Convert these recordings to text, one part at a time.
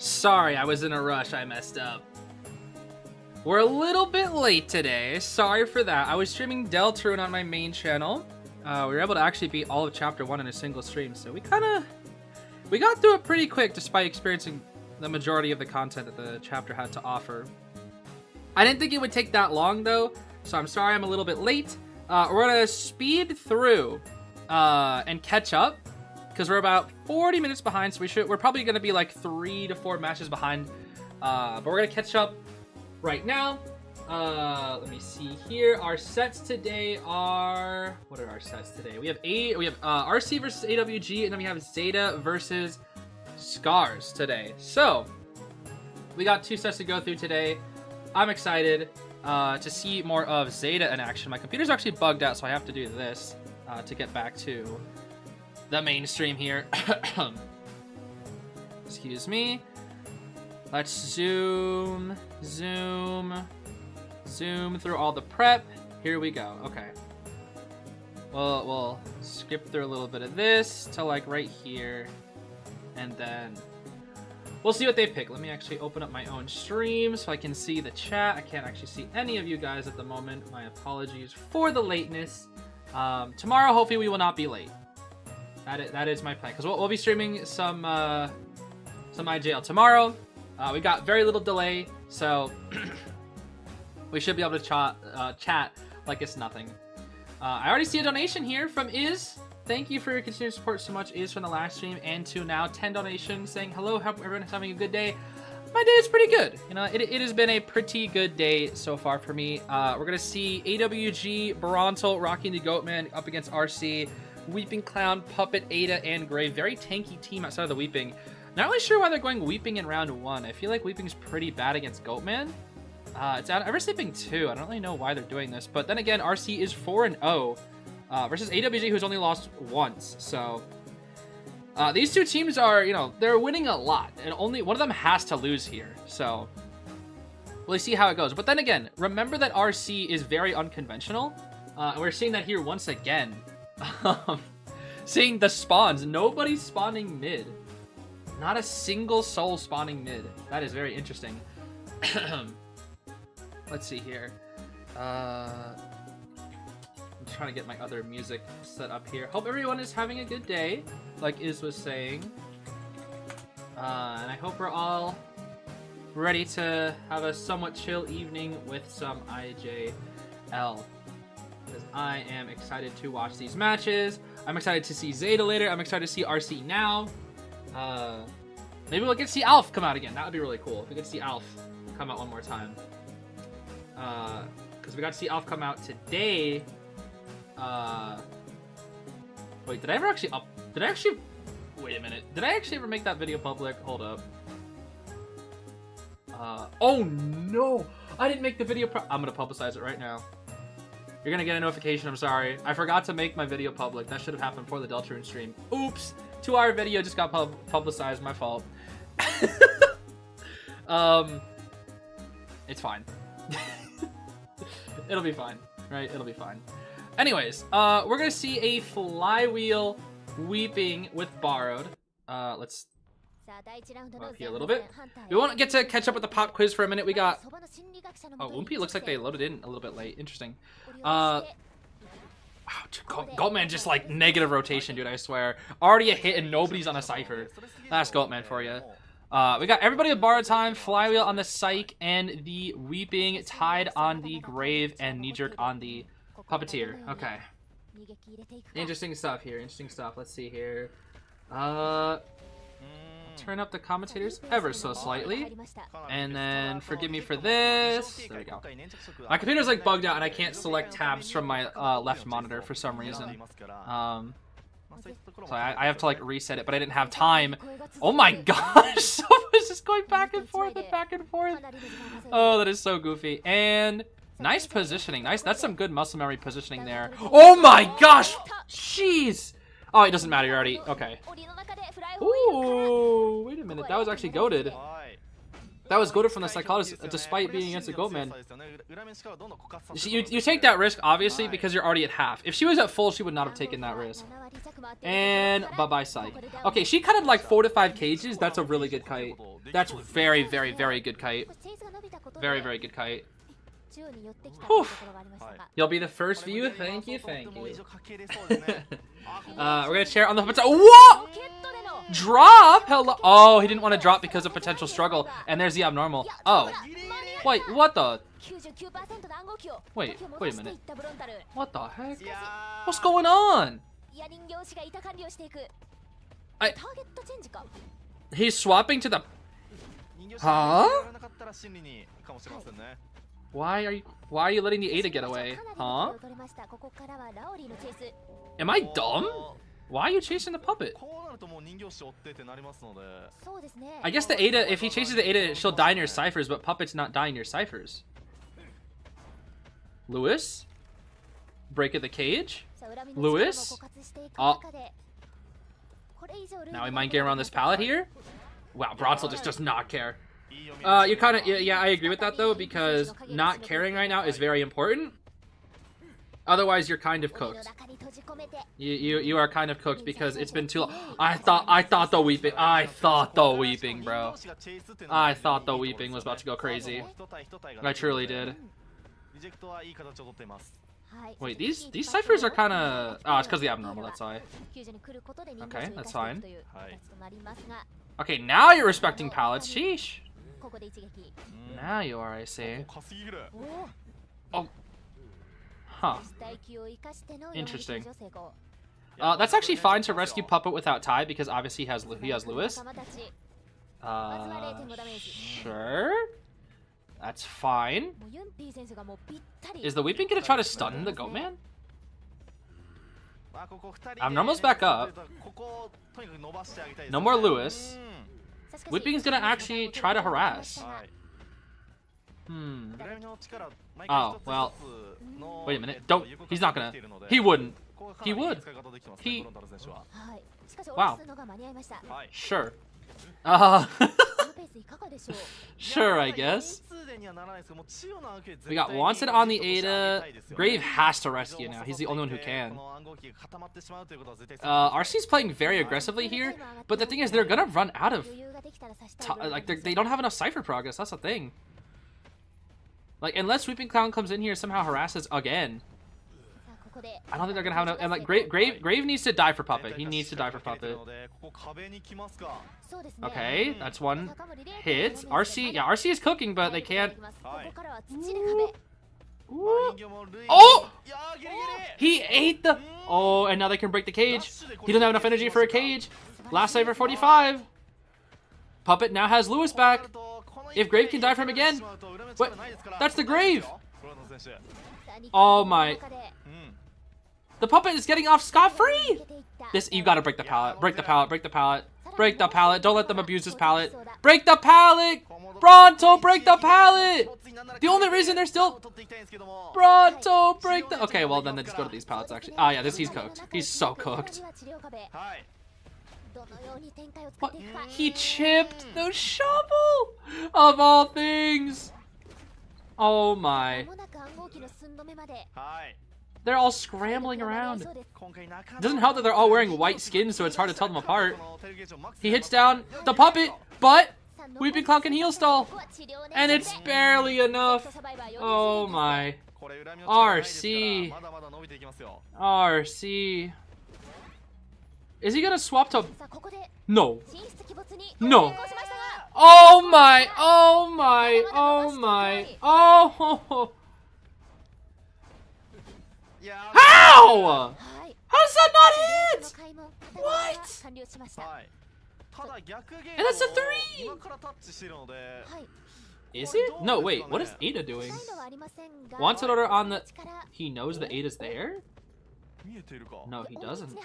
Sorry, I was in a rush. I messed up. We're a little bit late today. Sorry for that. I was streaming Deltarune on my main channel. We were able to actually beat all of Chapter 1 in a single stream, so we got through it pretty quick despite experiencing the majority of the content that the chapter had to offer. I didn't think it would take that long, though, so I'm sorry I'm a little bit late. We're going to speed through and catch up, because we're about 40 minutes behind, so we're probably going to be like 3 to 4 matches behind. But we're going to catch up right now. Let me see here. Our sets today are... What are our sets today? We have RC versus AWG, and then we have ZETA versus Scars today. So, we got 2 sets to go through today. I'm excited to see more of ZETA in action. My computer's actually bugged out, so I have to do this to get back to the mainstream here. Excuse me. Let's zoom through all the prep. Here we go. Okay. We'll skip through a little bit of this to like right here, and then we'll see what they pick. Let me actually open up my own stream so I can see the chat. I can't actually see any of you guys at the moment. My apologies for the lateness. Tomorrow, hopefully, we will not be late. That is my plan, because we'll be streaming some IJL tomorrow. We got very little delay, so we should be able to chat like it's nothing. I already see a donation here from Iz. Thank you for your continued support so much, Iz, from the last stream and to now 10 donations saying hello, hope everyone's having a good day. My day is pretty good. You know, it has been a pretty good day so far for me. We're gonna see AWG, Barontal rocking the Goatman up against RC, Weeping Clown, Puppet, Ada, and Gray. Very tanky team outside of the Weeping. Not really sure why they're going Weeping in round 1. I feel like Weeping's pretty bad against Goatman. It's out Ever Sleeping 2. I don't really know why they're doing this. But then again, RC is 4-0 versus AWG, who's only lost once. So these two teams are, you know, they're winning a lot. And only one of them has to lose here. So we'll see how it goes. But then again, remember that RC is very unconventional. And we're seeing that here once again. Seeing the spawns. Nobody's spawning mid. Not a single soul spawning mid. That is very interesting. Let's see here. I'm trying to get my other music set up here. Hope everyone is having a good day, like Iz was saying. And I hope we're all ready to have a somewhat chill evening with some IJL. Because I am excited to watch these matches. I'm excited to see ZETA later. I'm excited to see RC now. Maybe we'll get to see Alf come out again. That would be really cool if we could see Alf come out one more time. Because we got to see Alf come out today. Wait, did I actually wait a minute. Did I actually ever make that video public? Hold up. Oh no! I didn't make the video I'm gonna publicize it right now. You're gonna get a notification, I'm sorry. I forgot to make my video public. That should have happened before the Deltarune stream. Oops! 2-hour video just got publicized, my fault. It's fine. It'll be fine, right? It'll be fine. Anyways, we're gonna see a Flywheel Weeping with Borrowed. Let's go up here a little bit. We won't get to catch up with the pop quiz for a minute. We got... Oh, Oompy looks like they loaded in a little bit late. Interesting. Wow, Goatman just like negative rotation, dude, I swear. Already a hit and nobody's on a Cypher. That's Goatman for you. We got everybody with Borrowed Time, Flywheel on the Psych, and the Weeping, Tied on the Grave, and Knee Jerk on the Puppeteer. Okay. Interesting stuff here. Interesting stuff. Let's see here. Turn up the commentators ever so slightly. And then forgive me for this. There we go. My computer's like bugged out and I can't select tabs from my left monitor for some reason. So I have to like reset it, but I didn't have time. Oh my gosh! Someone's just going back and forth and back and forth. Oh, that is so goofy. And nice positioning. Nice. That's some good muscle memory positioning there. Oh my gosh! Jeez! Oh, it doesn't matter. You're already... Okay. Ooh, wait a minute. That was actually goated. That was goated from the psychologist, despite being against a Goatman. You take that risk, obviously, because you're already at half. If she was at full, she would not have taken that risk. And bye-bye, Psych. Okay, she cutted like 4 to 5 cages. That's a really good kite. That's very, very, very good kite. Very, very good kite. Whew. You'll be the first view. Thank you, thank you. We're gonna share on the what? Drop? Hello. Oh, he didn't want to drop because of potential struggle. And there's the abnormal. Oh. Wait, what the? Wait a minute. What the heck? What's going on? He's swapping to the... Huh? Why are you letting the Ada get away? Huh? Am I dumb? Why are you chasing the puppet? I guess the Ada, if he chases the Ada, she'll die in your ciphers, but puppet's not dying your ciphers. Lewis? Break of the cage? Lewis? Oh. Now we might get around this pallet here. Wow, Bronzel just does not care. You kind of, yeah, I agree with that though, because not caring right now is very important. Otherwise, you're kind of cooked. You are kind of cooked because it's been too long. I thought the weeping, bro. I thought the weeping was about to go crazy. I truly did. Wait, these ciphers are kind of... Oh, it's because the abnormal, that's why. Okay, that's fine. Okay, now you're respecting pallets. Sheesh. Now you are, I see. Oh. Huh. Interesting. That's actually fine to rescue Puppet without Ty because obviously he has Lewis. Sure. That's fine. Is the Weeping gonna try to stun the Goat Man? Abnormal's back up. No more Lewis. Weeping's gonna actually try to harass. Oh, well. Wait a minute. Don't. He's not gonna. He wouldn't. He would. He. Wow. Sure. Sure, I guess. We got Wanted on the Ada. Grave has to rescue now. He's the only one who can. RC's playing very aggressively here, but the thing is, they're gonna run out of... Like, they don't have enough Cypher progress. That's the thing. Like, unless Sweeping Clown comes in here and somehow harasses again. I don't think they're gonna have enough. And like Grave needs to die for Puppet. He needs to die for Puppet. Okay, that's one hit. RC, yeah, RC is cooking, but they can't. Ooh. Oh! He ate the. Oh, and now they can break the cage. He doesn't have enough energy for a cage. Last Cypher 45. Puppet now has Lewis back. If Grave can die for him again. What? That's the Grave. Oh my. The Puppet is getting off scot-free! This, you gotta break the pallet. Break the pallet, break the pallet. Break the pallet. Don't let them abuse this pallet. Break the pallet! Bronto, break the pallet! The only reason they're still... Bronto, break the... Okay, well then they just go to these pallets actually. Ah, yeah, he's cooked. He's so cooked. What? He chipped the shovel! Of all things! Oh my. They're all scrambling around. It doesn't help that they're all wearing white skin, so it's hard to tell them apart. He hits down the Puppet, but Weeping Clown can heal stall. And it's barely enough. Oh my. RC. RC. Is he gonna swap to... No. No. Oh my. Oh my. Oh my. Oh. How? How's that not hit? What? And that's a 3! Is it? No, wait. What is Ada doing? Wanted order on the... He knows the Ada's there? No, he doesn't.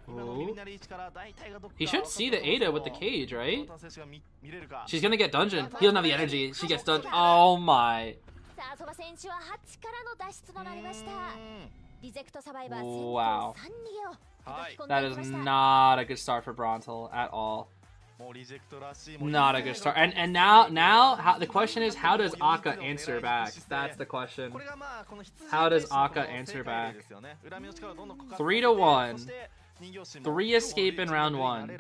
Ooh. He should see the Ada with the cage, right? She's gonna get dungeon. He doesn't have the energy. She gets dungeon. Oh my. Wow. That is not a good start for Brontel at all. Not a good start. And now the question is, how does Akka answer back? That's the question. How does Akka answer back? 3-1. 3 escape in round 1.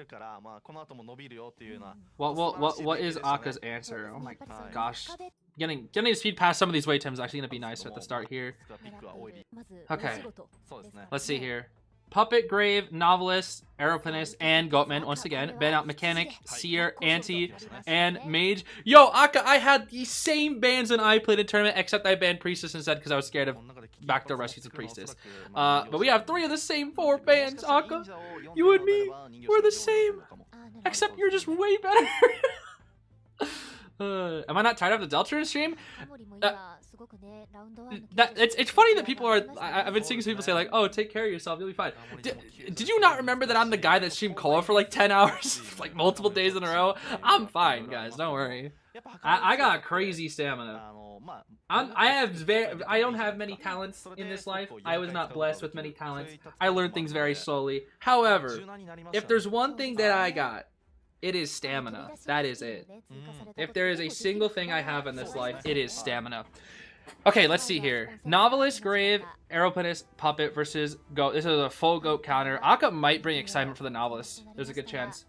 What is Aka's answer? Oh my gosh. Getting to speed past some of these wait times is actually going to be nice at the start here. Okay. Let's see here. Puppet, Grave, Novelist, Aeroplanist, and Goatman. Once again, ban out Mechanic, Seer, Anti, and Mage. Yo, Aka, I had the same bans when I played a tournament, except I banned Priestess instead because I was scared of backdoor rescues of Priestess. But we have 3 of the same 4 bans, Aka. You and me, we're the same. Except you're just way better. Am I not tired of the Delta stream? It's funny that people are. I've been seeing some people say like, "Oh, take care of yourself, you'll be fine." Did you not remember that I'm the guy that streamed Koa for like 10 hours, like multiple days in a row? I'm fine, guys. Don't worry. I got crazy stamina. I don't have many talents in this life. I was not blessed with many talents. I learned things very slowly. However, if there's one thing that I got, it is stamina. That is it. If there is a single thing I have in this life, it is stamina. Okay, let's see here. Novelist, Grave, Aeroplanist, Puppet versus Goat. This is a full Goat counter. Aka might bring excitement for the Novelist. There's a good chance.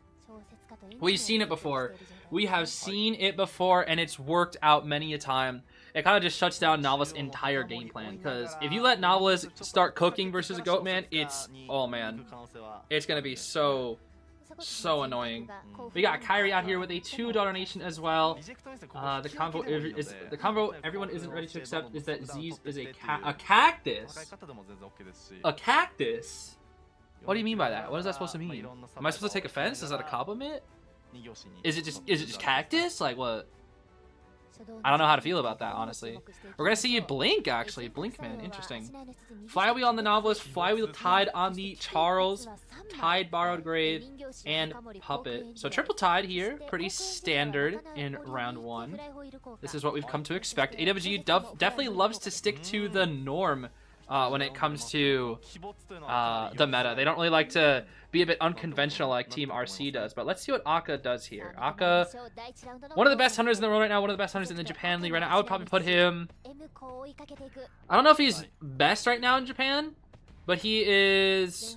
We've seen it before. We have seen it before, and it's worked out many a time. It kind of just shuts down Novelist's entire game plan. Because if you let Novelist start cooking versus a Goat man, it's... Oh, man. It's going to be so annoying. We got Kyrie out here with a $2 donation as well. The combo everyone isn't ready to accept is that Zeez is a cactus. A cactus? What do you mean by that? What is that supposed to mean? Am I supposed to take offense? Is that a compliment? Is it just cactus? Like what? I don't know how to feel about that, honestly. We're gonna see Blink, actually. Blink, man. Interesting. Flywheel on the Novelist, Flywheel tied on the Charles, tied Borrowed Grave, and Puppet. So triple tied here. Pretty standard in round 1. This is what we've come to expect. AWG definitely loves to stick to the norm when it comes to the meta. They don't really like to be a bit unconventional like Team RC does. But let's see what Aka does here. Aka, one of the best hunters in the world right now, one of the best hunters in the Japan League right now. I would probably put him... I don't know if he's best right now in Japan, but he is...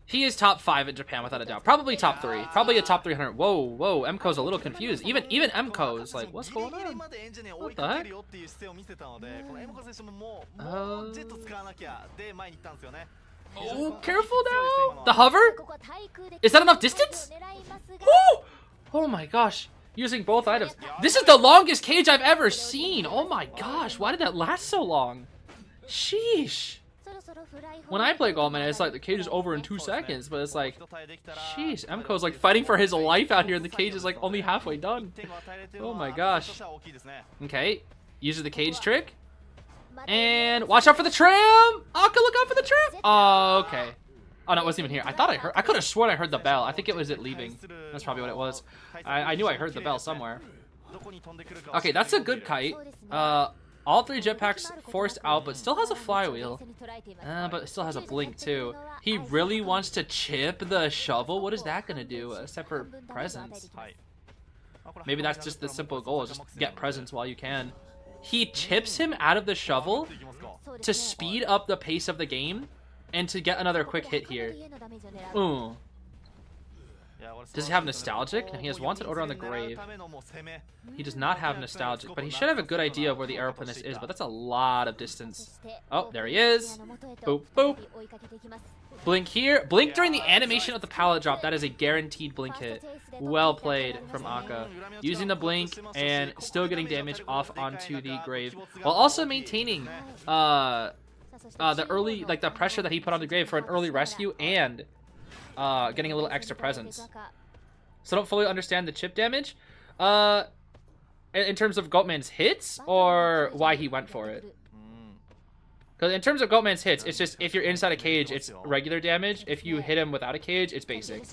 He is top 5 in Japan without a doubt. Probably top 3. Probably a top 300. Whoa, Emko's a little confused. Even Emko's like, what's going on? What the heck? Oh, careful now. The hover? Is that enough distance? Oh! Oh my gosh. Using both items. This is the longest cage I've ever seen. Oh my gosh. Why did that last so long? Sheesh. When I play Goldman, it's like the cage is over in 2 seconds, but it's like, jeez, Emko's like fighting for his life out here, and the cage is like only halfway done. Oh my gosh. Okay, uses the cage trick, and watch out for the tram. Aka, look out for the tram. Oh, okay. Oh no, it wasn't even here. I could have sworn I heard the bell. I think it was it leaving. That's probably what it was. I knew I heard the bell somewhere. Okay, that's a good kite. All 3 jetpacks forced out, but still has a flywheel. But still has a blink, too. He really wants to chip the shovel? What is that going to do, except for presents? Maybe that's just the simple goal, just get presents while you can. He chips him out of the shovel to speed up the pace of the game and to get another quick hit here. Ooh. Does he have Nostalgic? No, he has Wanted Order on the Grave. He does not have Nostalgic, but he should have a good idea of where the Aeroplanist is, but that's a lot of distance. Oh, there he is. Boop, boop. Blink here. Blink during the animation of the pallet drop. That is a guaranteed blink hit. Well played from Aka. Using the blink and still getting damage off onto the Grave, while also maintaining the early, like the pressure that he put on the Grave for an early rescue and getting a little extra presence. So I don't fully understand the chip damage in terms of Goatman's hits or why he went for it. Because in terms of Goatman's hits, it's just if you're inside a cage, it's regular damage. If you hit him without a cage, it's basic.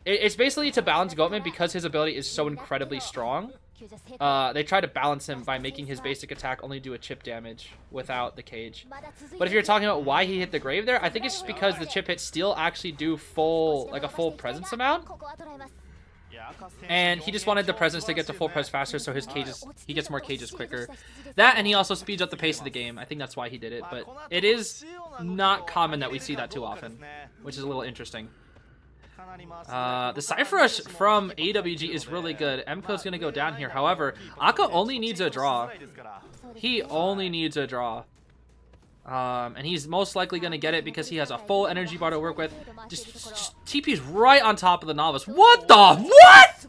It's basically to balance Goatman because his ability is so incredibly strong. They try to balance him by making his basic attack only do a chip damage without the cage. But if you're talking about why he hit the Grave there, I think it's just because the chip hits still actually do full, like a full presence amount. And he just wanted the presence to get to full press faster, so his cages, he gets more cages quicker. That, and he also speeds up the pace of the game. I think that's why he did it, but it is not common that we see that too often, which is a little interesting. The Cypher Rush from AWG is really good. Emko's gonna go down here. However, Akka only needs a draw. He only needs a draw. And he's most likely going to get it because he has a full energy bar to work with. Just TP's right on top of the novice. What the? What?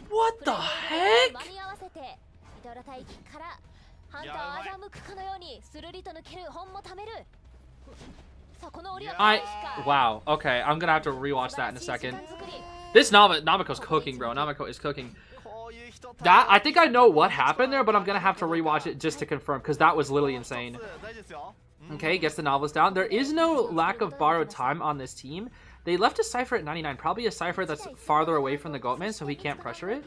What the heck? Wow. Okay, I'm going to have to rewatch that in a second. This Namako's cooking, bro. Namako is cooking. That, I think I know what happened there, but I'm going to have to rewatch it just to confirm, because that was literally insane. Okay, gets the Novelist down. There is no lack of borrowed time on this team. They left a Cypher at 99. Probably a Cypher that's farther away from the Goatman, so he can't pressure it.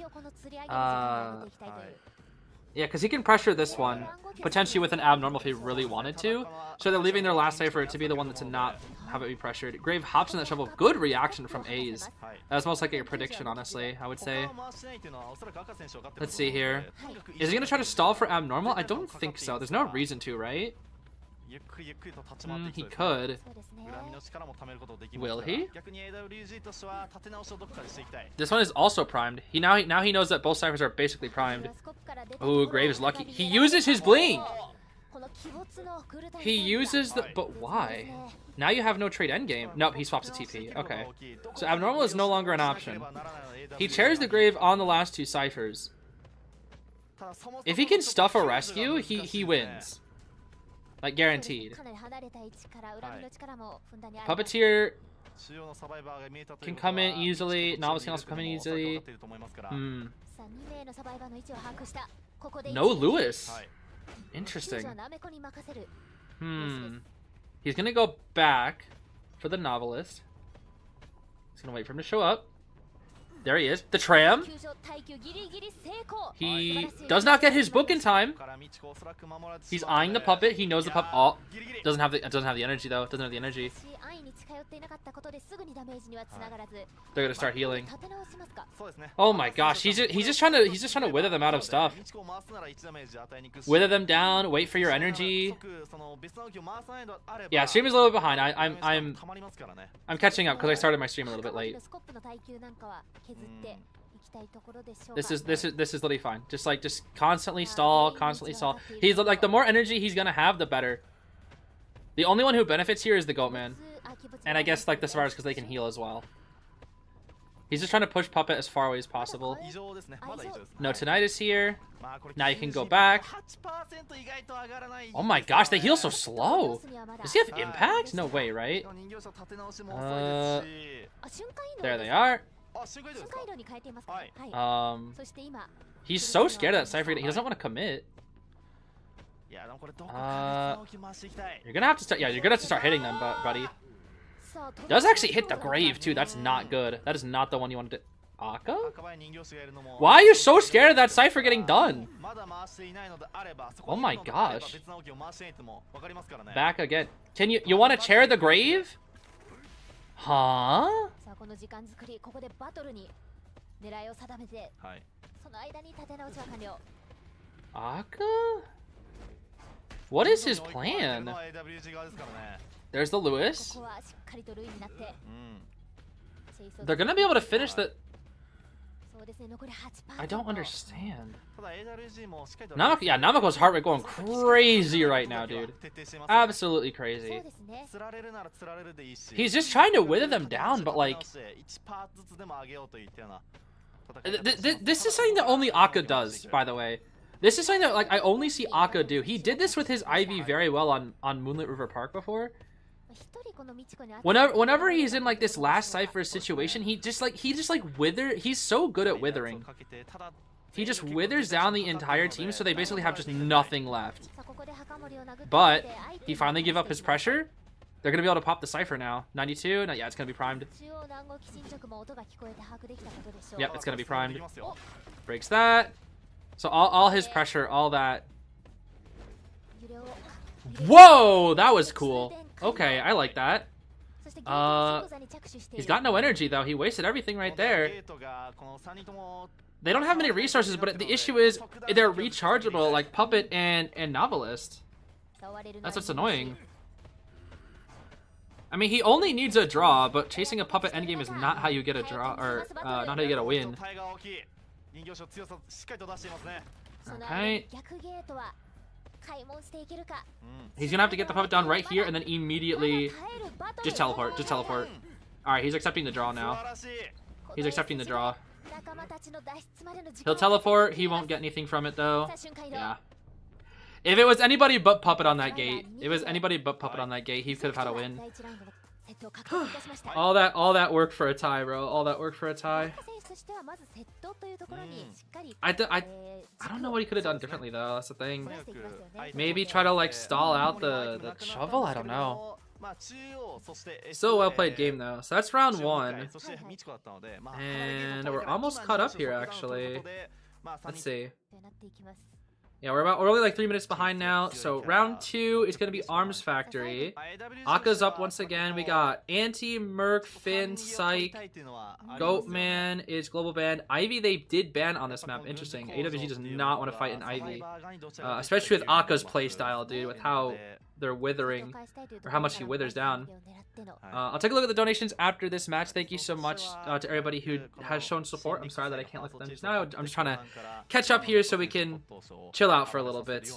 Yeah, because he can pressure this one, potentially with an abnormal if he really wanted to. So they're leaving their last Cypher to be the one that's not have it be pressured. Grave hops in that shovel. Good reaction from A's. That's most likely a prediction, honestly, I would say. Let's see here. Is he going to try to stall for abnormal? I don't think so. There's no reason to, right? He could. Will he? This one is also primed. Now he knows that both Cyphers are basically primed. Ooh, Grave is lucky. He uses his blink! He uses the... But why? Now you have no trade endgame. Nope, he swaps a TP. Okay. So abnormal is no longer an option. He chairs the Grave on the last two Cyphers. If he can stuff a rescue, he wins. Like, guaranteed. Puppeteer can come in easily. Novice can also come in easily. No Lewis. Interesting. He's gonna go back for the Novelist. He's gonna wait for him to show up. There he is. The Tram. He does not get his book in time. He's eyeing the puppet. He knows the puppet. Oh, doesn't have the energy though. Doesn't have the energy. They're gonna start healing. Oh my gosh, he's just trying to wither them out of stuff. Wither them down. Wait for your energy. Yeah, stream is a little bit behind. I'm catching up because I started my stream a little bit late. This is literally fine. Just constantly stall, constantly stall. He's like, the more energy he's gonna have, the better. The only one who benefits here is the Goatman, and I guess like the survivors because they can heal as well. He's just trying to push Puppet as far away as possible. No, Tonight is here. Now you can go back. Oh my gosh, they heal so slow. Does he have impact? No way, right? There they are. He's so scared of that Cypher. He doesn't want to commit. You're gonna have to start. Yeah, you're gonna have to start hitting them, buddy. Does actually hit the Grave too. That's not good. That is not the one you wanted to. Akka? Why are you so scared of that Cypher getting done? Oh my gosh. Back again. Can you want to chair the Grave? Huh? Akka? What is his plan? There's the Lewis. They're gonna be able to finish the... I don't understand. Namako's heart rate going crazy right now, dude. Absolutely crazy. He's just trying to wither them down, but like... This is something that only Akka does, by the way. This is something that like I only see Akka do. He did this with his Ivy very well on Moonlit River Park before. Whenever he's in like this last Cypher situation, he just wither. He's so good at withering. He just withers down the entire team, so they basically have just nothing left. But he finally gave up his pressure. They're gonna be able to pop the Cypher now. 92. No, yeah, it's gonna be primed. Yep, it's gonna be primed. Breaks that. So all his pressure, all that. Whoa, that was cool. Okay, I like that. He's got no energy though. He wasted everything right there. They don't have many resources, but the issue is they're rechargeable like Puppet and Novelist. That's what's annoying. I mean, he only needs a draw, but chasing a Puppet endgame is not how you get a draw, or not how you get a win. Okay. He's gonna have to get the Puppet down right here and then immediately just teleport. Just teleport. Alright, he's accepting the draw now. He's accepting the draw. He'll teleport. He won't get anything from it though. Yeah. If it was anybody but Puppet on that gate, he could have had a win. all that work for a tie, bro. All that work for a tie. I don't know what he could have done differently though. That's the thing. Maybe try to like stall out the shovel. I don't know. Still a well played game though. So that's round 1, and we're almost caught up here actually. Let's see. Yeah, we're only like 3 minutes behind now. So round 2 is gonna be Arms Factory. Akka's up once again. We got Anti, Merc, Finn, Psych, Goatman is global ban. Ivy they did ban on this map. Interesting. AWG does not want to fight an Ivy, especially with Akka's playstyle, dude. With how they're withering, or how much he withers down. I'll take a look at the donations after this match. Thank you so much to everybody who has shown support. I'm sorry that I can't look at them just now. I'm just trying to catch up here so we can chill out for a little bit.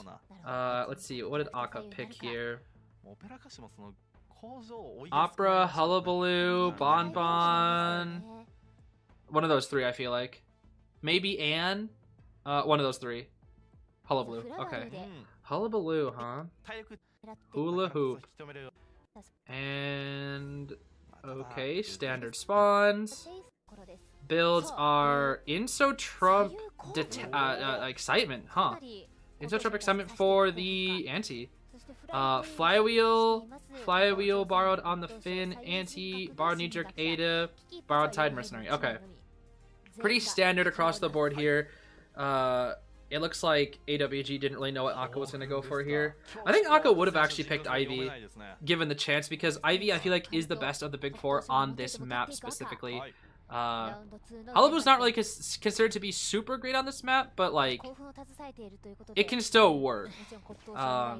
Let's see. What did Akka pick here? Opera, Hullabaloo, Bonbon. One of those 3, I feel like. Maybe Anne. One of those 3. Hullabaloo. Okay. Hullabaloo, huh? Hula hoop. And okay, standard spawns. Builds are Inso-Trump excitement, huh? Inso-Trump excitement for the anti. Flywheel borrowed on the Finn, anti, borrowed knee-jerk Ada, borrowed Tide Mercenary. Okay. Pretty standard across the board here. It looks like AWG didn't really know what Akka was going to go for here. I think Akka would have actually picked Ivy, given the chance, because Ivy, I feel like, is the best of the big 4 on this map specifically. Hullabaloo's not really considered to be super great on this map, but, like, it can still work. I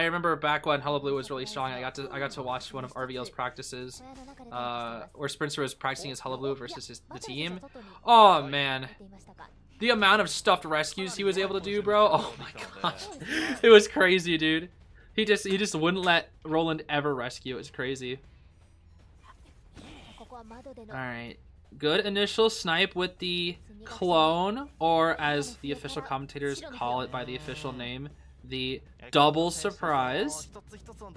remember back when Hullabaloo was really strong, I got to watch one of RVL's practices, where Spencer was practicing as Hullabaloo versus the team. Oh, man. The amount of stuffed rescues he was able to do, bro. Oh my gosh. It was crazy, dude. He just wouldn't let Roland ever rescue. It was crazy. Alright. Good initial snipe with the clone, or as the official commentators call it by the official name, the double surprise.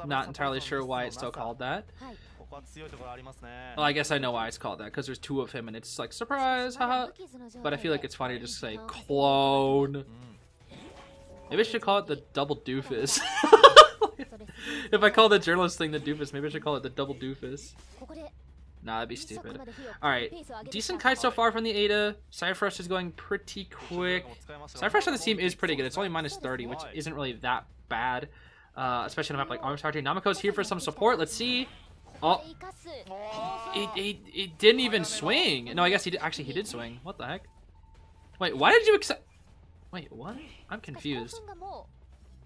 Not entirely sure why it's still called that. Well, I guess I know why it's called that, because there's 2 of him and it's like, surprise, haha. But I feel like it's funny to just say, clone. Maybe I should call it the double doofus. If I call the journalist thing the doofus, maybe I should call it the double doofus. Nah, that'd be stupid. Alright, decent kite so far from the Ada. Cypherrush is going pretty quick. Cypherrush on the team is pretty good. It's only -30, which isn't really that bad. Especially on a map like Arms Factory. Namako's here for some support. Let's see. Oh, it didn't even swing. No, I guess he did. Actually, he did swing. What the heck? Wait, why did you accept? Wait, what? I'm confused.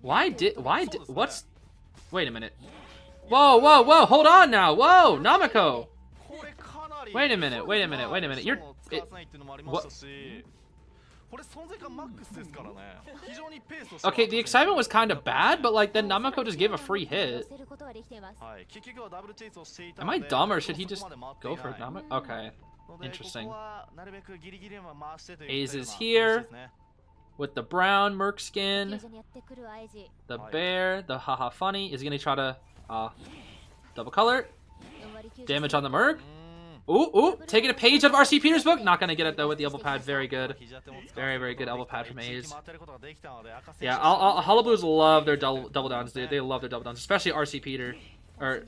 What's? Wait a minute. Whoa, hold on now. Whoa, Namako. Wait a minute. You're. What? Okay, the excitement was kind of bad, but like then Namako just gave a free hit. Am I dumb, or should he just go for Namako? Okay, interesting. Aze is here with the brown Merc skin. The bear, the haha funny, is gonna try to double color. Damage on the Merc. Ooh, taking a page out of RC Peter's book. Not gonna get it though with the elbow pad. Very good. Very good elbow pad from Aze. Yeah, Hullabaloos love their double downs, dude. They love their double downs, especially RC Peter. Or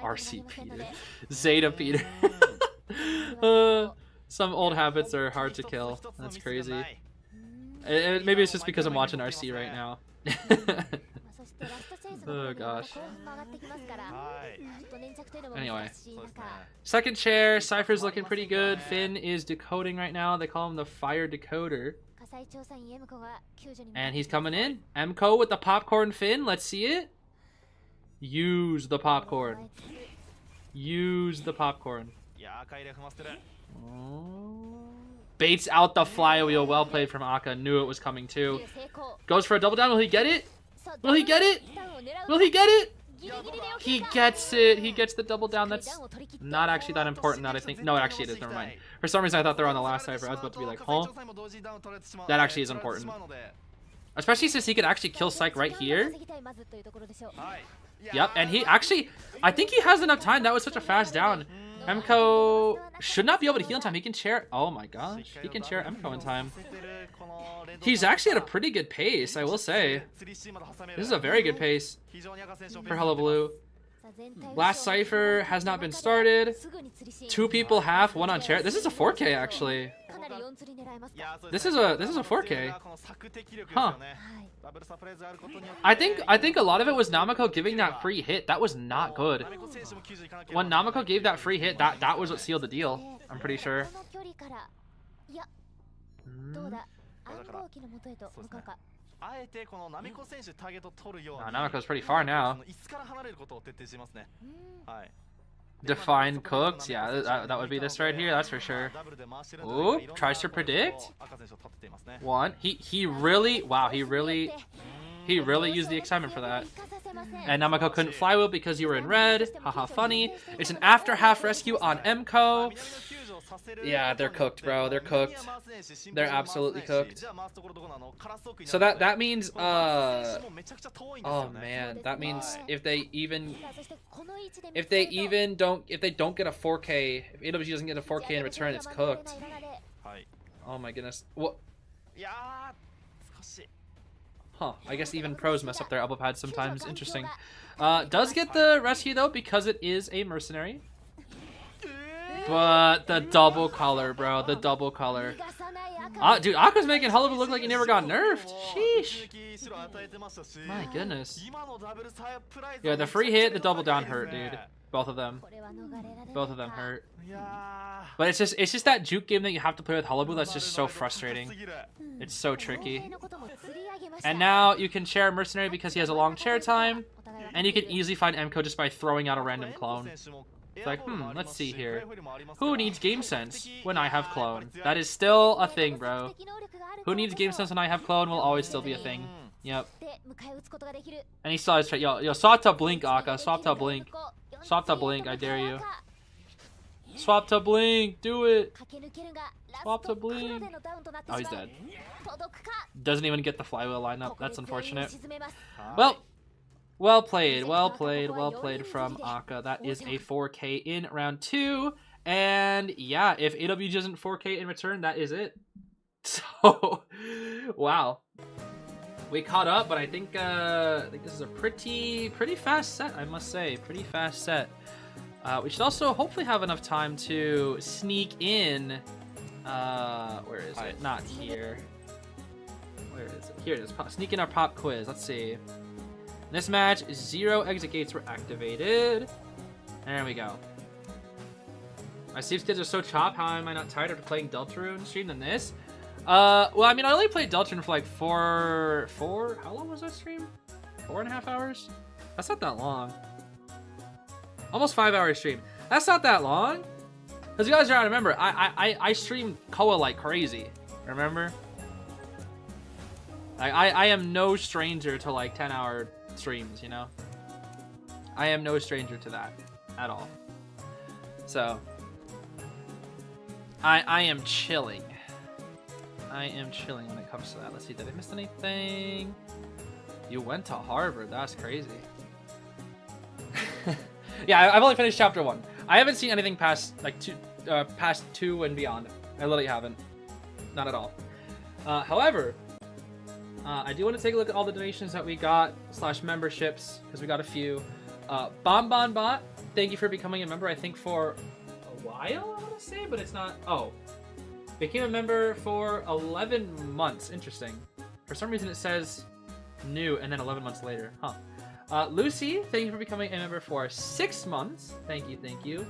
RC Peter. Zeta Peter. Some old habits are hard to kill. That's crazy. Maybe it's just because I'm watching RC right now. Oh gosh. はい。 Anyway. そうですね。 Second chair, Cypher's looking pretty good. Finn is decoding right now. They call him the fire decoder. And he's coming in. Emco with the popcorn Finn. Let's see it. Use the popcorn. Use the popcorn. いやー、赤いレフマステル。 Baits out the flywheel. Well played from Aka. Knew it was coming too. Goes for a double down. Will he get it? Will he get it? Will he get it? He gets it. He gets the double down. That's not actually that important. That I think. No, actually it is. Never mind. For some reason I thought they were on the last cipher. I was about to be like, huh? That actually is important. Especially since he could actually kill Psych right here. Yep, and he actually, I think he has enough time. That was such a fast down. Emco should not be able to heal in time. He can chair. Oh my gosh, he can chair Emco in time. He's actually at a pretty good pace, I will say. This is a very good pace for Hullabaloo. Last cipher has not been started. 2 people half, 1 on chair. This is a 4K actually. This is a 4K. Huh. I think a lot of it was Namako giving that free hit. That was not good. When Namako gave that free hit, that was what sealed the deal. I'm pretty sure. Namako's pretty far now. Define cooked. Yeah, that would be this right here. That's for sure. Ooh, tries to predict. 1. He really, wow, he really used the excitement for that. And Namako couldn't flywheel because you were in red. Haha, funny. It's an after half rescue on Emco. Yeah, they're cooked, bro. They're cooked. They're absolutely cooked. So that means oh man, that means if they don't get a 4K, if AWG doesn't get a 4K in return, it's cooked. Oh my goodness. What? Huh, I guess even pros mess up their elbow pads sometimes. Interesting. Does get the rescue though because it is a mercenary. But the double color, bro. The double color. Dude, Aqua's making Hullabaloo look like he never got nerfed. Sheesh. My goodness. Yeah, the free hit, the double down hurt, dude. Both of them. Both of them hurt. But it's just that juke game that you have to play with Hullabaloo that's just so frustrating. It's so tricky. And now you can chair Mercenary because he has a long chair time. And you can easily find Emco just by throwing out a random clone. It's like, let's see here. Who needs game sense when I have clone? That is still a thing, bro. Who needs game sense when I have clone will always still be a thing. Yep. And he still has try. Yo, swap to blink, Aka. Swap to blink. Swap to blink. I dare you. Swap to blink. Do it. Swap to blink. Oh, he's dead. Doesn't even get the flywheel lineup. That's unfortunate. Well played from Aka. That is a 4K in round 2. And yeah, if AWG doesn't 4K in return, that is it. So, wow. We caught up, but I think this is a pretty fast set, I must say. Pretty fast set. We should also hopefully have enough time to sneak in. Where is it? Not here. Where is it? Here it is. Sneak in our pop quiz. Let's see. In this match, 0 exit gates were activated. There we go. My Steve kids are so chopped. How am I not tired after playing Deltarune stream than this? Well, I mean, I only played Deltarune for like four. How long was that stream? 4.5 hours? That's not that long. Almost 5 hour stream. That's not that long. Because you guys gotta remember, I stream Koa like crazy. Remember? I am no stranger to like 10-hour streams, you know? I am no stranger to that at all. So I am chilling. I am chilling when it comes to that. Let's see, did I miss anything? You went to Harvard. That's crazy. Yeah, I've only finished chapter 1. I haven't seen anything past like past 2 and beyond. I literally haven't. Not at all. However, I do want to take a look at all the donations that we got / memberships because we got a few. Bonbonbot, thank you for becoming a member. I think for a while, I want to say, but it's not. Oh, became a member for 11 months. Interesting. For some reason, it says new and then 11 months later. Huh. Lucy, thank you for becoming a member for 6 months. Thank you, thank you.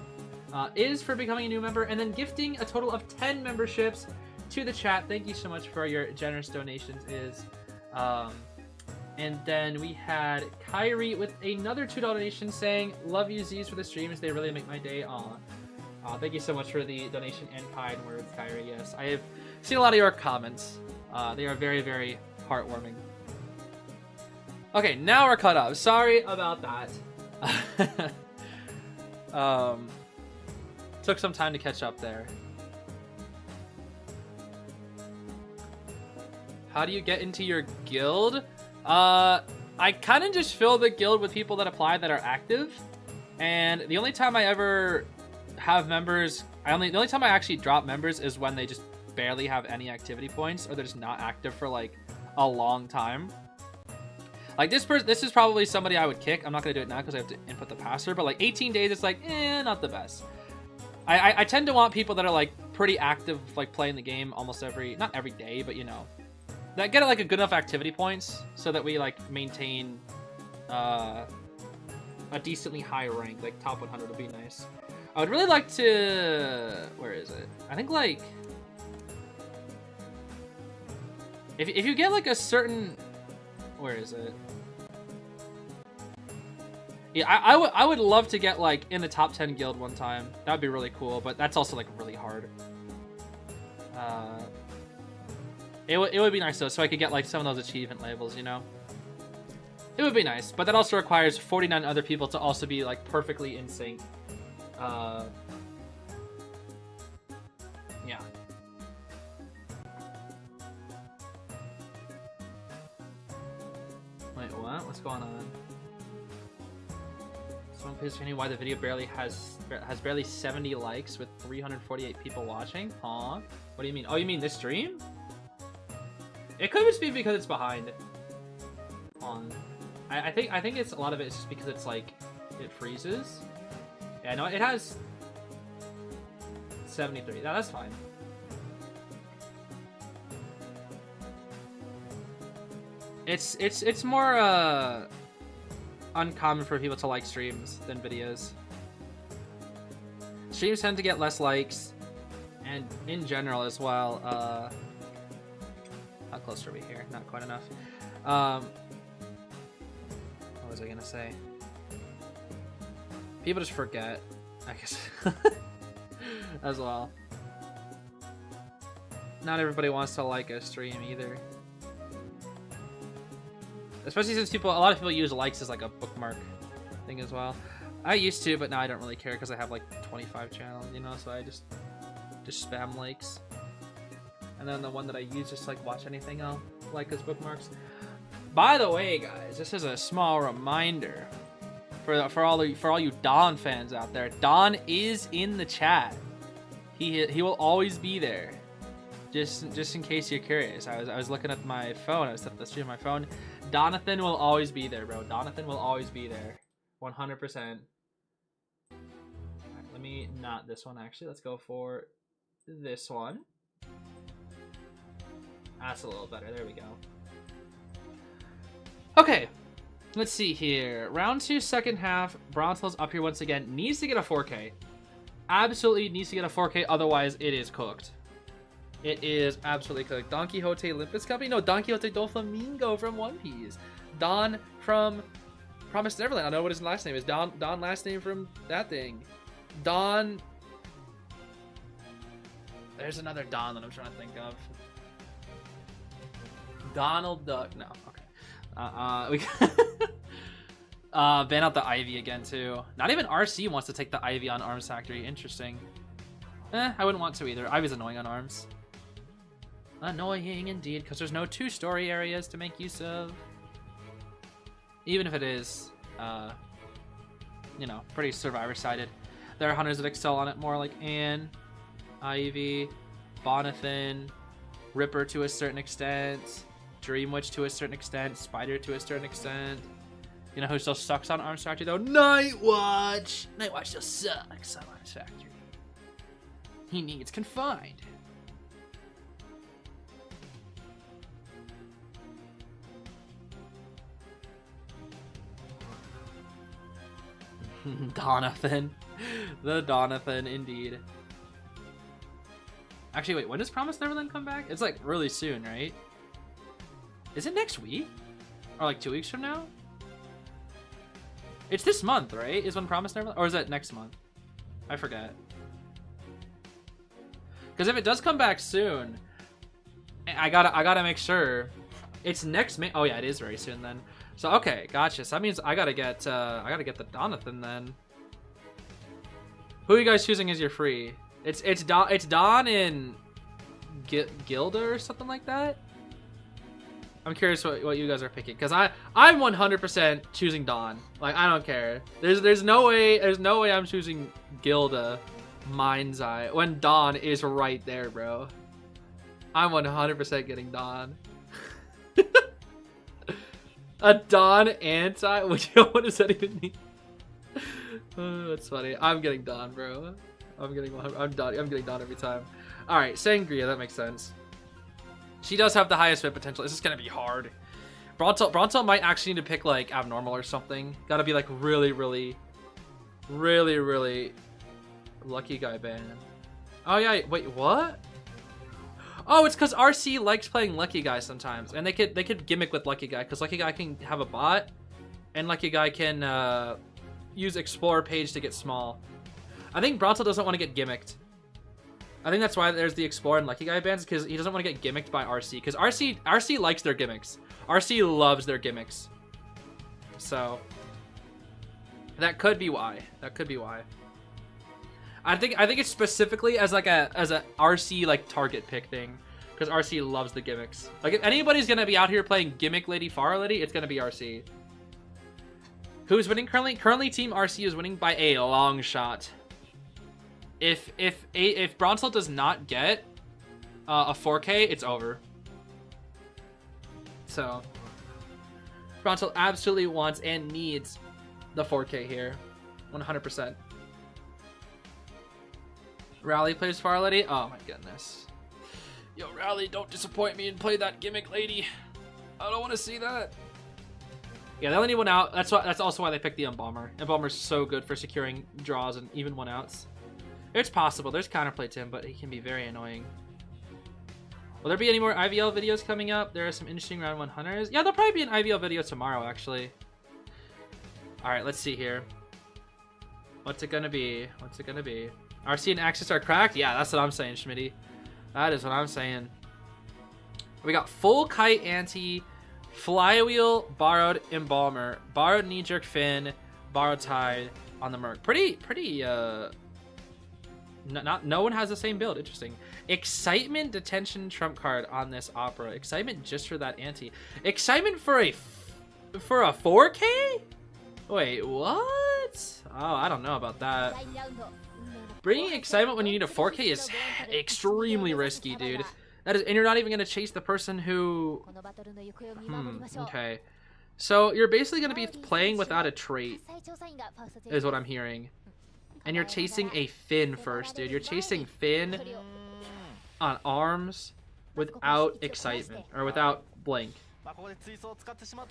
Is for becoming a new member, and then gifting a total of 10 memberships to the chat. Thank you so much for your generous donations, Is. And then we had Kyrie with another $2 donation saying, love you, Zeez, for the streams. They really make my day. Aw. Thank you so much for the donation and kind words, Kyrie. Yes, I have seen a lot of your comments. They are very, very heartwarming. Okay, now we're caught up. Sorry about that. Took some time to catch up there. How do you get into your guild? I kind of just fill the guild with people that apply that are active. And the only time I ever have members, the only time I actually drop members is when they just barely have any activity points or they're just not active for like a long time. Like this is probably somebody I would kick. I'm not gonna do it now because I have to input the password, but like 18 days, it's like, not the best. I tend to want people that are like pretty active, like playing the game almost not every day, but you know, that get like a good enough activity points so that we like maintain a decently high rank, like top 100 would be nice. I would really like to, where is it? I think like, if you get like a certain, where is it? Yeah, I would love to get like in the top 10 guild one time. That would be really cool, but that's also like really hard. It would be nice though, so I could get like some of those achievement labels, you know? It would be nice, but that also requires 49 other people to also be like perfectly in sync. Yeah. Wait, what? What's going on? Someone please explain why the video has barely 70 likes with 348 people watching? Huh? What do you mean? Oh, you mean this stream? It could just be because it's behind. I think it's a lot of it is just because it's like it freezes. Yeah, no, it has 73. Yeah, that's fine. It's more uncommon for people to like streams than videos. Streams tend to get less likes, and in general as well. How close are we here? Not quite enough. What was I gonna say? People just forget, I guess, as well. Not everybody wants to like a stream either. Especially since a lot of people use likes as like a bookmark thing as well. I used to, but now I don't really care because I have like 25 channels, you know, so I just spam likes. And then the one that I use just like watch anything I'll like as bookmarks. By the way, guys, this is a small reminder for all you Don fans out there. Don is in the chat. He will always be there. Just in case you're curious. I was looking at my phone. I was set the stream on my phone. Donathan will always be there, bro. Donathan will always be there. 100%. Right, let me not this one actually. Let's go for this one. That's a little better. There we go. Okay. Let's see here. Round 2, second half. Bronzel's up here once again. Needs to get a 4K. Absolutely needs to get a 4K. Otherwise, it is cooked. It is absolutely cooked. Don Quixote Olympus Company? No, Don Quixote Doflamingo from One Piece. Don from Promised Neverland. I don't know what his last name is. Don last name from that thing. Don. There's another Don that I'm trying to think of. Donald Duck. No, okay. We ban out the Ivy again too. Not even RC wants to take the Ivy on Arms Factory. Interesting. I wouldn't want to either. Ivy's annoying on Arms. Annoying indeed, because there's no 2-story areas to make use of. Even if it is, you know, pretty survivor-sided. There are hunters that excel on it more, like Anne, Ivy, Bonathan, Ripper to a certain extent, Dream Witch to a certain extent, Spider to a certain extent. You know who still sucks on Arms Factory though? Nightwatch! Nightwatch still sucks on Arms Factory. He needs confined. Donathan. The Donathan, indeed. Actually, wait, when does Promised Neverland come back? It's like really soon, right? Is it next week? Or like 2 weeks from now? It's this month, right? Is when Promised Neverland? Or is that next month? I forget. Because if it does come back soon, I gotta make sure it's next May. Oh yeah, it is very soon then. So okay, gotcha. So that means I gotta get the Donathan then. Who are you guys choosing as your free? It's Don and Gilda or something like that. I'm curious what you guys are picking, because I'm 100% choosing Don. Like, I don't care. There's no way I'm choosing Gilda Mind's Eye when Don is right there, bro. I'm 100% getting Don. A Don anti? What does that even mean? Oh, that's funny. I'm getting Don, bro. I'm getting Don every time. All right, Sangria. That makes sense. She does have the highest fit potential. This is gonna be hard. Bronto might actually need to pick like Abnormal or something. Gotta be like really lucky guy band. Oh yeah, wait, what? Oh, it's because RC likes playing Lucky Guy sometimes, and they could gimmick with Lucky Guy, because Lucky Guy can have a bot, and Lucky Guy can use Explorer page to get small. I think Bronto doesn't want to get gimmicked. I think that's why there's the Explorer and Lucky Guy bands, because he doesn't want to get gimmicked by RC, because RC likes their gimmicks. RC loves their gimmicks. So that could be why. That could be why. I think it's specifically as a RC like target pick thing, because RC loves the gimmicks. Like if anybody's gonna be out here playing gimmick Lady Farah Lady, it's gonna be RC. Who's winning currently? Currently, Team RC is winning by a long shot. If Bronzel does not get a 4K, it's over. So Bronzel absolutely wants and needs the 4K here, 100%. Rally plays Farah Lady. Oh my goodness. Yo, Rally, don't disappoint me and play that gimmick lady. I don't want to see that. Yeah, they only need one out. That's also why they picked the Embalmer. Embalmer's so good for securing draws and even one outs. It's possible. There's counterplay to him, but he can be very annoying. Will there be any more IVL videos coming up? There are some interesting round 1 hunters. Yeah, there'll probably be an IVL video tomorrow, actually. All right, let's see here. What's it gonna be? What's it gonna be? RC and Axis are cracked? Yeah, that's what I'm saying, Schmitty. That is what I'm saying. We got full kite anti, flywheel, borrowed Embalmer, borrowed knee-jerk fin, borrowed tide on the Merc. No one has the same build. Interesting. Excitement detention trump card on this opera. Excitement just for that anti. Excitement for a 4K? Wait, what? Oh, I don't know about that. Bringing excitement when you need a 4K is extremely risky, dude. That is, and you're not even gonna chase the person who. Okay. So you're basically gonna be playing without a trait, is what I'm hearing. And you're chasing a Finn first, dude. You're chasing Finn on arms without excitement or without blink.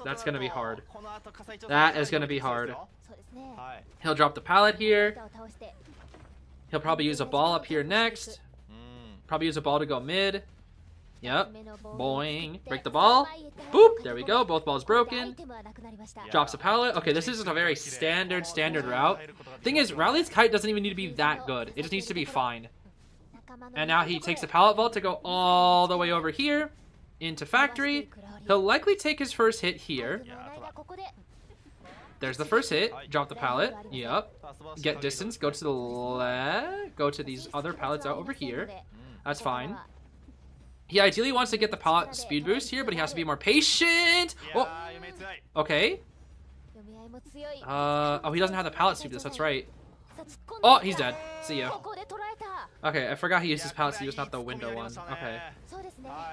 That's gonna be hard. That is gonna be hard. He'll drop the pallet here. He'll probably use a ball up here next. Probably use a ball to go mid. Yep. Boing. Break the ball. Boop. There we go. Both balls broken. Drops a pallet. Okay, this is a very standard route. Thing is, Rally's kite doesn't even need to be that good. It just needs to be fine. And now he takes the pallet vault to go all the way over here into factory. He'll likely take his first hit here. There's the first hit. Drop the pallet. Yep. Get distance. Go to the left. Go to these other pallets out over here. That's fine. He ideally wants to get the pallet speed boost here, but he has to be more patient. Oh. Okay. Oh, he doesn't have the pallet speed boost. That's right. Oh, he's dead. See ya. Okay, I forgot he used his pallet speed boost, not the window one. Okay.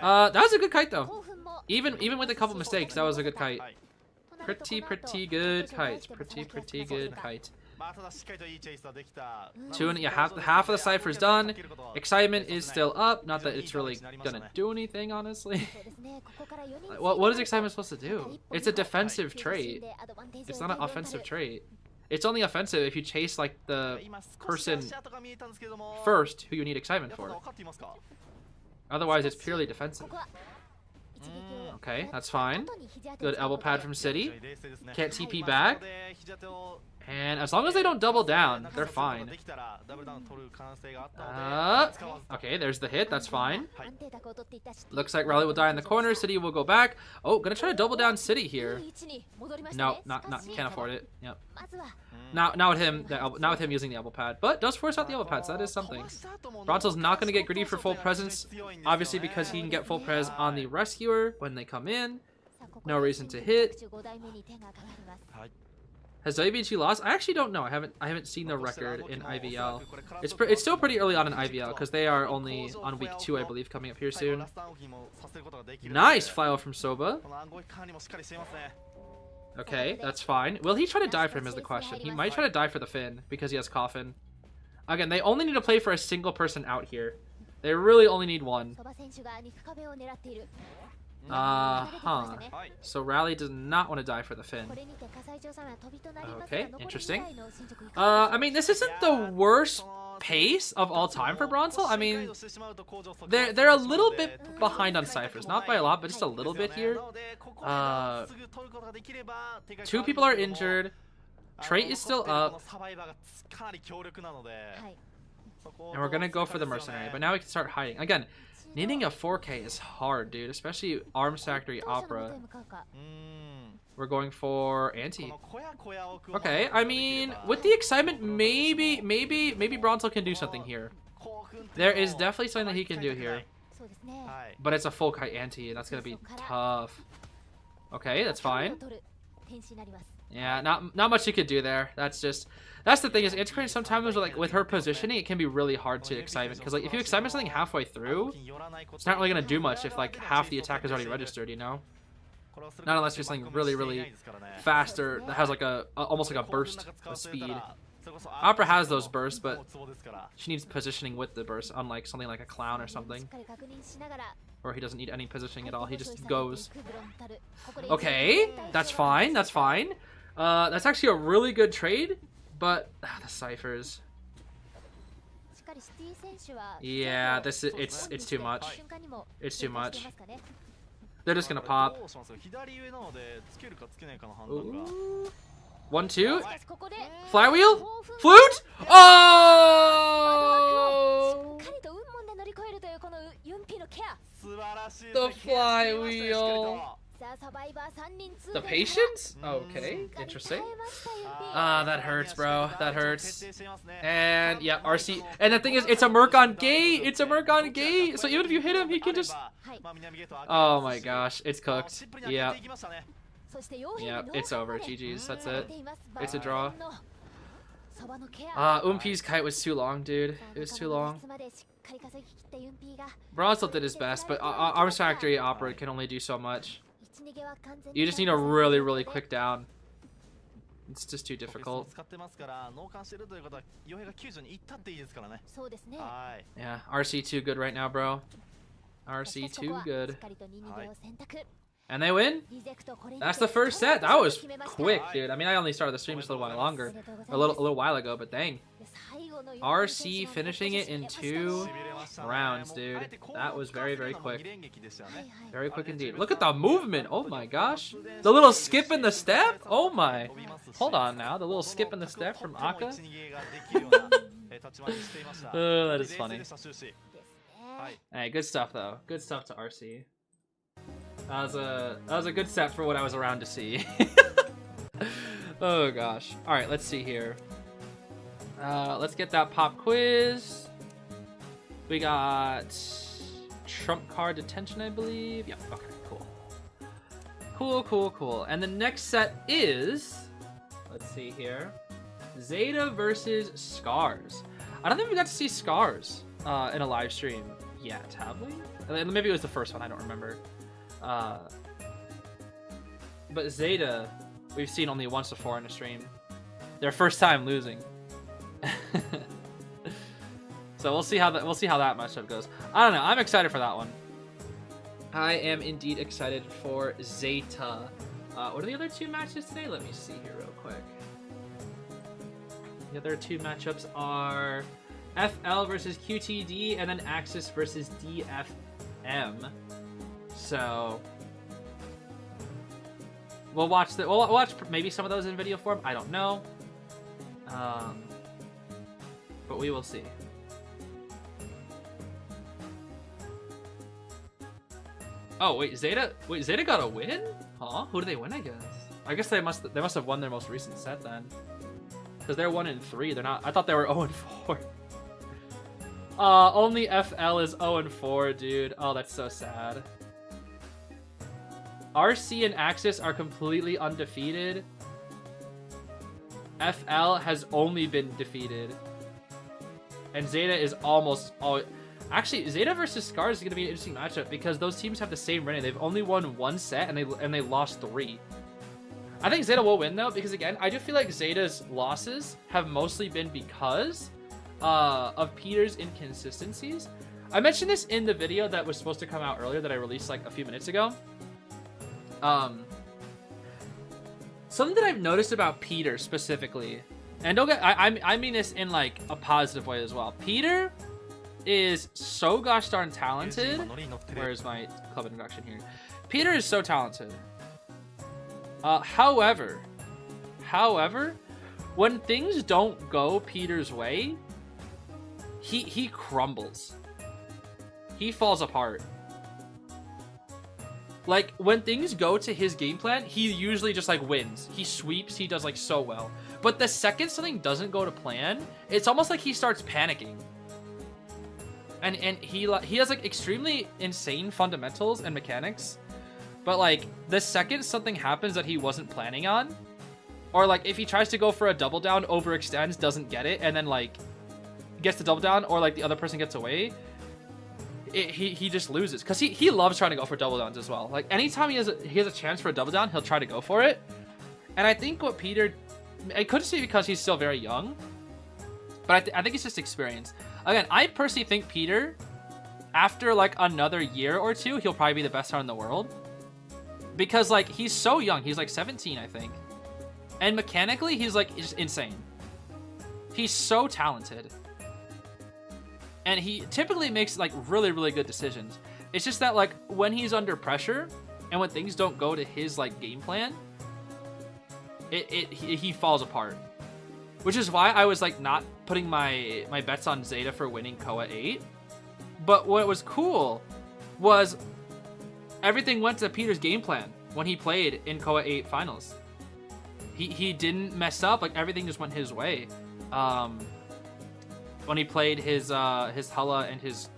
That was a good kite though. Even with a couple mistakes, that was a good kite. Pretty good kite. Pretty good kite. Yeah, half of the cipher's done. Excitement is still up. Not that it's really gonna do anything, honestly. What is excitement supposed to do? It's a defensive trait. It's not an offensive trait. It's only offensive if you chase like the person first who you need excitement for. Otherwise, it's purely defensive. Okay, that's fine. Good elbow pad from City. Can't TP back. And as long as they don't double down, they're fine. Okay, there's the hit. That's fine. Looks like Raleigh will die in the corner. City will go back. Oh, gonna try to double down City here. No, not can't afford it. Yep. Now with him using the elbow pad, but does force out the elbow pad, so that is something. Bronzel's not gonna get greedy for full presence, obviously because he can get full pres on the rescuer when they come in. No reason to hit. Has WBG lost? I actually don't know. I haven't seen the record in IVL. It's still pretty early on in IVL because they are only on week 2, I believe, coming up here soon. Nice fly out from Soba. Okay, that's fine. Will he try to die for him is the question. He might try to die for the Finn because he has Coffin. Again, they only need to play for a single person out here. They really only need one. So Rally does not want to die for the Finn. Okay, interesting. I mean, this isn't the worst pace of all time for Bronzel. I mean, they're a little bit behind on ciphers, not by a lot, but just a little bit here. 2 people are injured. Trait is still up. And we're gonna go for the mercenary, but now we can start hiding. Again, needing a 4K is hard, dude, especially Arms Factory Opera. We're going for Anti. Okay, I mean, with the excitement, maybe Bronzel can do something here. There is definitely something that he can do here. But it's a full kite Anti, and that's gonna be tough. Okay, that's fine. Yeah, not much you could do there. That's the thing is Antiquarian sometimes with her positioning it can be really hard to excitement because like if you excitement something halfway through, it's not really gonna do much if like half the attack is already registered, you know. Not unless you're something really faster that has like almost like a burst of speed. Opera has those bursts, but she needs positioning with the burst, unlike something like a clown or something. Or he doesn't need any positioning at all. He just goes. Okay, that's fine. That's fine. That's actually a really good trade, but the ciphers. Yeah, it's too much. It's too much. They're just gonna pop. Ooh. 1, 2. Flywheel? Flute? Oh! The flywheel. The patience? Okay, interesting. That hurts, bro. That hurts. And yeah, RC. And the thing is, it's a merc on gate. It's a merc on gate. So even if you hit him, he can just. Oh my gosh, it's cooked. Yeah. Yeah, it's over. GG's. That's it. It's a draw. Umpi's kite was too long, dude. It was too long. Bronzel did his best, but Arms Factory Opera can only do so much. You just need a really quick down. It's just too difficult. Yeah, RC too good right now, bro. RC too good. And they win. That's the first set. That was quick, dude. I mean, I only started the stream just a little while longer, a little while ago, but dang. RC finishing it in 2 rounds, dude. That was very quick. Very quick indeed. Look at the movement. Oh my gosh. The little skip in the step. Oh my. Hold on now. The little skip in the step from Aka. That is funny. Hey, good stuff though. Good stuff to RC. That was a good set for what I was around to see. Oh gosh. All right, let's see here. Let's get that pop quiz. We got trump card detention, I believe. Yep. Okay. Cool. And the next set is, let's see here, ZETA versus Scars. I don't think we got to see Scars in a live stream yet, have we? Maybe it was the first one. I don't remember. But ZETA, we've seen only once before in a stream. Their first time losing. So we'll see how that matchup goes. I don't know. I'm excited for that one. I am indeed excited for ZETA. What are the other 2 matches today? Let me see here real quick. The other two matchups are FL versus QTD and then Axis versus DFM. So we'll watch maybe some of those in video form. I don't know. But we will see. Oh wait, Zeta got a win? Huh? Who do they win against? I guess they must have won their most recent set then. Because they're 1-3. They're not. I thought they were 0-4. Only FL is 0-4, dude. Oh, that's so sad. RC and Axis are completely undefeated. FL has only been defeated. And Zeta is almost all. Actually, Zeta versus Scars is going to be an interesting matchup because those teams have the same rating. They've only won one set and they lost 3. I think Zeta will win though because again, I do feel like Zeta's losses have mostly been because of Peter's inconsistencies. I mentioned this in the video that was supposed to come out earlier that I released like a few minutes ago. Something that I've noticed about Peter specifically, and don't get, I mean this in like a positive way as well. Peter is so gosh darn talented. Where's my club introduction here? Peter is so talented. However, when things don't go Peter's way, he crumbles. He falls apart. Like, when things go to his game plan, he usually just, like, wins. He sweeps, he does, like, so well. But the second something doesn't go to plan, it's almost like he starts panicking. And he has, like, extremely insane fundamentals and mechanics. But, like, the second something happens that he wasn't planning on, or, like, if he tries to go for a double down, overextends, doesn't get it, and then, like, gets the double down, or, like, the other person gets away, he just loses. Because he loves trying to go for double downs as well. Like, anytime he has a chance for a double down, he'll try to go for it. And I think what Peter... I could say because he's still very young, but I think it's just experience. Again, I personally think Peter, after, like, another year or two, he'll probably be the best star in the world. Because, like, he's so young. He's, like, 17, I think. And mechanically, he's, like, just insane. He's so talented. And he typically makes, like, really, really good decisions. It's just that, like, when he's under pressure and when things don't go to his, like, game plan, he falls apart. Which is why I was, like, not putting my bets on Zeta for winning KOA 8. But what was cool was everything went to Peter's game plan when he played in KOA 8 finals. He didn't mess up. Like, everything just went his way. When he played his Hala and his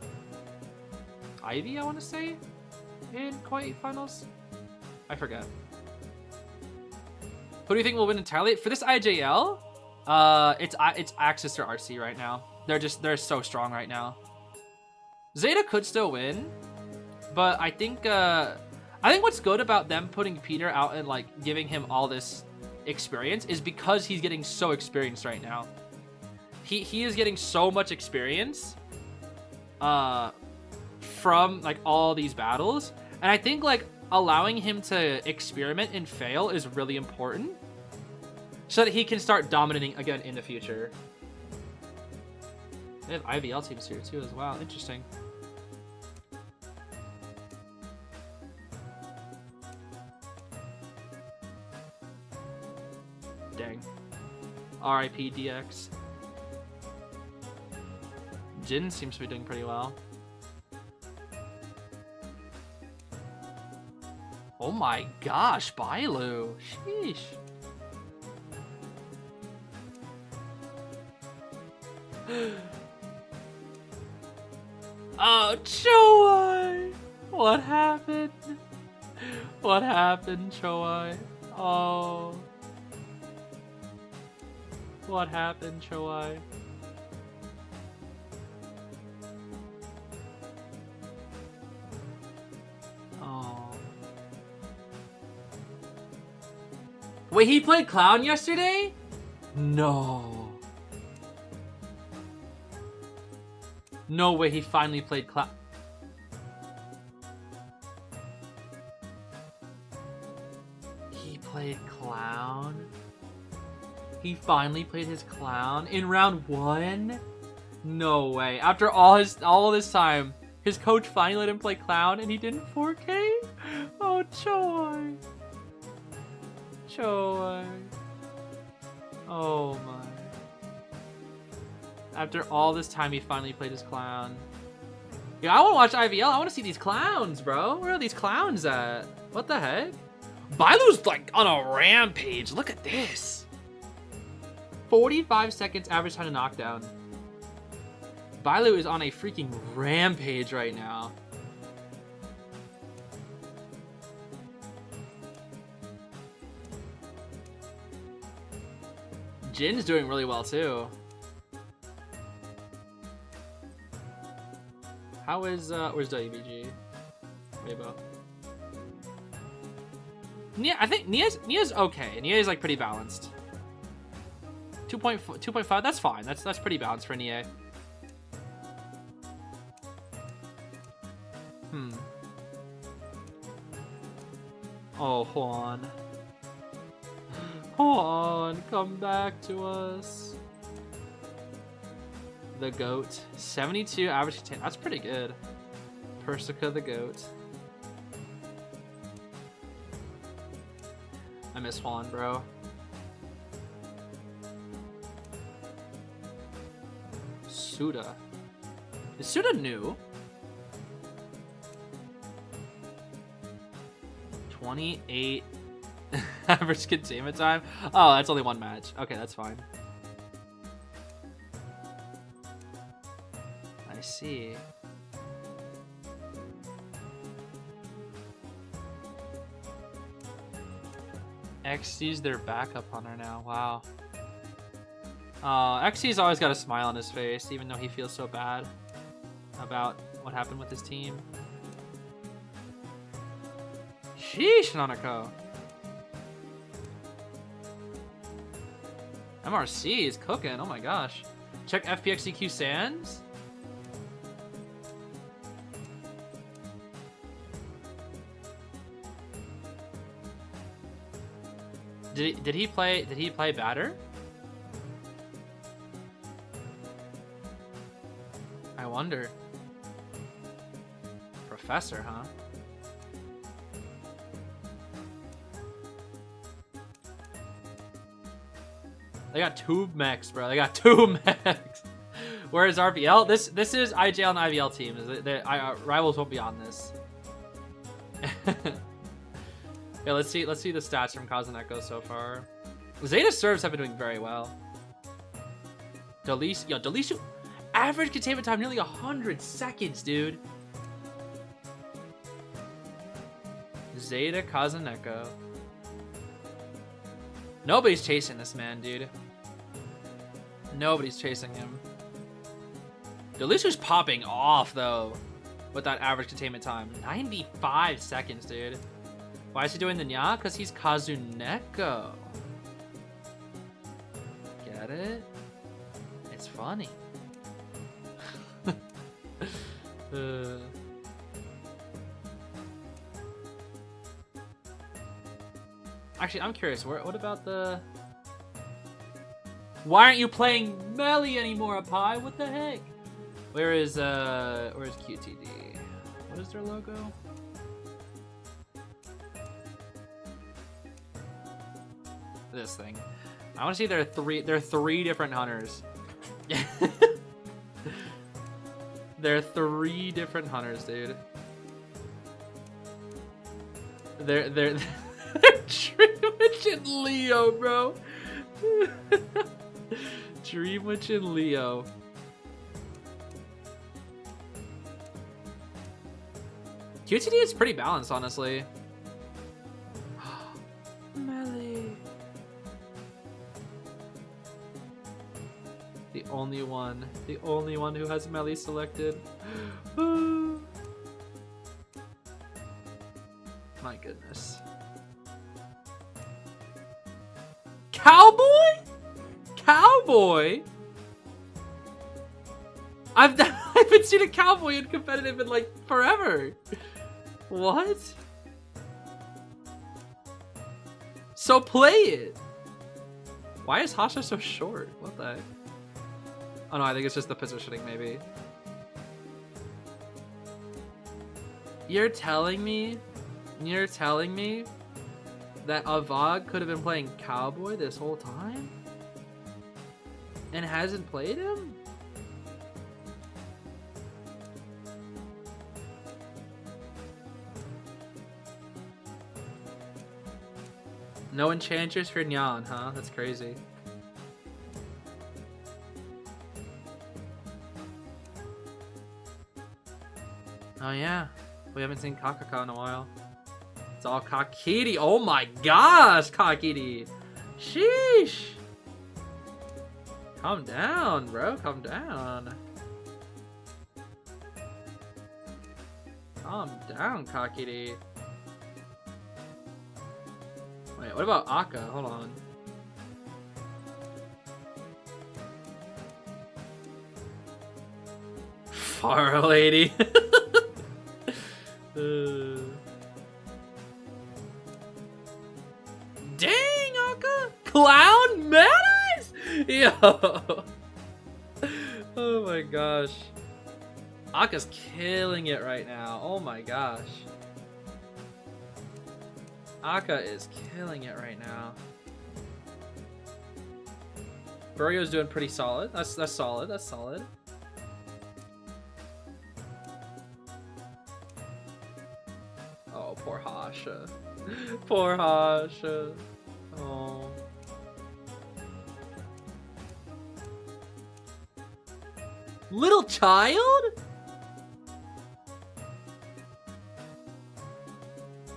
Ivy, I want to say, in KOA 8 finals? I forget. Who do you think will win entirely? For this IJL, it's Axis or RC right now. They're so strong right now. Zeta could still win, but I think what's good about them putting Peter out and, like, giving him all this experience is because he's getting so experienced right now. He is getting so much experience from, like, all these battles, and I think, like, allowing him to experiment and fail is really important so that he can start dominating again in the future. They have IVL teams here too as well. Interesting. Dang. RIP DX. Jin seems to be doing pretty well. Oh my gosh, Bailu. Sheesh. Oh, Choi! What happened? What happened, Choi? Oh. What happened, Choi? Oh. Wait, he played Clown yesterday? No. No way, he finally played Clown. He played Clown? He finally played his clown in round 1? No way. After all this time, his coach finally let him play clown and he didn't 4K? Oh, Choi. Choi. Oh my. After all this time, he finally played his clown. Yeah, I want to watch IVL. I want to see these clowns, bro. Where are these clowns at? What the heck? Bailu's like on a rampage. Look at this. 45 seconds average time to knockdown. Bailu is on a freaking rampage right now. Jin's doing really well too. How is where's WBG? Weibo. Nia, I think Nia's okay. Nia's like pretty balanced. 2.5, that's fine. That's pretty balanced for Nia. Oh, Juan. Juan, come back to us. The GOAT. 72 average contain. That's pretty good. Persica the GOAT. I miss Juan, bro. Suda. Is Suda new? 28 average containment time? Oh, that's only one match. Okay, that's fine. I see. XC's their backup hunter now. Wow. XC's always got a smile on his face, even though he feels so bad about what happened with his team. Sheesh, Nanako. MRC is cooking. Oh my gosh. Check FPXCQ Sands. Did he play batter? I wonder. Professor, huh? They got 2 mechs, bro. They got 2 mechs. Where is RPL? This is IJL and IVL teams. Rivals won't be on this. Yeah, let's see the stats from Kazuneko so far. Zeta serves have been doing very well. Delisu, average containment time nearly 100 seconds, dude. Zeta Kazuneko. Nobody's chasing this man, dude. Nobody's chasing him. Delisu's popping off, though, with that average containment time. 95 seconds, dude. Why is he doing the nya? Because he's Kazuneko. Get it? It's funny. Actually, I'm curious. What about the... Why aren't you playing Melee anymore, Apai? What the heck? Where's QTD? What is their logo? This thing. I want to see their three different hunters. There are 3 different hunters, dude. They're Dreamwitch and Leo, bro. Dreamwitch and Leo. QTD is pretty balanced, honestly. Melee. The only one who has Melee selected. My goodness. Cowboy? Cowboy? I haven't seen a cowboy in competitive in like forever. What? So play it. Why is Hasha so short? What the heck? Oh no, I think it's just the positioning, maybe. You're telling me that Avog could have been playing Cowboy this whole time? And hasn't played him? No enchanters for Nyan, huh? That's crazy. Oh yeah, we haven't seen Kakaka in a while. It's all Kakiri. Oh my gosh, Kakiri. Sheesh. Calm down, bro. Calm down. Calm down, Kakiri. Wait, what about Akka? Hold on. Far lady. Dang, Akka! Clown Mad Eyes? Yo! Oh my gosh. Akka's killing it right now. Oh my gosh. Akka is killing it right now. Burrio's doing pretty solid. That's solid. That's solid. Oh, poor Hasha. Poor Hasha. Oh. Little child?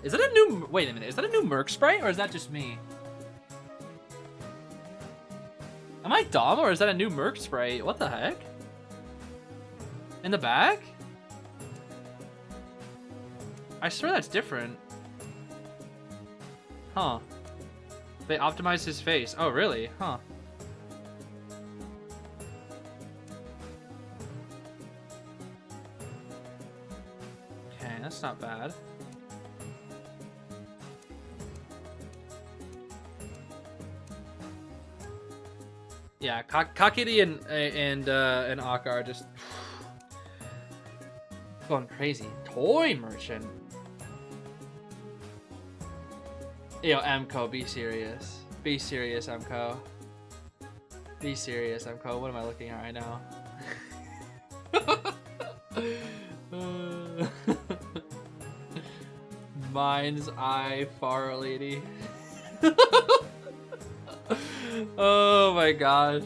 Is that a new... Wait a minute. Is that a new Merc sprite? Or is that just me? Am I dumb? Or is that a new Merc sprite? What the heck? In the back? I swear that's different. Huh. They optimized his face. Oh, really? Huh. Okay, that's not bad. Yeah, Kakiri and Akka are just going crazy. Toy merchant. Yo, Mco, be serious. Be serious, Mco. Be serious, Mco. What am I looking at right now? Mind's eye, far lady. Oh my gosh.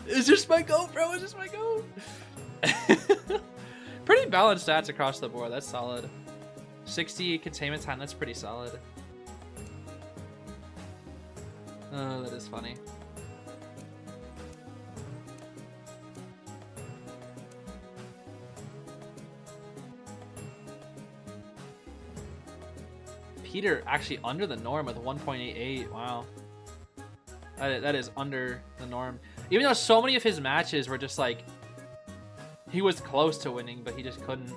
It's just my goat, bro. It's just my goat. Pretty balanced stats across the board. That's solid. 60 containment time. That's pretty solid. Oh, that is funny. Peter actually under the norm with 1.88. Wow. That is under the norm. Even though so many of his matches were just like... He was close to winning, but he just couldn't.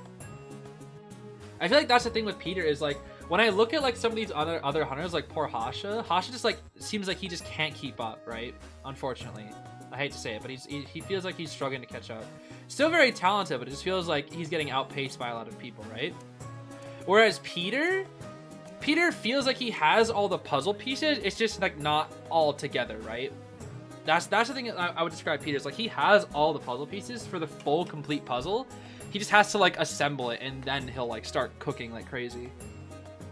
I feel like that's the thing with Peter is like... When I look at like some of these other hunters, like poor Hasha just like seems like he just can't keep up, right? Unfortunately. I hate to say it, but he feels like he's struggling to catch up. Still very talented, but it just feels like he's getting outpaced by a lot of people, right? Whereas Peter feels like he has all the puzzle pieces. It's just like not all together, right? That's the thing I would describe Peter as. Like he has all the puzzle pieces for the full complete puzzle. He just has to like assemble it and then he'll like start cooking like crazy.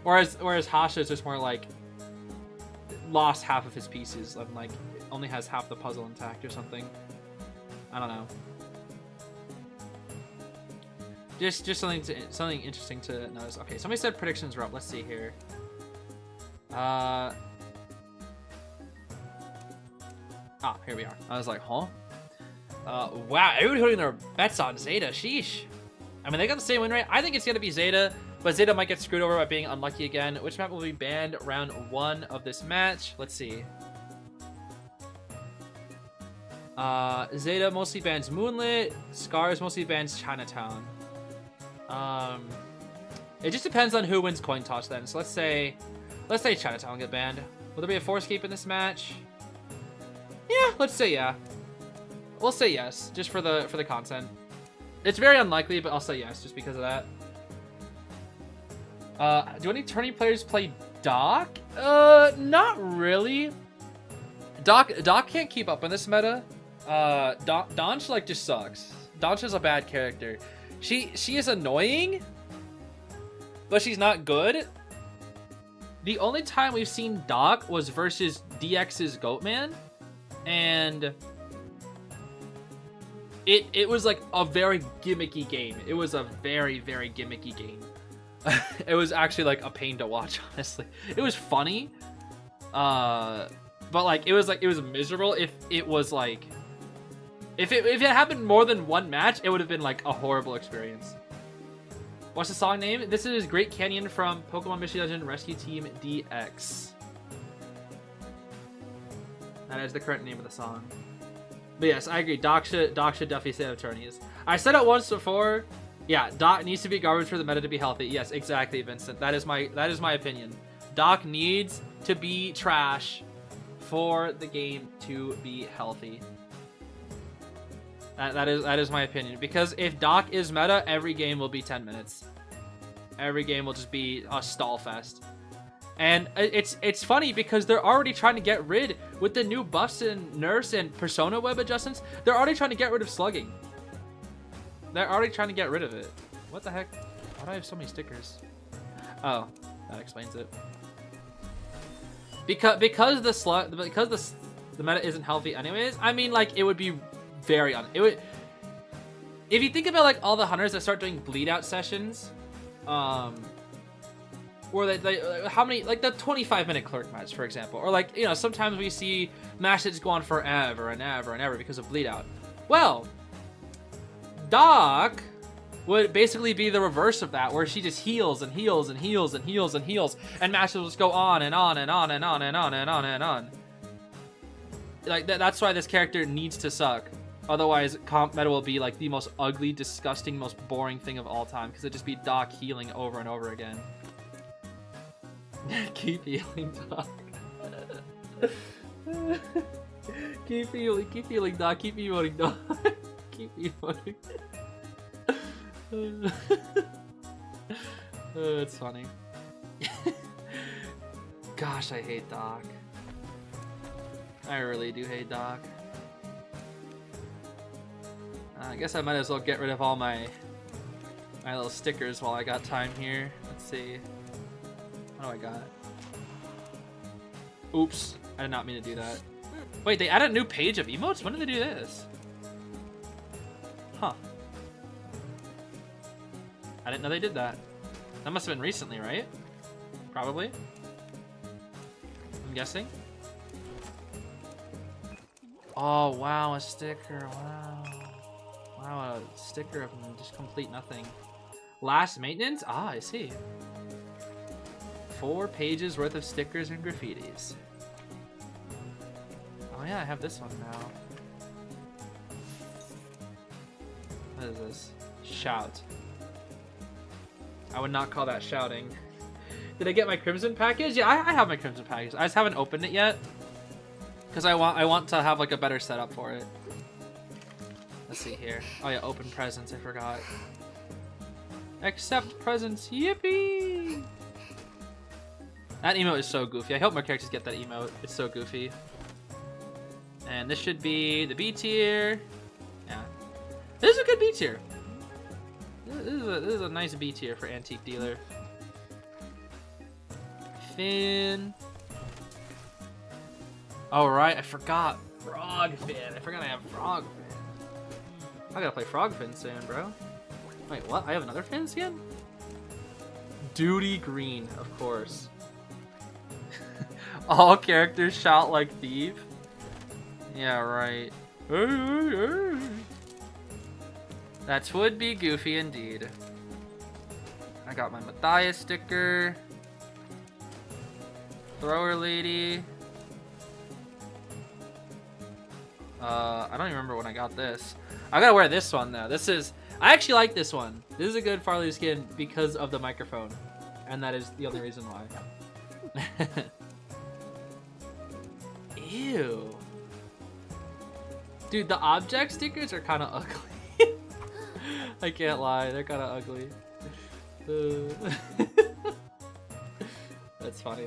Whereas Hasha is just more like lost half of his pieces and like only has half the puzzle intact or something. I don't know. Just something interesting to notice. Okay, somebody said predictions are up. Let's see here. Here we are. I was like, huh? Wow, everybody putting their bets on ZETA. Sheesh. I mean, they got the same win rate. I think it's gonna be ZETA, but ZETA might get screwed over by being unlucky again. Which map will be banned round 1 of this match? Let's see. ZETA mostly bans Moonlit. Scars mostly bans Chinatown. It just depends on who wins coin toss then. So let's say Chinatown get banned. Will there be a Force Keep in this match? Yeah, let's say yeah. We'll say yes, just for the content. It's very unlikely, but I'll say yes, just because of that. Do any tourney players play Doc? Not really. Doc can't keep up in this meta. Donch like just sucks. Donch is a bad character. She is annoying, but she's not good. The only time we've seen Doc was versus DX's Goatman, and it was like a very gimmicky game. It was a very gimmicky game. It was actually like a pain to watch, honestly. It was funny, but like it was miserable. If it was like if it happened more than one match, it would have been like a horrible experience. What's the song name? This is Great Canyon from Pokemon Mystery Dungeon Rescue Team DX. That is the correct name of the song. But yes, I agree. Doc should definitely stay out of tourneys. I said it once before. Yeah, Doc needs to be garbage for the meta to be healthy. Yes, exactly, Vincent. That is my opinion. Doc needs to be trash for the game to be healthy. That is my opinion. Because if Doc is meta, every game will be 10 minutes. Every game will just be a stall fest. And it's funny because they're already trying to get rid, with the new buffs and nerfs and persona web adjustments, they're already trying to get rid of slugging. They're already trying to get rid of it. What the heck? Why do I have so many stickers? Oh, that explains it. Because the meta isn't healthy anyways. I mean, like, it would be very if you think about like all the hunters that start doing bleed out sessions, or they how many, like the 25-minute clerk match, for example, or like, you know, sometimes we see matches go on forever and ever and ever because of bleed out. Well, Doc would basically be the reverse of that, where she just heals and heals and heals and heals and heals, and matches will just go on and on and on and on and on and on and on. Like that's why this character needs to suck. Otherwise, comp meta will be like the most ugly, disgusting, most boring thing of all time, because it'd just be Doc healing over and over again. Keep healing, Doc. Keep healing, Doc. Keep healing, Doc. Keep healing. It's funny. Gosh, I hate Doc. I really do hate Doc. I guess I might as well get rid of all my little stickers while I got time here. Let's see. What do I got? Oops. I did not mean to do that. Wait, they added a new page of emotes? When did they do this? Huh. I didn't know they did that. That must have been recently, right? Probably. I'm guessing. Oh, wow, a sticker. Wow. Wow, a sticker of just complete nothing. Last maintenance? Ah, I see. 4 pages worth of stickers and graffitis. Oh yeah, I have this one now. What is this? Shout. I would not call that shouting. Did I get my Crimson package? Yeah, I have my Crimson package. I just haven't opened it yet, because I want to have like a better setup for it. Let's see here. Oh yeah, open presents, I forgot. Accept presents, yippee! That emote is so goofy. I hope more characters get that emote. It's so goofy. And this should be the B tier. Yeah. This is a good B tier. This is a nice B tier for Antique Dealer. Finn. Oh right, I forgot Frog Fin. I forgot I have Frog Fin. I gotta play Frog Fin soon, bro. Wait, what? I have another Fin skin? Duty Green, of course. All characters shout like thief. Yeah, right. That would be goofy indeed. I got my Matthias sticker. Thrower lady. I don't even remember when I got this. I gotta wear this one though. I actually like this one. This is a good Farley skin because of the microphone. And that is the only reason why. Ew. Dude, the object stickers are kind of ugly. I can't lie, they're kind of ugly. That's funny.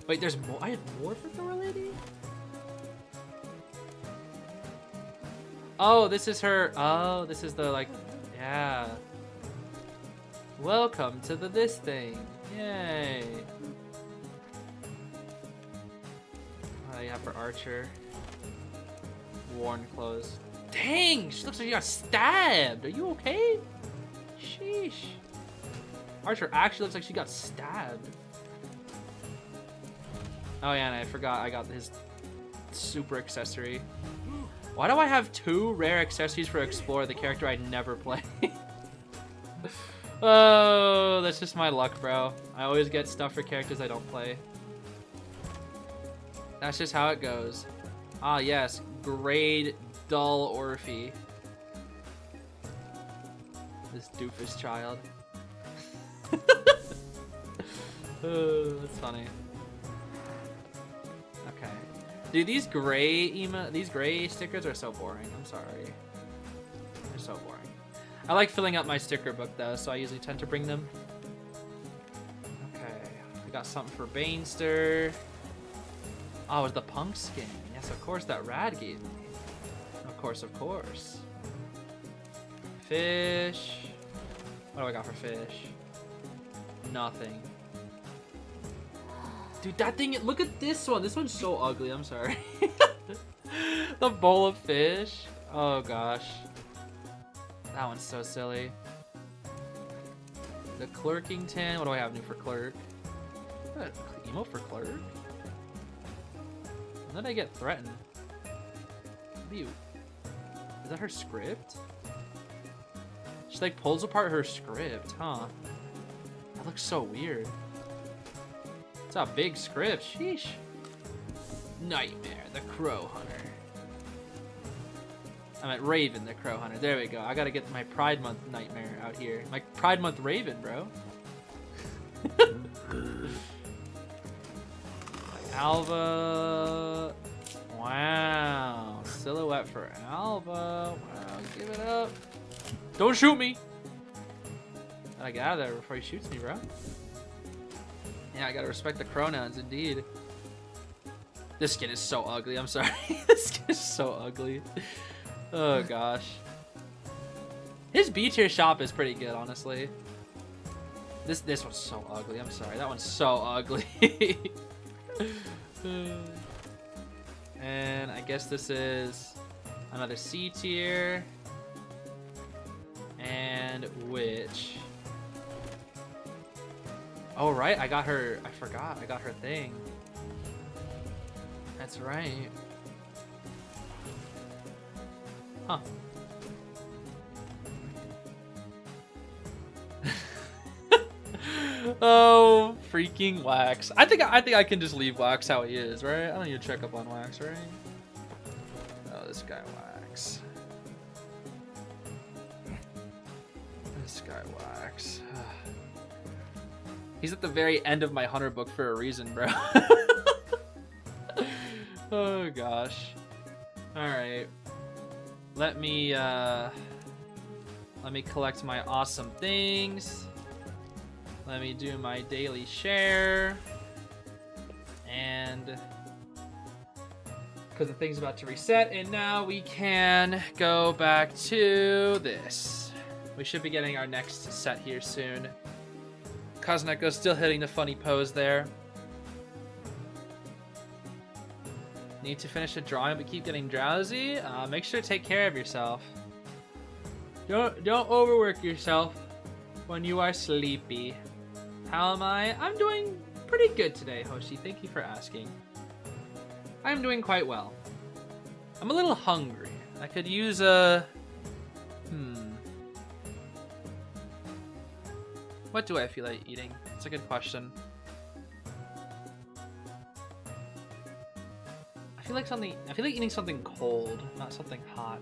Wait, there's more? I have more for Thor Lady? Oh, this is her. Oh, this is the, like, yeah. Welcome to the this thing. Yay. Oh, you have for Archer. Worn clothes. Dang, she looks like she got stabbed. Are you okay? Sheesh. Archer actually looks like she got stabbed. Oh yeah, and I forgot I got his super accessory. Why do I have 2 rare accessories for Explorer, the character I never play? Oh, that's just my luck, bro. I always get stuff for characters I don't play. That's just how it goes. Ah, yes. Grade dull Orphe. This doofus child. Oh, that's funny. Okay. Dude, these gray stickers are so boring. I'm sorry. They're so boring. I like filling up my sticker book though, so I usually tend to bring them. Okay. We got something for Banester. Oh, it was the punk skin. Yes, of course, that Rad gave me. Of course, of course. Fish. What do I got for fish? Nothing. Dude, that thing, look at this one. This one's so ugly, I'm sorry. The bowl of fish. Oh gosh. That one's so silly. The clerking tin. What do I have new for clerk? What, emote for clerk? When did I get threatened? What do you... Is that her script? She like pulls apart her script, huh? That looks so weird. It's a big script, sheesh. Nightmare, the Crow Hunter. I'm at Raven, the Crow Hunter. There we go. I gotta get my Pride Month Nightmare out here. My Pride Month Raven, bro. Alva. Wow. Silhouette for Alva. Wow, give it up. Don't shoot me. Gotta get out of there before he shoots me, bro. Yeah, I gotta respect the pronouns, indeed. This skin is so ugly, I'm sorry. This skin is so ugly. Oh, gosh. His B tier shop is pretty good, honestly. This one's so ugly, I'm sorry. That one's so ugly. And I guess this is another C tier. And Witch. Oh, right, I got her, I forgot, I got her thing. That's right. Huh. Oh, freaking Wax. I think I can just leave Wax how he is, right? I don't need to check up on Wax, right? Oh, this guy Wax. This guy Wax. He's at the very end of my Hunter book for a reason, bro. Oh gosh. Alright. Let me collect my awesome things. Let me do my daily share. And because the thing's about to reset, and now we can go back to this. We should be getting our next set here soon. Kazuneko's still hitting the funny pose there. Need to finish a drawing but keep getting drowsy? Make sure to take care of yourself. Don't overwork yourself when you are sleepy. How am I? I'm doing pretty good today, Hoshi. Thank you for asking. I'm doing quite well. I'm a little hungry. I could use a... What do I feel like eating? It's a good question. I feel like eating something cold, not something hot.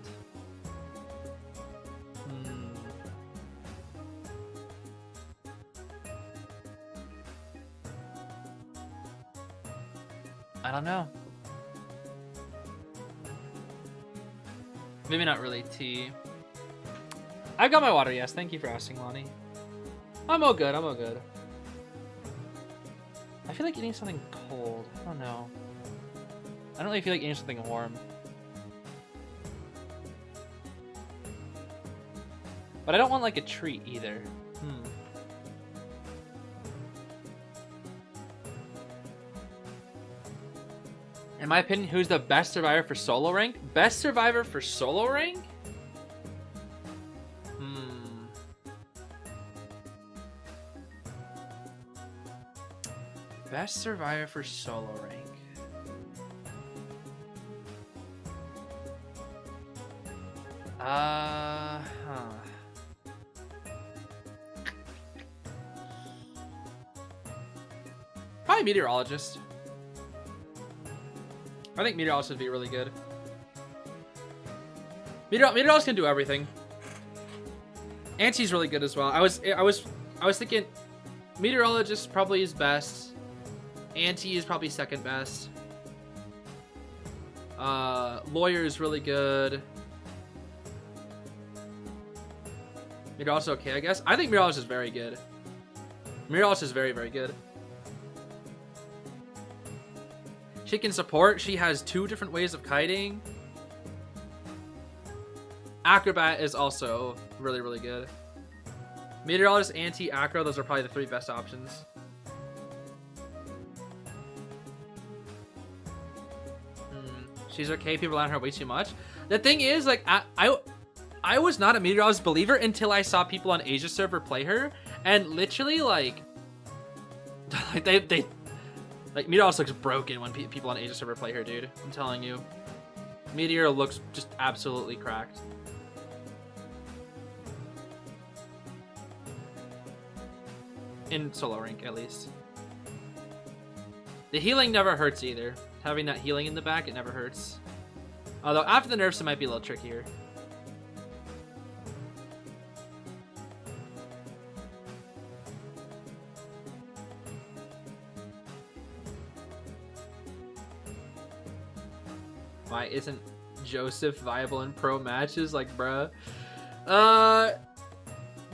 I don't know. Maybe not really tea. I've got my water, yes. Thank you for asking, Lonnie. I'm all good, I'm all good. I feel like eating something cold. I don't know. I don't really feel like eating something warm. But I don't want like a treat either. In my opinion, who's the best survivor for solo rank? Best survivor for solo rank? Best survivor for solo rank. Probably meteorologist. I think meteorologist would be really good. Meteorologist can do everything. Auntie's really good as well. I was thinking meteorologist probably is best. Auntie is probably second best. Lawyer is really good. Meteorologist okay, I guess. I think meteorologist is very good. Meteorologist is very, very good. She can support. She has 2 different ways of kiting. Acrobat is also really, really good. Meteorologist, Anti, Acro, those are probably the 3 best options. She's okay. People on her way too much. The thing is, like, I was not a meteorologist believer until I saw people on Asia server play her, and literally, like like meteorologist looks broken when people on Asia server play her, dude. I'm telling you, Meteor looks just absolutely cracked. In solo rank, at least. The healing never hurts either. Having that healing in the back, it never hurts. Although after the nerfs, it might be a little trickier. Why isn't Joseph viable in pro matches? Like, bruh.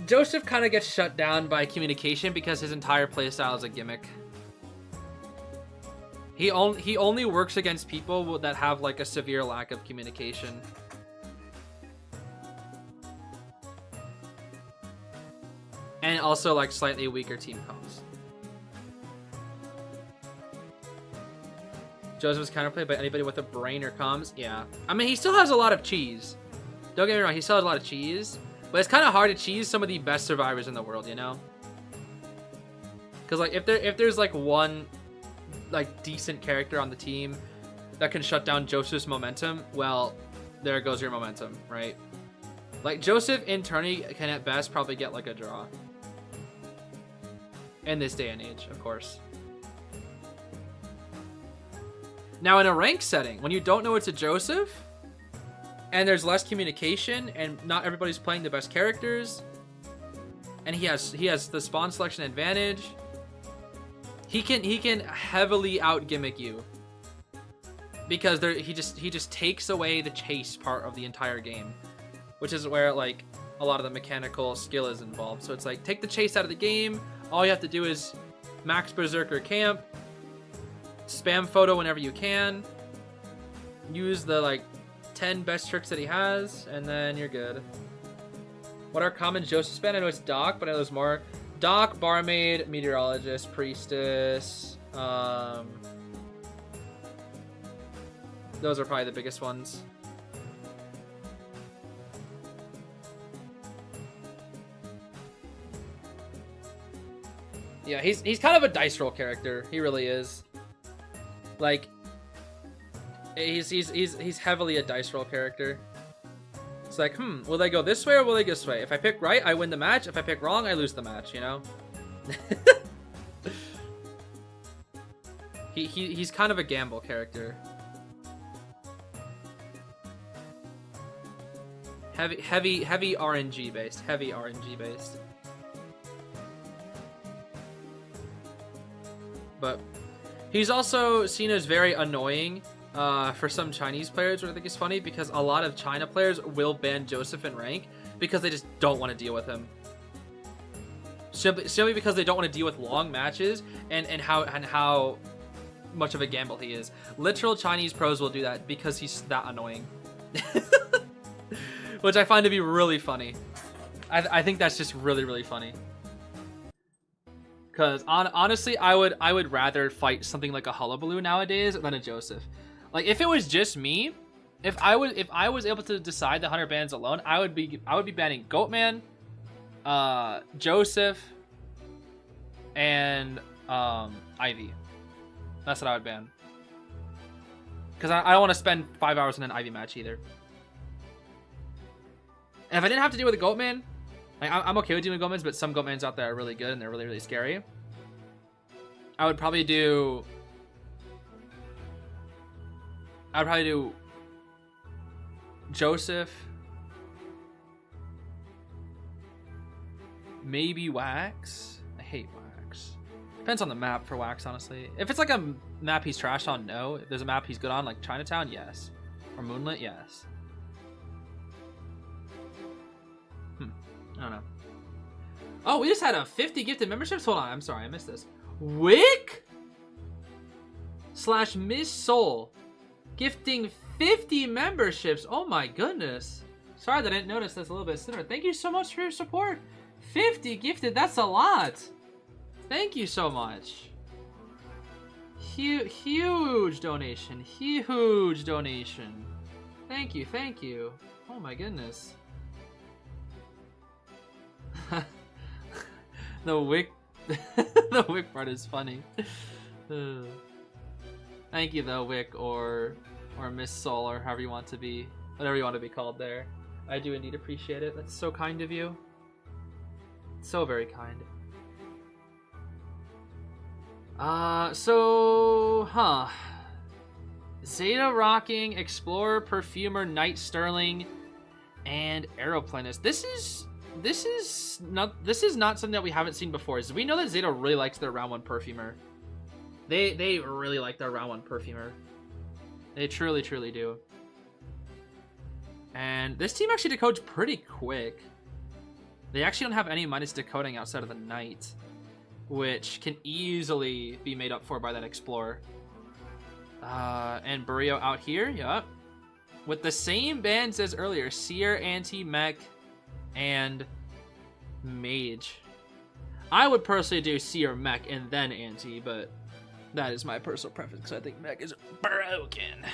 Joseph kind of gets shut down by communication because his entire playstyle is a gimmick. He only works against people that have like a severe lack of communication. And also like slightly weaker team comps. Joseph's counterplayed by anybody with a brain or comms. Yeah. I mean, he still has a lot of cheese. Don't get me wrong, he still has a lot of cheese. But it's kind of hard to cheese some of the best survivors in the world, you know? Because like if there's like one like decent character on the team that can shut down Joseph's momentum, well, there goes your momentum, right? Like Joseph in tourney can at best probably get like a draw. In this day and age, of course. Now in a rank setting, when you don't know it's a Joseph, and there's less communication, and not everybody's playing the best characters, and he has the spawn selection advantage, he can heavily out gimmick you, because he just takes away the chase part of the entire game, which is where like a lot of the mechanical skill is involved. So it's like, take the chase out of the game. All you have to do is max berserker camp, spam photo whenever you can, use the like 10 best tricks that he has, and then you're good. What are common Joseph spam? I know it's Doc, but I know there's more. Doc, Barmaid, Meteorologist, Priestess. Those are probably the biggest ones. Yeah, he's kind of a dice roll character. He really is. Like, he's heavily a dice roll character. It's like, will they go this way or will they go this way? If I pick right, I win the match. If I pick wrong, I lose the match, you know? He's kind of a gamble character. Heavy RNG based. Heavy RNG based. But he's also seen as very annoying for some Chinese players, which I think is funny because a lot of China players will ban Joseph in rank because they just don't want to deal with him. Simply because they don't want to deal with long matches and how much of a gamble he is. Literal Chinese pros will do that because he's that annoying. Which I find to be really funny. I think that's just really, really funny. Because honestly, I would rather fight something like a Hullabaloo nowadays than a Joseph. Like if it was just me, if I was able to decide the 100 bans alone, I would be banning Goatman, Joseph, and Ivy. That's what I would ban. Because I don't want to spend 5 hours in an Ivy match either. And if I didn't have to deal with a Goatman, like I'm okay with dealing with Goatmans, but some Goatmans out there are really good and they're really, really scary. I would probably do Joseph, maybe Wax. I hate Wax. Depends on the map for Wax, honestly. If it's like a map he's trashed on, no. If there's a map he's good on, like Chinatown, yes. Or Moonlit, yes. I don't know. Oh, we just had a 50 gifted memberships? Hold on, I'm sorry, I missed this. Wick / Miss Soul gifting 50 memberships. Oh my goodness. Sorry that I didn't notice this a little bit sooner. Thank you so much for your support. 50 gifted, that's a lot. Thank you so much. Huge donation. Huge donation. Thank you, thank you. Oh my goodness. The wick the wick part is funny. Thank you though, Wick or Miss Soul, or however you want to be, whatever you want to be called there. I do indeed appreciate it. That's so kind of you. So very kind. Zeta rocking, Explorer, Perfumer, Knight Sterling, and Aeroplanist. This is not something that we haven't seen before. So we know that Zeta really likes their round 1 Perfumer. They really like their round 1 Perfumer. They truly do. And this team actually decodes pretty quick. They actually don't have any minus decoding outside of the Knight, which can easily be made up for by that Explorer. And Burrito out here, yup. With the same bans as earlier, Seer, Anti-Mech, and Mage. I would personally do Seer, Mech, and then Anti, but that is my personal preference because I think Mech is broken.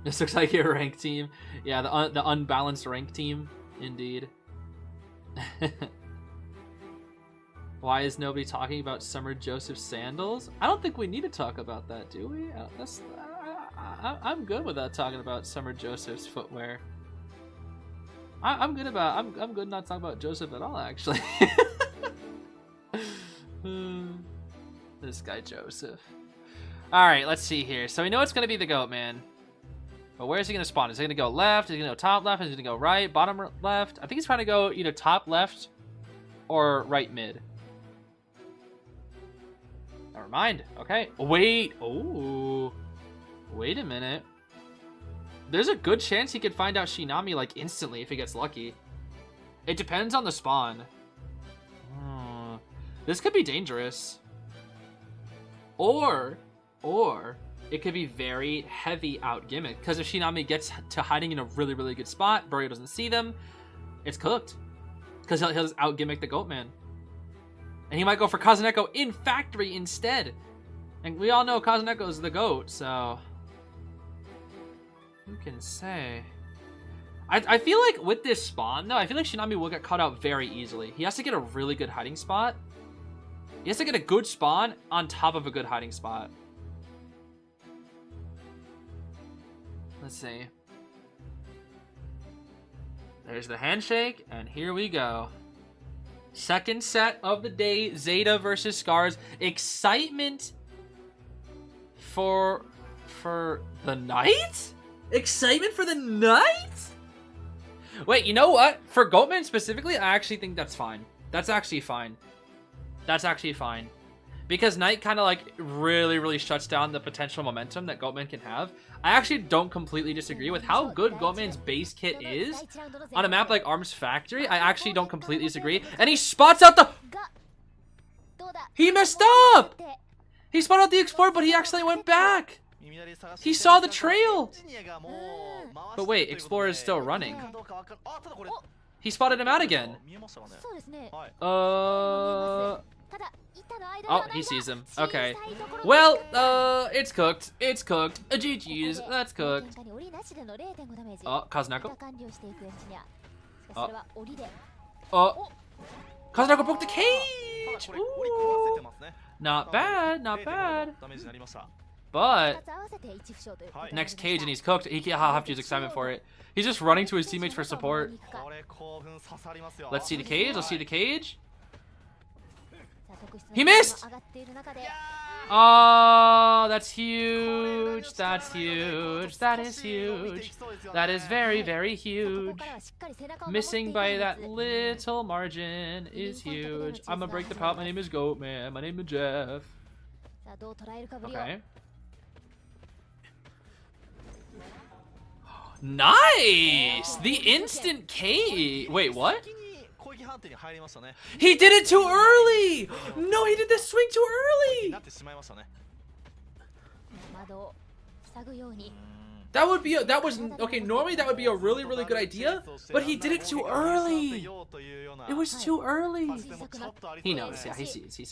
This looks like your rank team. Yeah, the unbalanced rank team, indeed. Why is nobody talking about Summer Joseph sandals? I don't think we need to talk about that, do we? I'm good with that, talking about Summer Joseph's footwear. I'm good not talking about Joseph at all, actually. This guy Joseph. All right, let's see here. So we know it's gonna be the goat man, but where is he gonna spawn? Is he gonna go left? Is he gonna go top left? Is he gonna go right? Bottom left? I think he's trying to go either top left or right mid. Never mind. Okay. Wait. Oh. Wait a minute. There's a good chance he could find out Shinami like instantly if he gets lucky. It depends on the spawn. This could be dangerous. Or it could be very heavy out gimmick. Because if Shinami gets to hiding in a really, really good spot, Burrito doesn't see them, it's cooked. Because he'll just out gimmick the Goat Man. And he might go for Kazuneko in factory instead. And we all know Kazuneko is the GOAT, so who can say? I feel like with this spawn, though, I feel like Shinami will get caught out very easily. He has to get a really good hiding spot. He has to get a good spawn on top of a good hiding spot. Let's see. There's the handshake, and here we go. Second set of the day, Zeta versus Scars. Excitement for the night? Excitement for the night? Wait, you know what? For Goatman specifically, I actually think that's fine. That's actually fine. That's actually fine. because Knight kind of like really shuts down the potential momentum that Goatman can have. I actually don't completely disagree with how good Goatman's base kit is on a map like Arms Factory. I actually don't completely disagree. And he spots out the... He messed up! He spotted out the Explorer, but he accidentally went back. He saw the trail. But wait, Explorer is still running. He spotted him out again. Oh, he sees him. Okay. Well, it's cooked. It's cooked. GG's. That's cooked. Oh, Kazunako. Oh. Kazunako broke the cage! Ooh. Not bad, not bad. But next cage and he's cooked. He'll have to use excitement for it. He's just running to his teammates for support. Let's see the cage. Let's see the cage. He missed! Oh, that's huge. That's huge. That is huge. That is very huge. Missing by that little margin is huge. I'm gonna break the pot. My name is Goatman. My name is Jeff. Okay. Nice! The instant K. Wait, what? He did it too early! No, he did the swing too early! That would be okay, normally that would be a really good idea, but he did it too early. It was too early. He knows, yeah, he sees.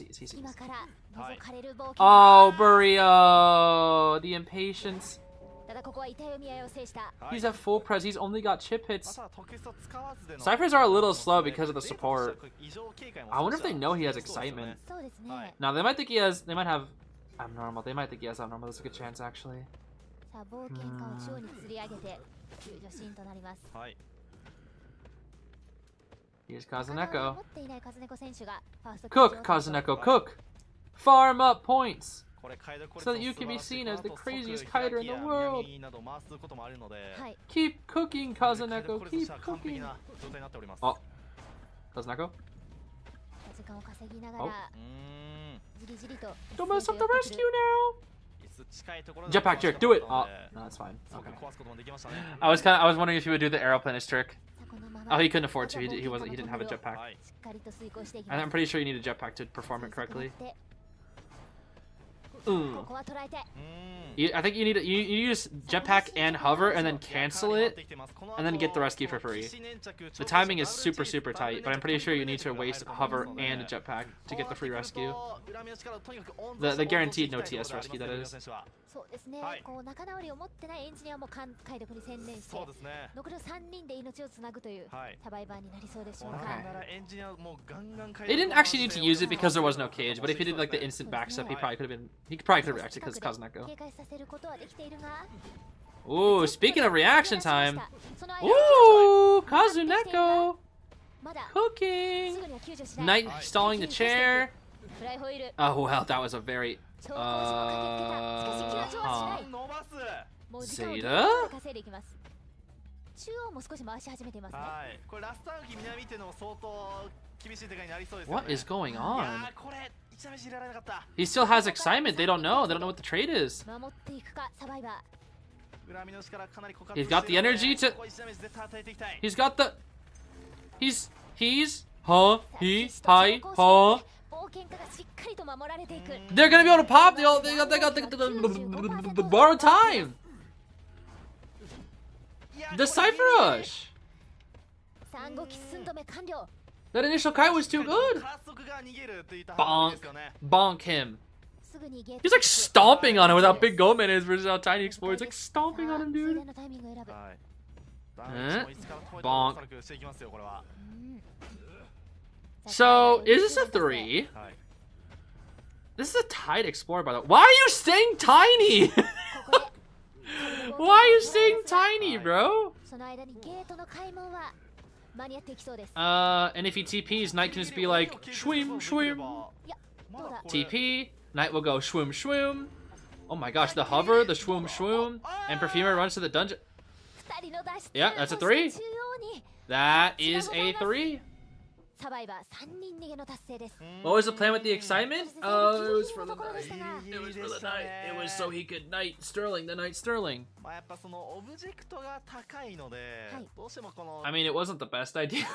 Oh, Burrito, the impatience. He's at full pres. He's only got chip hits. Ciphers are a little slow because of the support. I wonder if they know he has excitement. Now they might think he has. They might have abnormal. They might think he has abnormal. There's a good chance actually. Here's Kazuneko. Cook, Kazuneko, cook. Farm up points. So that you can be seen as the craziest kiter in the world. Keep cooking, Kazuneko. Keep cooking. Oh, Kazuneko. Oh. Don't mess up the rescue now. Jetpack trick, do it. Oh, no, that's fine. Okay. I was wondering if he would do the aeroplanist trick. Oh, he couldn't afford to. He didn't have a jetpack. And I'm pretty sure you need a jetpack to perform it correctly. I think you need you use jetpack and hover and then cancel it and then get the rescue for free. The timing is super tight, but I'm pretty sure you need to waste hover and a jetpack to get the free rescue. The guaranteed no TS rescue, that is. They didn't actually need to use it because there was no cage, but if he did like the instant backstep, he probably could have reacted because it's Kazuneko. Ooh, speaking of reaction time. Ooh, Kazuneko. Cooking. Knight stalling the chair. Oh, well, that was a very... ZETA? What is going on? He still has excitement. They don't know. They don't know what the trade is. He's got the energy to... He's got the... They're gonna be able to pop. They got the borrowed time. The Cypher Rush. That initial kite was too good. Bonk. Bonk him. He's like stomping on him with how big Goatman is versus how tiny Explorer is. Like stomping on him, dude. Bonk. So, is this a 3? This is a tight Explorer, by the way. Why are you staying tiny? Why are you staying tiny, bro? And if he TPs, Knight can just be like, shwim, shwim. TP, Knight will go shwim, shwim. Oh my gosh, the hover, the shwim, shwim. And Perfumer runs to the dungeon. Yeah, that's a 3. That is a 3. What was the plan with the excitement? Oh, it was for the night. It was for the night. It was so he could knight Sterling, the knight Sterling. まあやっぱそのオブジェクトが高いので、どうしてもこの I mean, it wasn't the best idea.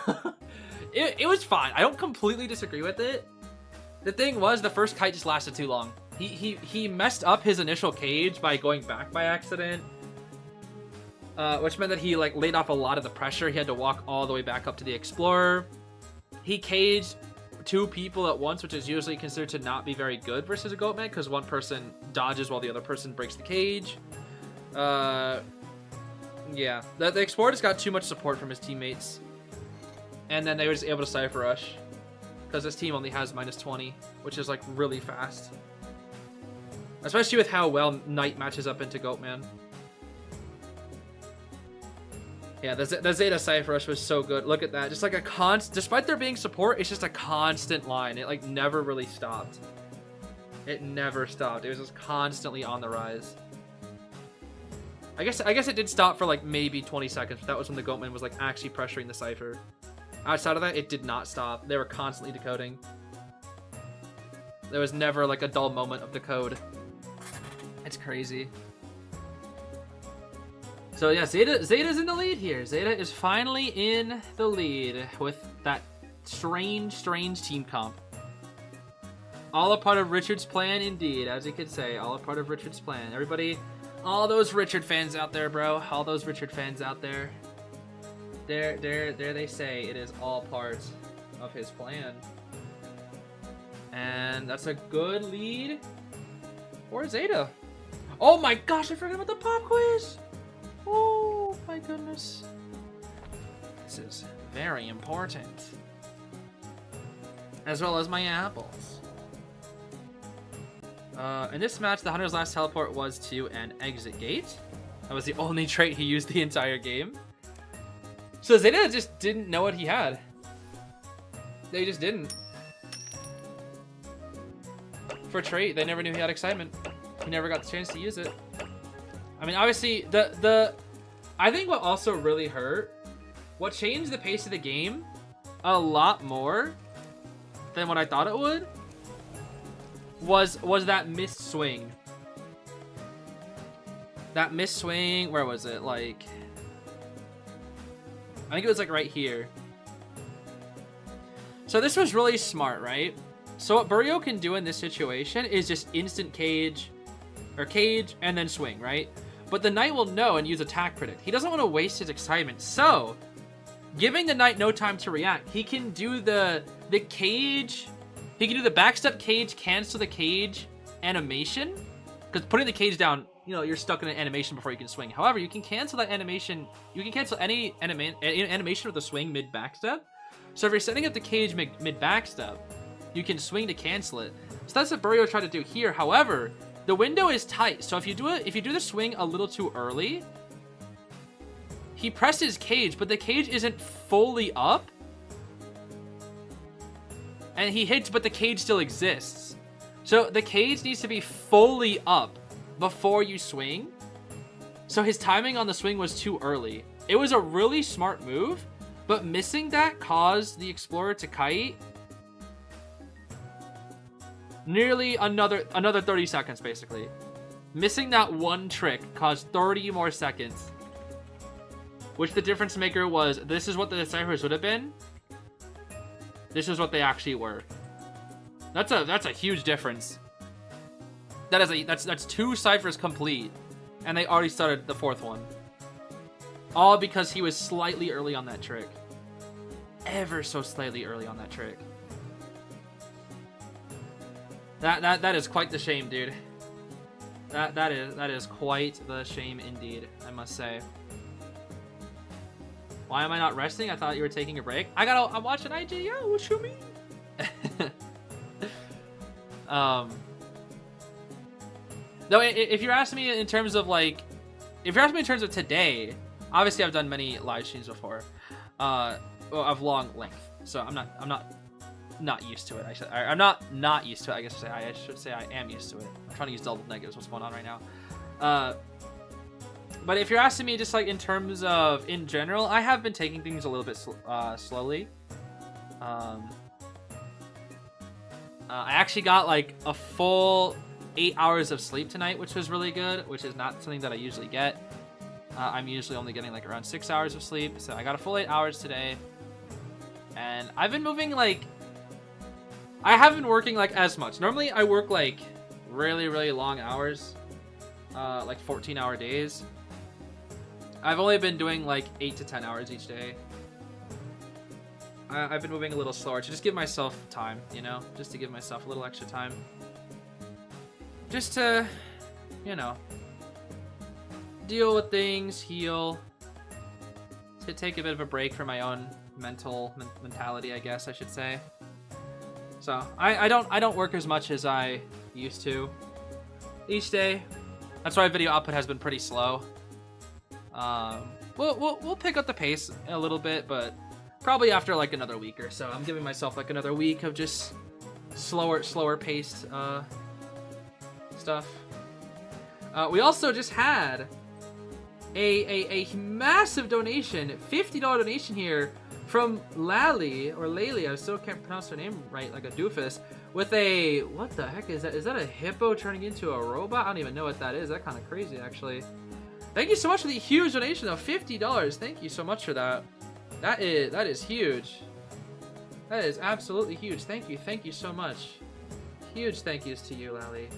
it was fine. I don't completely disagree with it. The thing was, the first kite just lasted too long. He messed up his initial cage by going back by accident. Which meant that he like laid off a lot of the pressure. He had to walk all the way back up to the Explorer. He caged 2 people at once, which is usually considered to not be very good versus a Goatman, because one person dodges while the other person breaks the cage. Yeah, the Explorer just got too much support from his teammates, and then they were just able to Cypher Rush, because this team only has -20, which is like really fast, especially with how well Knight matches up into Goatman. Yeah, the ZETA Cypher Rush was so good. Look at that. Just like a despite there being support, it's just a constant line. It like never really stopped. It never stopped. It was just constantly on the rise. I guess it did stop for like maybe 20 seconds, but that was when the Goatman was like actually pressuring the Cypher. Outside of that, it did not stop. They were constantly decoding. There was never like a dull moment of decode. It's crazy. So yeah, Zeta's in the lead here. Zeta is finally in the lead with that strange team comp. All a part of Richard's plan, indeed, as you could say. All a part of Richard's plan. Everybody, all those Richard fans out there, bro. All those Richard fans out there. There they say it is all part of his plan. And that's a good lead for Zeta. Oh my gosh, I forgot about the pop quiz. Oh my goodness. This is very important. As well as my apples. In this match, the Hunter's last teleport was to an exit gate. That was the only trait he used the entire game. So Zeta just didn't know what he had. They just didn't. For trait, they never knew he had excitement. He never got the chance to use it. I mean, obviously, I think what also really hurt, what changed the pace of the game a lot more than what I thought it would, was that missed swing. That missed swing, where was it? Like, I think it was like right here. So this was really smart, right? So what Burrito can do in this situation is just instant cage, or cage, and then swing, right? But the Knight will know and use attack predict. He doesn't want to waste his excitement. So, giving the Knight no time to react, he can do the cage. He can do the backstep cage, cancel the cage animation. Because putting the cage down, you know, you're stuck in an animation before you can swing. However, you can cancel that animation. You can cancel any animation with a swing mid backstep. So if you're setting up the cage mid backstep, you can swing to cancel it. So that's what Burrito tried to do here. However, the window is tight, so if you do the swing a little too early, he presses cage, but the cage isn't fully up, and he hits, but the cage still exists. So the cage needs to be fully up before you swing. So his timing on the swing was too early. It was a really smart move, but missing that caused the Explorer to kite nearly another 30 seconds, basically. Missing that one trick caused 30 more seconds. Which the difference maker was, this is what the ciphers would have been. This is what they actually were. That's a huge difference. That's 2 ciphers complete, and they already started the 4th one. All because he was slightly early on that trick. Ever so slightly early on that trick. That is quite the shame, dude. That is quite the shame indeed, I must say. Why am I not resting? I thought you were taking a break. I'm watching IJL. What you mean? No, if you're asking me in terms of like, if you're asking me in terms of today, obviously I've done many live streams before, of long length. So I'm not used to it. I'm not used to it. I guess I should say I am used to it. I'm trying to use double negatives. What's going on right now? But if you're asking me just like in terms of in general, I have been taking things a little bit slowly. I actually got like a full 8 hours of sleep tonight, which was really good, which is not something that I usually get. I'm usually only getting like around 6 hours of sleep, so I got a full 8 hours today. And I've been moving like... I haven't been working like as much. Normally I work like really long hours, like 14-hour days. I've only been doing like 8 to 10 hours each day. I've been moving a little slower to just give myself time, you know? Just to give myself a little extra time. Just to, you know, deal with things, heal, to take a bit of a break from my own mentality, I guess I should say. So I don't work as much as I used to each day. That's why video output has been pretty slow. We'll pick up the pace a little bit, but probably after like another week or so. I'm giving myself like another week of just slower paced stuff. We also just had a massive donation, $50 donation here from Lally, or Laylee, I still can't pronounce her name right, like a doofus, with a, what the heck is that? Is that a hippo turning into a robot? I don't even know what that is. That's kind of crazy, actually. Thank you so much for the huge donation, though. $50. Thank you so much for that. That is huge. That is absolutely huge. Thank you so much. Huge thank yous to you, Lally.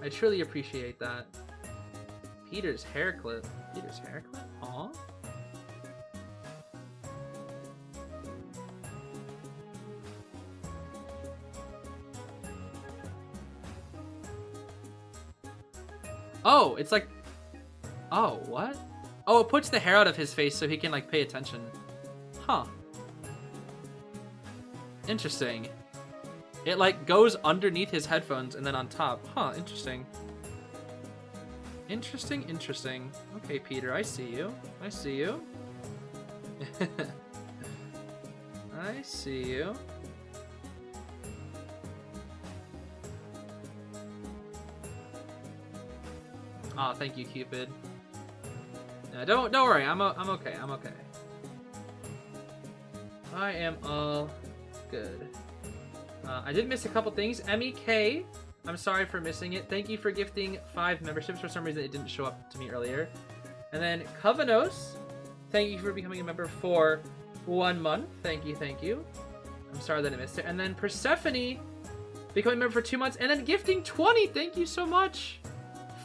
I truly appreciate that. Peter's hair clip. Peter's hair clip? Aw. Oh, it's like... Oh, what? Oh, it puts the hair out of his face so he can, like, pay attention. Huh. Interesting. It, like, goes underneath his headphones and then on top. Huh, interesting. Interesting. Okay, Peter, I see you. I see you. I see you. Aw, thank you, Cupid. Don't worry, I'm okay. I'm okay. I am all good. I did miss a couple things. MEK, I'm sorry for missing it. Thank you for gifting 5 memberships. For some reason, it didn't show up to me earlier. And then Covenos, thank you for becoming a member for 1 month. Thank you. I'm sorry that I missed it. And then Persephone, becoming a member for 2 months. And then gifting 20. Thank you so much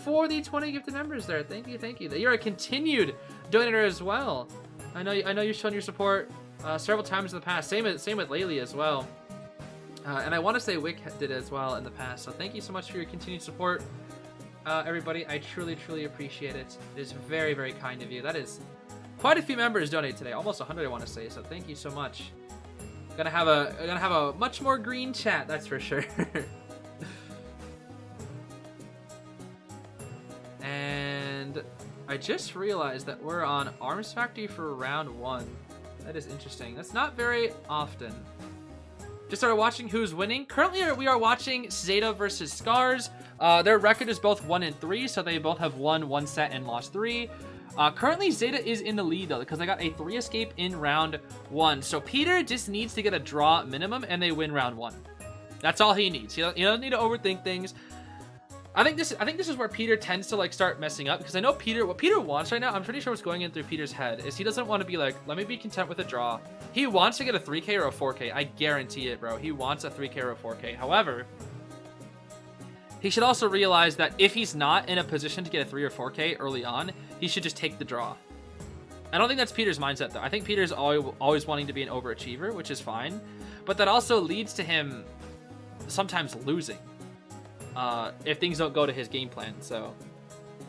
for the 20 gifted members there. Thank you. You're a continued donator as well. I know you've shown your support several times in the past. Same with Laylee as well. And I want to say Wick did as well in the past. So thank you so much for your continued support, everybody. I truly appreciate it. It is very kind of you. That is quite a few members donated today, almost 100 I want to say. So thank you so much. Gonna have a much more green chat, that's for sure. And I just realized that we're on Arms Factory for round 1. That is interesting. That's not very often. Just started watching who's winning. Currently, we are watching ZETA versus Scars. Their record is both 1-3, so they both have won 1 set and lost 3. Currently, ZETA is in the lead, though, because they got a 3 escape in round 1. So Peter just needs to get a draw minimum, and they win round 1. That's all he needs. He doesn't need to overthink things. I think this is where Peter tends to like start messing up, because I know what Peter wants right now, I'm pretty sure what's going in through Peter's head is he doesn't want to be like, let me be content with a draw. He wants to get a 3K or a 4K. I guarantee it, bro. He wants a 3K or a 4K. However, he should also realize that if he's not in a position to get a 3 or 4K early on, he should just take the draw. I don't think that's Peter's mindset, though. I think Peter's always wanting to be an overachiever, which is fine. But that also leads to him sometimes losing. If things don't go to his game plan. So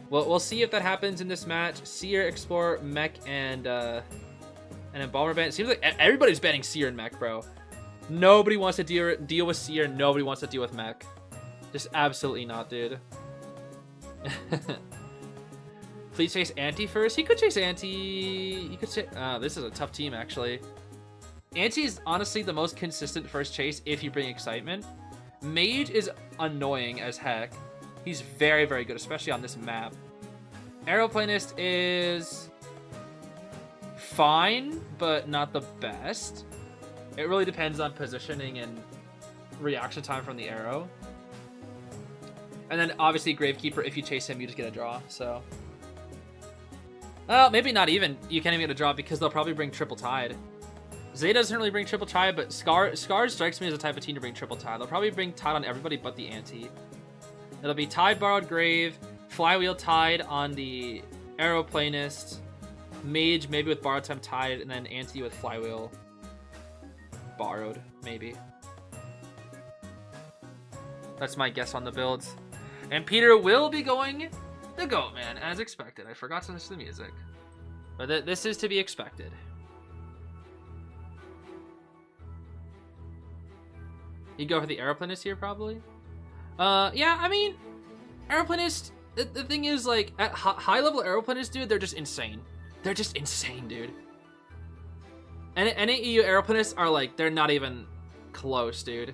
we'll see if that happens in this match. Seer, Explorer, Mech, and Embalmer ban. It seems like everybody's banning Seer and Mech, bro. Nobody wants to deal with Seer. Nobody wants to deal with Mech. Just absolutely not, dude. Please chase Anti first. He could chase Anti. He could chase... this is a tough team, actually. Anti is honestly the most consistent first chase if you bring excitement. Mage is annoying as heck. He's very good, especially on this map. Aeroplanist is fine, but not the best. It really depends on positioning and reaction time from the arrow. And then obviously Gravekeeper, if you chase him, you just get a draw, so. Well, maybe not even. You can't even get a draw because they'll probably bring Triple Tide. ZETA doesn't really bring Triple Tide, but Scar strikes me as a type of team to bring Triple Tide. They'll probably bring Tide on everybody but the Ante. It'll be Tide, Borrowed Grave, Flywheel Tide on the Aeroplanist, Mage maybe with Borrowed Time Tide, and then Ante with Flywheel Borrowed, maybe. That's my guess on the builds. And Peter will be going the GOAT Man, as expected. I forgot to listen to the music. But this is to be expected. You go for the Aeroplanist here, probably? Yeah, I mean, Aeroplanist, the thing is, like, at high-level Aeroplanist, dude, they're just insane. They're just insane, dude. And any EU Aeroplanists are, like, they're not even close, dude.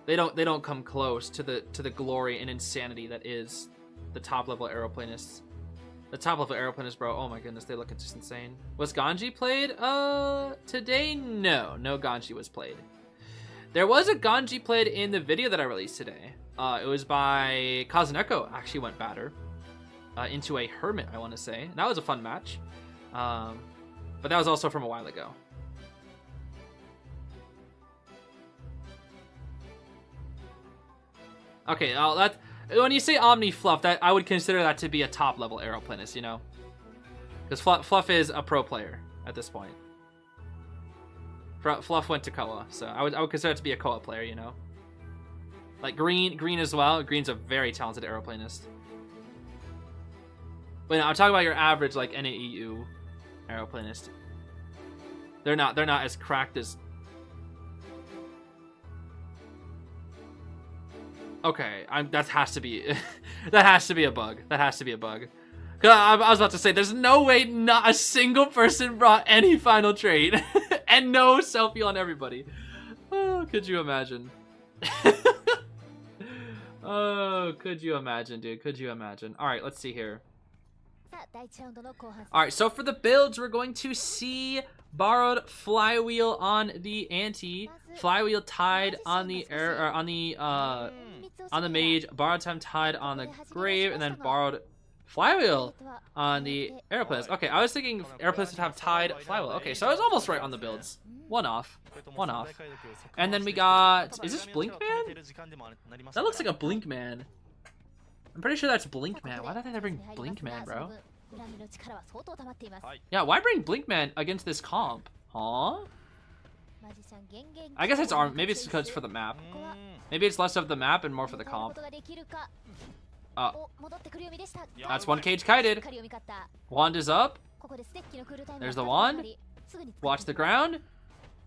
They don't come close to the glory and insanity that is the top-level Aeroplanists. The top-level Aeroplanists, bro, oh my goodness, they look just insane. Was Ganji played? Today, no. No Ganji was played. There was a Ganji played in the video that I released today. It was by Kazuneko, actually went batter. Into a Hermit, I want to say. That was a fun match. But that was also from a while ago. Okay, when you say Omni Fluff, that I would consider that to be a top-level Aeroplanist, you know? Because Fluff is a pro player at this point. Fluff went to Koa, so I would consider it to be a Koa player, you know? Like Green as well. Green's a very talented Aeroplanist. But no, I'm talking about your average, like, NAEU Aeroplanist. They're not as cracked as... Okay, that has to be that has to be a bug. That has to be a bug. 'Cause I was about to say, there's no way not a single person brought any final trait and no selfie on everybody. Oh, could you imagine? Oh, could you imagine, dude? Could you imagine? All right, let's see here. All right, so for the builds, we're going to see Borrowed Flywheel on the Ante, Flywheel Tide on the on the Mage, Borrowed Time Tide on the Grave, and then Borrowed Flywheel on the Aeroplanist. Okay, I was thinking Aeroplanist would have Tide, Flywheel. Okay, so I was almost right on the builds. One off. And then we got... Is this Blinkman? That looks like a Blinkman. I'm pretty sure that's Blinkman. Why did they bring Blinkman, bro? Yeah, why bring Blinkman against this comp? Huh? I guess it's arm. Maybe it's because it's for the map. Maybe it's less of the map and more for the comp. That's one cage kited. Wand is up. There's the wand. Watch the ground.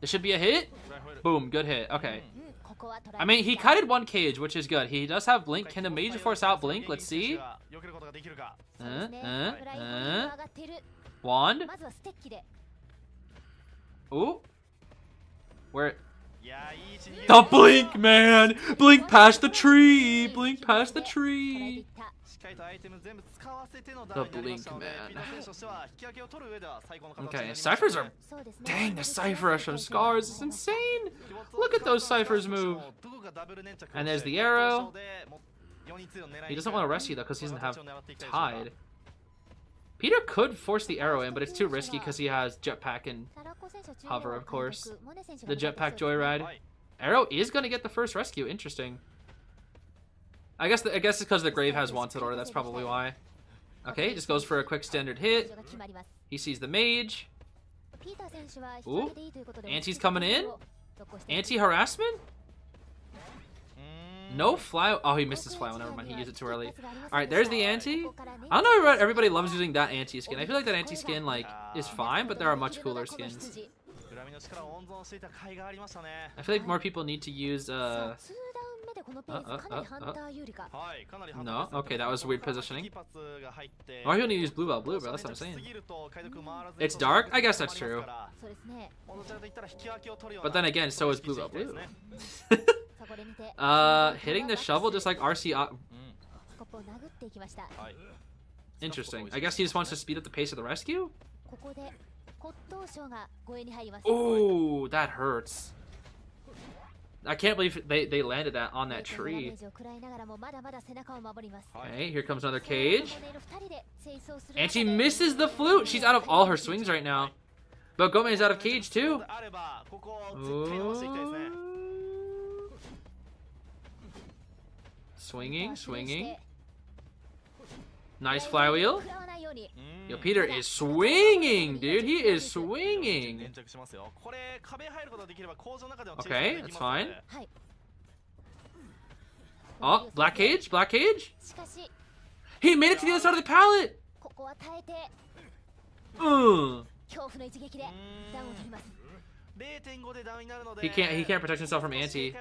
This should be a hit. Boom, good hit. Okay. I mean, he kited one cage, which is good. He does have blink. Can the Major force out blink? Let's see. Wand. Ooh. Where? The blink, man! Blink past the tree! Blink past the tree! The blink, man. Okay, ciphers are... Dang, the Cypher Rush from Scars is insane! Look at those ciphers move! And there's the arrow. He doesn't want to rescue though because he doesn't have Tide. Peter could force the arrow in, but it's too risky because he has Jetpack and Hover, of course. The Jetpack Joyride. Arrow is going to get the first rescue. Interesting. I guess it's because the Grave has Wanted Order. That's probably why. Okay, just goes for a quick standard hit. He sees the Mage. Ooh. Ante's coming in. Anti-harassment? No fly. Oh, he missed his fly. Never mind. He used it too early. All right, there's the Ante. I don't know if everybody loves using that Ante skin. I feel like that Ante skin like is fine, but there are much cooler skins. I feel like more people need to use No. Okay, that was weird positioning. Or he'll need to use blue ball blue, bro. That's what I'm saying. It's dark. I guess that's true. But then again, so is blue ball blue. Hitting the shovel just like RC. Interesting. I guess he just wants to speed up the pace of the rescue? Oh, that hurts. I can't believe they landed that on that tree. Okay, here comes another cage. And she misses the flute. She's out of all her swings right now. But Gome's out of cage too. Ooh. Swinging, swinging. Nice flywheel. Yo, Peter is swinging, dude. He is swinging. Okay, that's fine. Oh, black cage, black cage. He made it to the other side of the pallet. He can't protect himself from Auntie.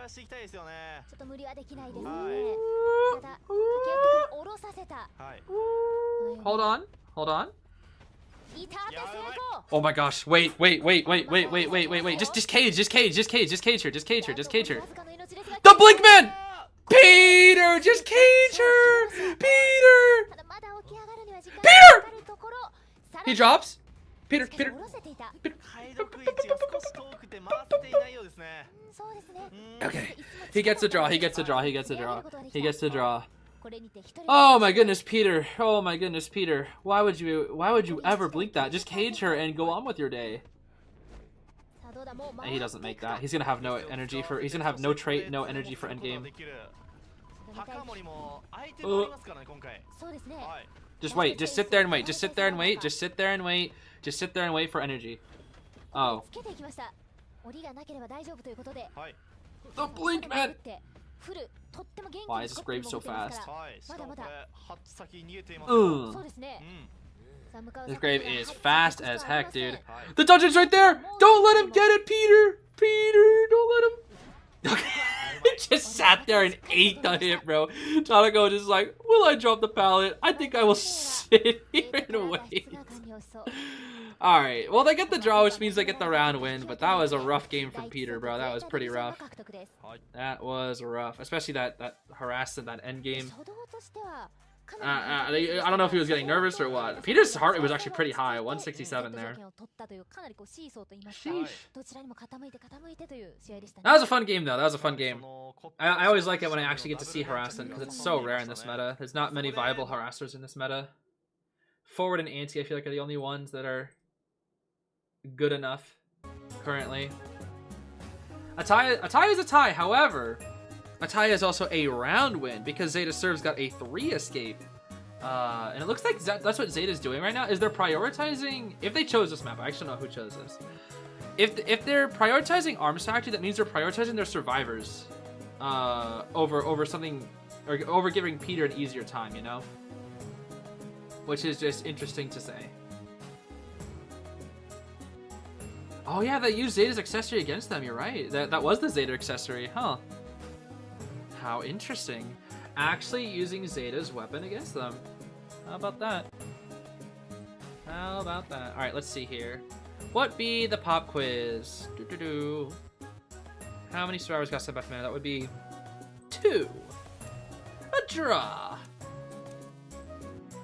Hold on, hold on. Oh my gosh, wait. Just cage her. The blink man! Peter, just cage her! Peter! He drops. Peter. Okay, he gets a draw. Oh my goodness, Peter. Why would you ever blink that? Just cage her and go on with your day. And he doesn't make that. He's gonna have no energy for. He's gonna have no trait, no energy for endgame. Just wait. Just sit there and wait for energy. Oh. The blink man. Why is this grave so fast? This grave is fast as heck, dude. The dungeon's right there! Don't let him get it, Peter! Don't let him... He just sat there and ate the hit, bro. Tanako just like, will I drop the pallet? I think I will sit here and wait. Alright, well they get the draw, which means they get the round win, but that was a rough game from Peter, bro. That was pretty rough. That was rough, especially that harass in that end game. I don't know if he was getting nervous or what. Peter's heart rate was actually pretty high, 167 there. Sheesh. That was a fun game, though. That was a fun game. I always like it when I actually get to see harassment, because it's so rare in this meta. There's not many viable harassers in this meta. Forward and Anti, I feel like, are the only ones that are good enough currently. A tie is a tie, however... A tie is also a round win because Zeta Serves got a 3 escape. And it looks like that's what Zeta's doing right now, is they're prioritizing... If they chose this map, I actually don't know who chose this. If they're prioritizing Arms Factory, that means they're prioritizing their survivors over something... Or over giving Peter an easier time, you know? Which is just interesting to say. Oh yeah, they used Zeta's accessory against them, you're right. That was the Zeta accessory, huh? How interesting. Actually using Zeta's weapon against them. How about that? Alright, let's see here. What be the pop quiz? How many survivors got sent by mana? That would be 2. A draw.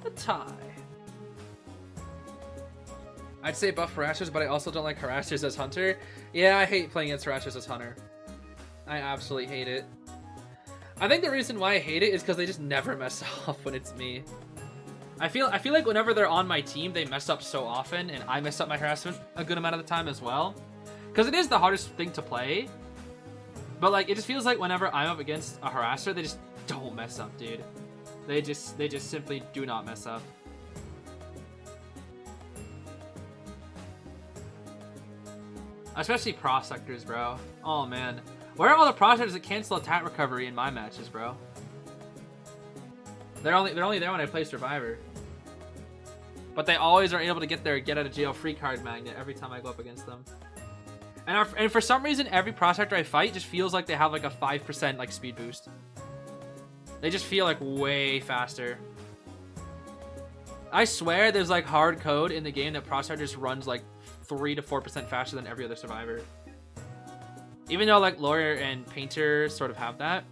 A tie. I'd say buff harassers, but I also don't like harassers as Hunter. Yeah, I hate playing against harassers as Hunter. I absolutely hate it. I think the reason why I hate it is because they just never mess up when it's me. I feel like whenever they're on my team, they mess up so often, and I mess up my harassment a good amount of the time as well. Because it is the hardest thing to play. But like, it just feels like whenever I'm up against a harasser, they just don't mess up, dude. They just simply do not mess up. Especially prospectors, bro. Oh man. Where are all the prospectors that cancel attack recovery in my matches, bro? They're only there when I play Survivor. But they always are able to get their get out of jail free card magnet every time I go up against them. And for some reason, every prospector I fight just feels like they have like a 5% like speed boost. They just feel like way faster. I swear there's like hard code in the game that prospector just runs like 3 to 4% faster than every other survivor. Even though like Lawyer and Painter sort of have that,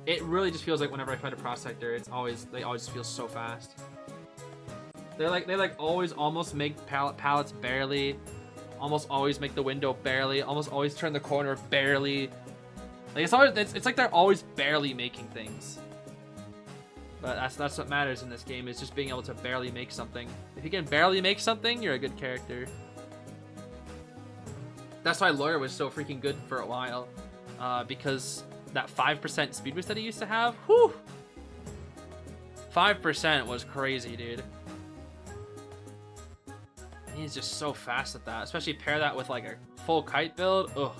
it really just feels like whenever I fight a prospector, they always just feel so fast. They like always almost make pallets barely, almost always make the window barely, almost always turn the corner barely. Like it's like they're always barely making things. But that's what matters in this game, is just being able to barely make something. If you can barely make something, you're a good character. That's why Lawyer was so freaking good for a while, because that 5% speed boost that he used to have, whew, 5% was crazy, dude. He's just so fast at that, especially pair that with like a full kite build. Ugh.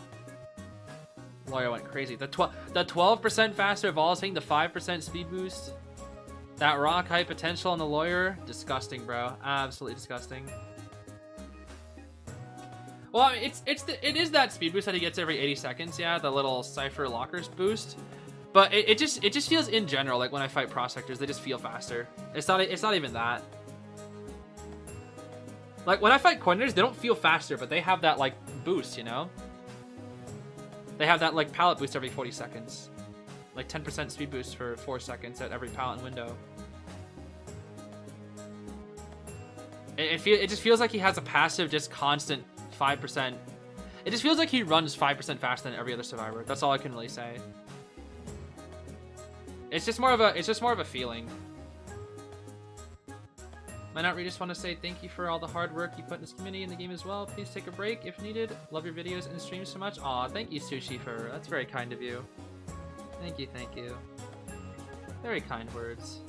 Lawyer went crazy. The 12% faster evolves, hitting the 5% speed boost. That raw kite potential on the Lawyer, disgusting, bro. Absolutely disgusting. Well, I mean, it is that speed boost that he gets every 80 seconds, yeah, the little Cypher Lockers boost. But it just feels in general like when I fight prospectors, they just feel faster. It's not even that. Like when I fight coordinators, they don't feel faster, but they have that like boost, you know? They have that like pallet boost every 40 seconds. Like 10% speed boost for 4 seconds at every pallet and window. It just feels like he has a passive, just constant 5%. It just feels like he runs 5% faster than every other survivor. That's all I can really say. It's just more of a feeling. My not just want to say thank you for all the hard work you put in this community and the game as well. Please take a break if needed. Love your videos and streams so much. Aw, thank you, Sushi, for that's very kind of you. Thank you, thank you. Very kind words.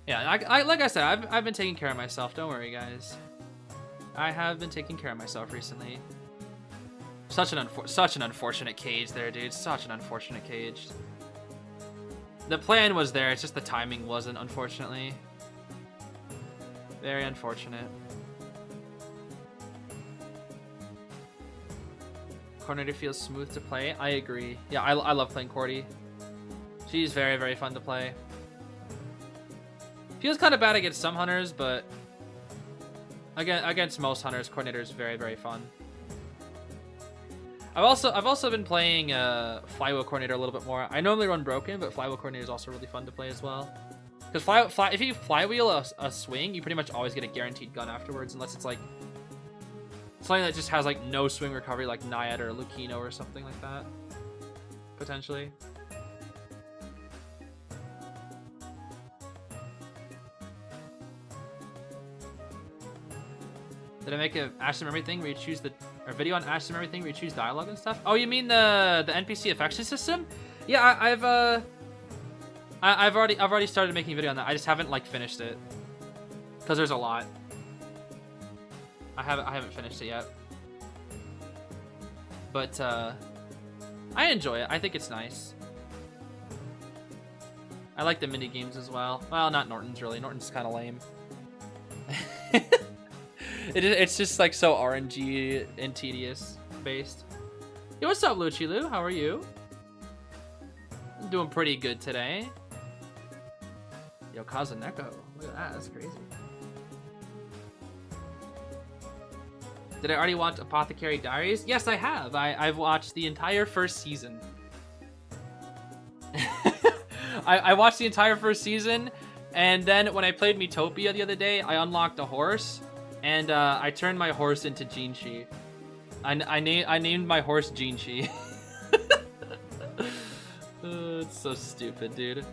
Yeah, like I said, I've been taking care of myself. Don't worry, guys. I have been taking care of myself recently. Such an unfortunate cage there, dude. Such an unfortunate cage. The plan was there, it's just the timing wasn't, unfortunately. Very unfortunate. Coordinator feels smooth to play. I agree. Yeah, I love playing Cordy. She's very, very fun to play. Feels kind of bad against some hunters, but against most hunters, Coordinator is very, very fun. I've also been playing Flywheel Coordinator a little bit more. I normally run Broken, but Flywheel Coordinator is also really fun to play as well. Because if you flywheel a swing, you pretty much always get a guaranteed gun afterwards, unless it's like something that just has like no swing recovery, like Naiad or Lucino or something like that, potentially. Did I make a Ashton Memory thing where you choose or video on Ashton Memory thing where you choose dialogue and stuff? Oh, you mean the NPC affection system? Yeah, I've already started making a video on that. I just haven't like finished it because there's a lot. I haven't finished it yet, but I enjoy it. I think it's nice. I like the mini games as well. Well, not Norton's really. Norton's kind of lame. It's just like so RNG and tedious based. Yo, what's up, Luchilu? How are you? I'm doing pretty good today. Yo, Kazuneko. Look at that. That's crazy. Did I already watch Apothecary Diaries? Yes, I have. I've watched the entire first season. I watched the entire first season, and then when I played Miitopia the other day, I unlocked a horse. And I turned my horse into Jinshi. I named my horse Jinshi. It's so stupid, dude.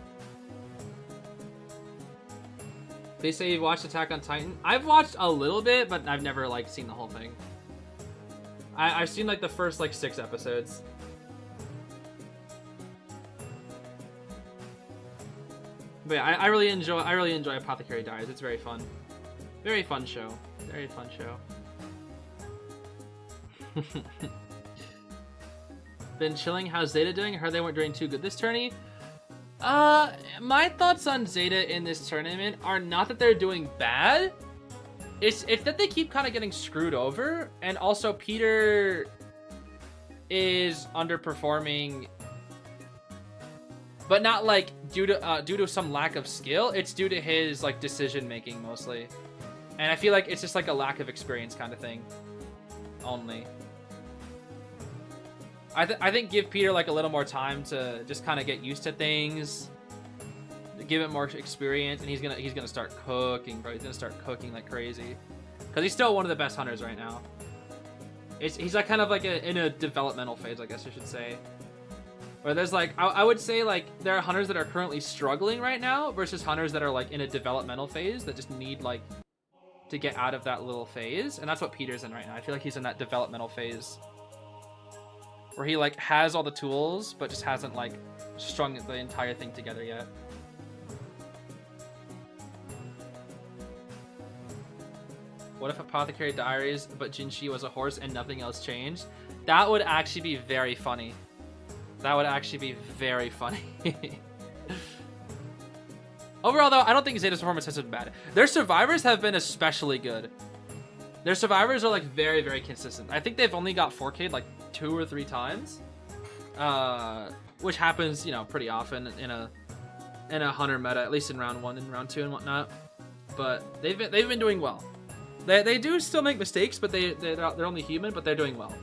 They say you've watched Attack on Titan. I've watched a little bit, but I've never like seen the whole thing. I've seen like the first like 6 episodes. But yeah, I really enjoy Apothecary Diaries. It's very fun. Very fun show. Very fun show. Been chilling. How's Zeta doing? I heard they weren't doing too good this tourney. My thoughts on Zeta in this tournament are not that they're doing bad. It's that they keep kind of getting screwed over, and also Peter is underperforming, but not like due to some lack of skill. It's due to his like decision making mostly. And I feel like it's just like a lack of experience kind of thing, only. I think give Peter like a little more time to just kind of get used to things, give it more experience, and he's gonna start cooking, bro. He's gonna start cooking like crazy, because he's still one of the best hunters right now. He's like kind of like in a developmental phase, I guess I should say. Where there's like, I would say like there are hunters that are currently struggling right now versus hunters that are like in a developmental phase that just need like to get out of that little phase, and that's what Peter's in right now. I feel like he's in that developmental phase where he like has all the tools but just hasn't like strung the entire thing together yet. What if Apothecary Diaries but Jinshi was a horse and nothing else changed? That would actually be very funny. That would actually be very funny. Overall, though, I don't think Zeta's performance has been bad. Their survivors have been especially good. Their survivors are like very, very consistent. I think they've only got 4K'd like 2 or 3 times, which happens, you know, pretty often in a hunter meta, at least in round 1 and round 2 and whatnot. But they've been doing well. They do still make mistakes, but they're only human, but they're doing well.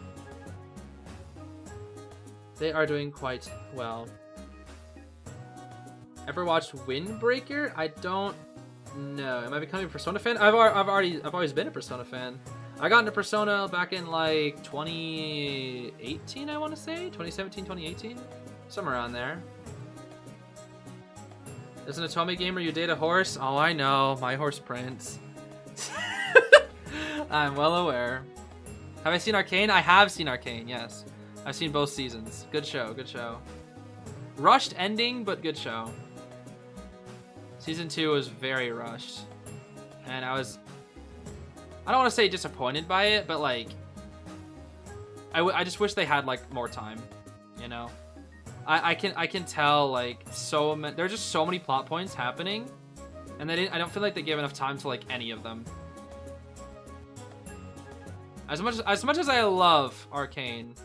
They are doing quite well. Ever watched Windbreaker? I don't know. Am I becoming a Persona fan? I've always been a Persona fan. I got into Persona back in like 2018, I want to say, 2017, 2018, somewhere around there. There's an Otome game where you date a horse. Oh, I know, my horse Prince. I'm well aware. Have I seen Arcane? I have seen Arcane, yes. I've seen both seasons. Good show, good show. Rushed ending, but good show. Season 2 was very rushed. And I don't want to say disappointed by it, but like, I just wish they had like more time, you know? I can tell like there's just so many plot points happening, and I don't feel like they gave enough time to like any of them. As much as I love Arcane,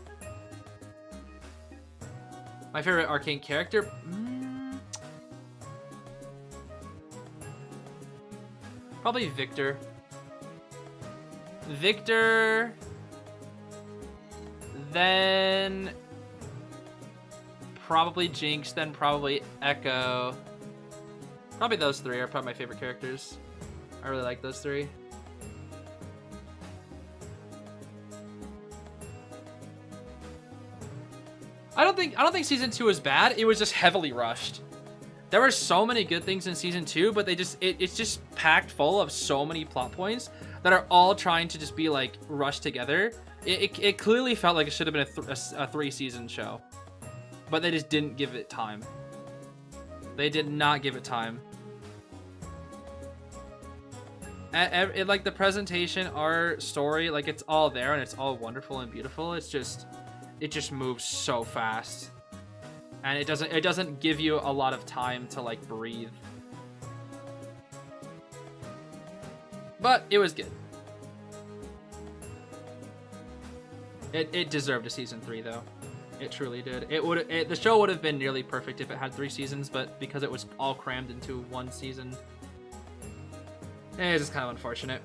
my favorite Arcane character, probably Victor. Victor, then probably Jinx, then probably Echo. Probably those 3 are probably my favorite characters. I really like those 3. I don't think season 2 was bad. It was just heavily rushed. There were so many good things in season 2, but it's just packed full of so many plot points that are all trying to just be like rushed together. It clearly felt like it should have been a 3-season show, but they just didn't give it time. They did not give it time. Like the presentation, art, story, like it's all there and it's all wonderful and beautiful. It just moves so fast, and it doesn't give you a lot of time to like breathe. But it was good. It deserved a season 3 though. It truly did. The show would have been nearly perfect if it had 3 seasons, but because it was all crammed into 1 season, it's just kind of unfortunate.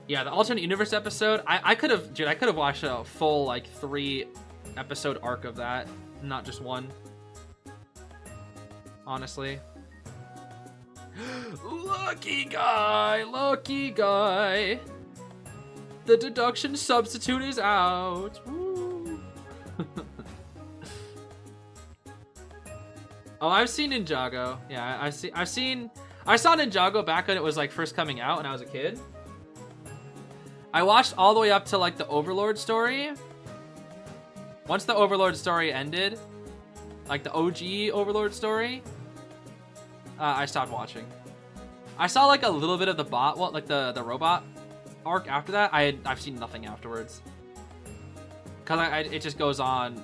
Yeah, the alternate universe episode, I could have watched a full like 3-episode arc of that, not just 1. Honestly. Lucky guy. The deduction substitute is out. Woo. Oh, I've seen Ninjago. Yeah, I saw Ninjago back when it was like first coming out when I was a kid. I watched all the way up to like the Overlord story. Once the Overlord story ended, like the OG Overlord story, I stopped watching. I saw like a little bit of the the robot arc after that. I've seen nothing afterwards. Cause it just goes on.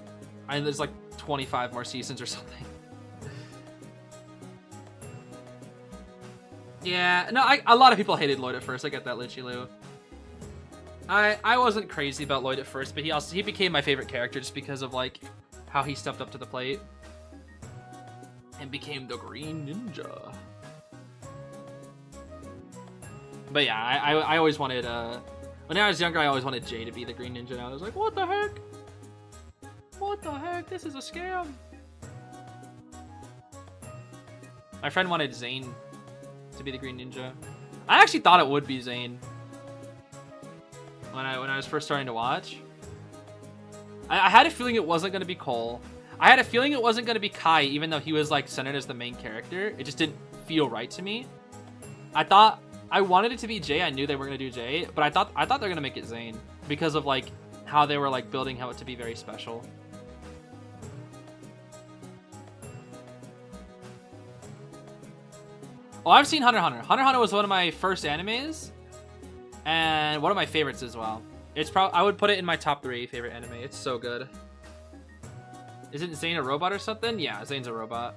There's like 25 more seasons or something. Yeah, no, a lot of people hated Lloyd at first. I get that, Lichilu. I wasn't crazy about Lloyd at first, but he became my favorite character just because of like how he stepped up to the plate and became the Green Ninja. But yeah, I always wanted When I was younger, I always wanted Jay to be the Green Ninja. And I was like, what the heck? What the heck? This is a scam. My friend wanted Zane to be the Green Ninja. I actually thought it would be Zane when I was first starting to watch. I had a feeling it wasn't going to be Cole. I had a feeling it wasn't going to be Kai, even though he was like centered as the main character. It just didn't feel right to me. I wanted it to be Jay. I knew they were going to do Jay, but I thought they were going to make it Zane because of like how they were like building how it to be very special. Oh, I've seen Hunter x Hunter. Hunter x Hunter was one of my first animes and one of my favorites as well. It's probably, I would put it in my top 3 favorite anime. It's so good. Isn't Zane a robot or something? Yeah, Zane's a robot.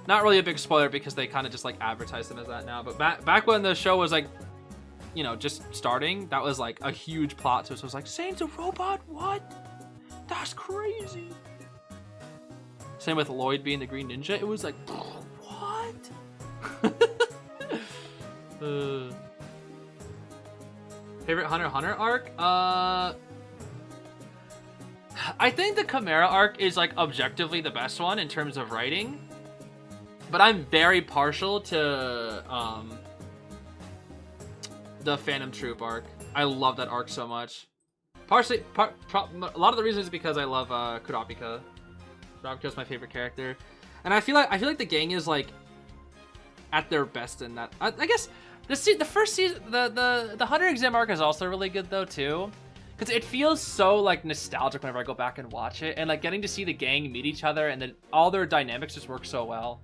Not really a big spoiler because they kind of just like advertise him as that now. But back when the show was like, you know, just starting, that was like a huge plot twist. It was like, Zane's a robot? What? That's crazy. Same with Lloyd being the Green Ninja. It was like, what? Favorite Hunter x Hunter arc? I think the Chimera arc is like objectively the best one in terms of writing. But I'm very partial to the Phantom Troop arc. I love that arc so much. A lot of the reasons is because I love Kurapika. Kurapika is my favorite character, and I feel like the gang is like at their best in that. I guess the first season, the Hunter exam arc is also really good though too, because it feels so like nostalgic whenever I go back and watch it, and like getting to see the gang meet each other and then all their dynamics just work so well.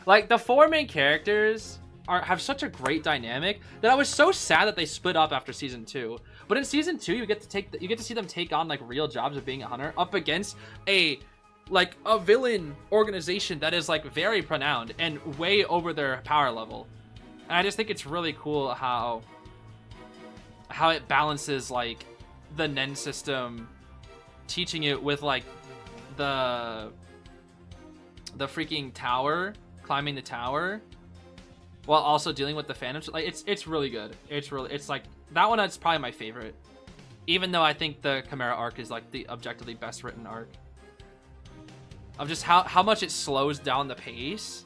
Like the 4 main characters have such a great dynamic that I was so sad that they split up after season 2. But in season 2, you get to see them take on like real jobs of being a hunter up against a villain organization that is like very pronounced and way over their power level. And I just think it's really cool how it balances like the Nen system, teaching it with like the freaking tower, climbing the tower, while also dealing with the Phantoms. Like it's really good. It's like that one. That's probably my favorite, even though I think the Chimera arc is like the objectively best written arc. Of just how much it slows down the pace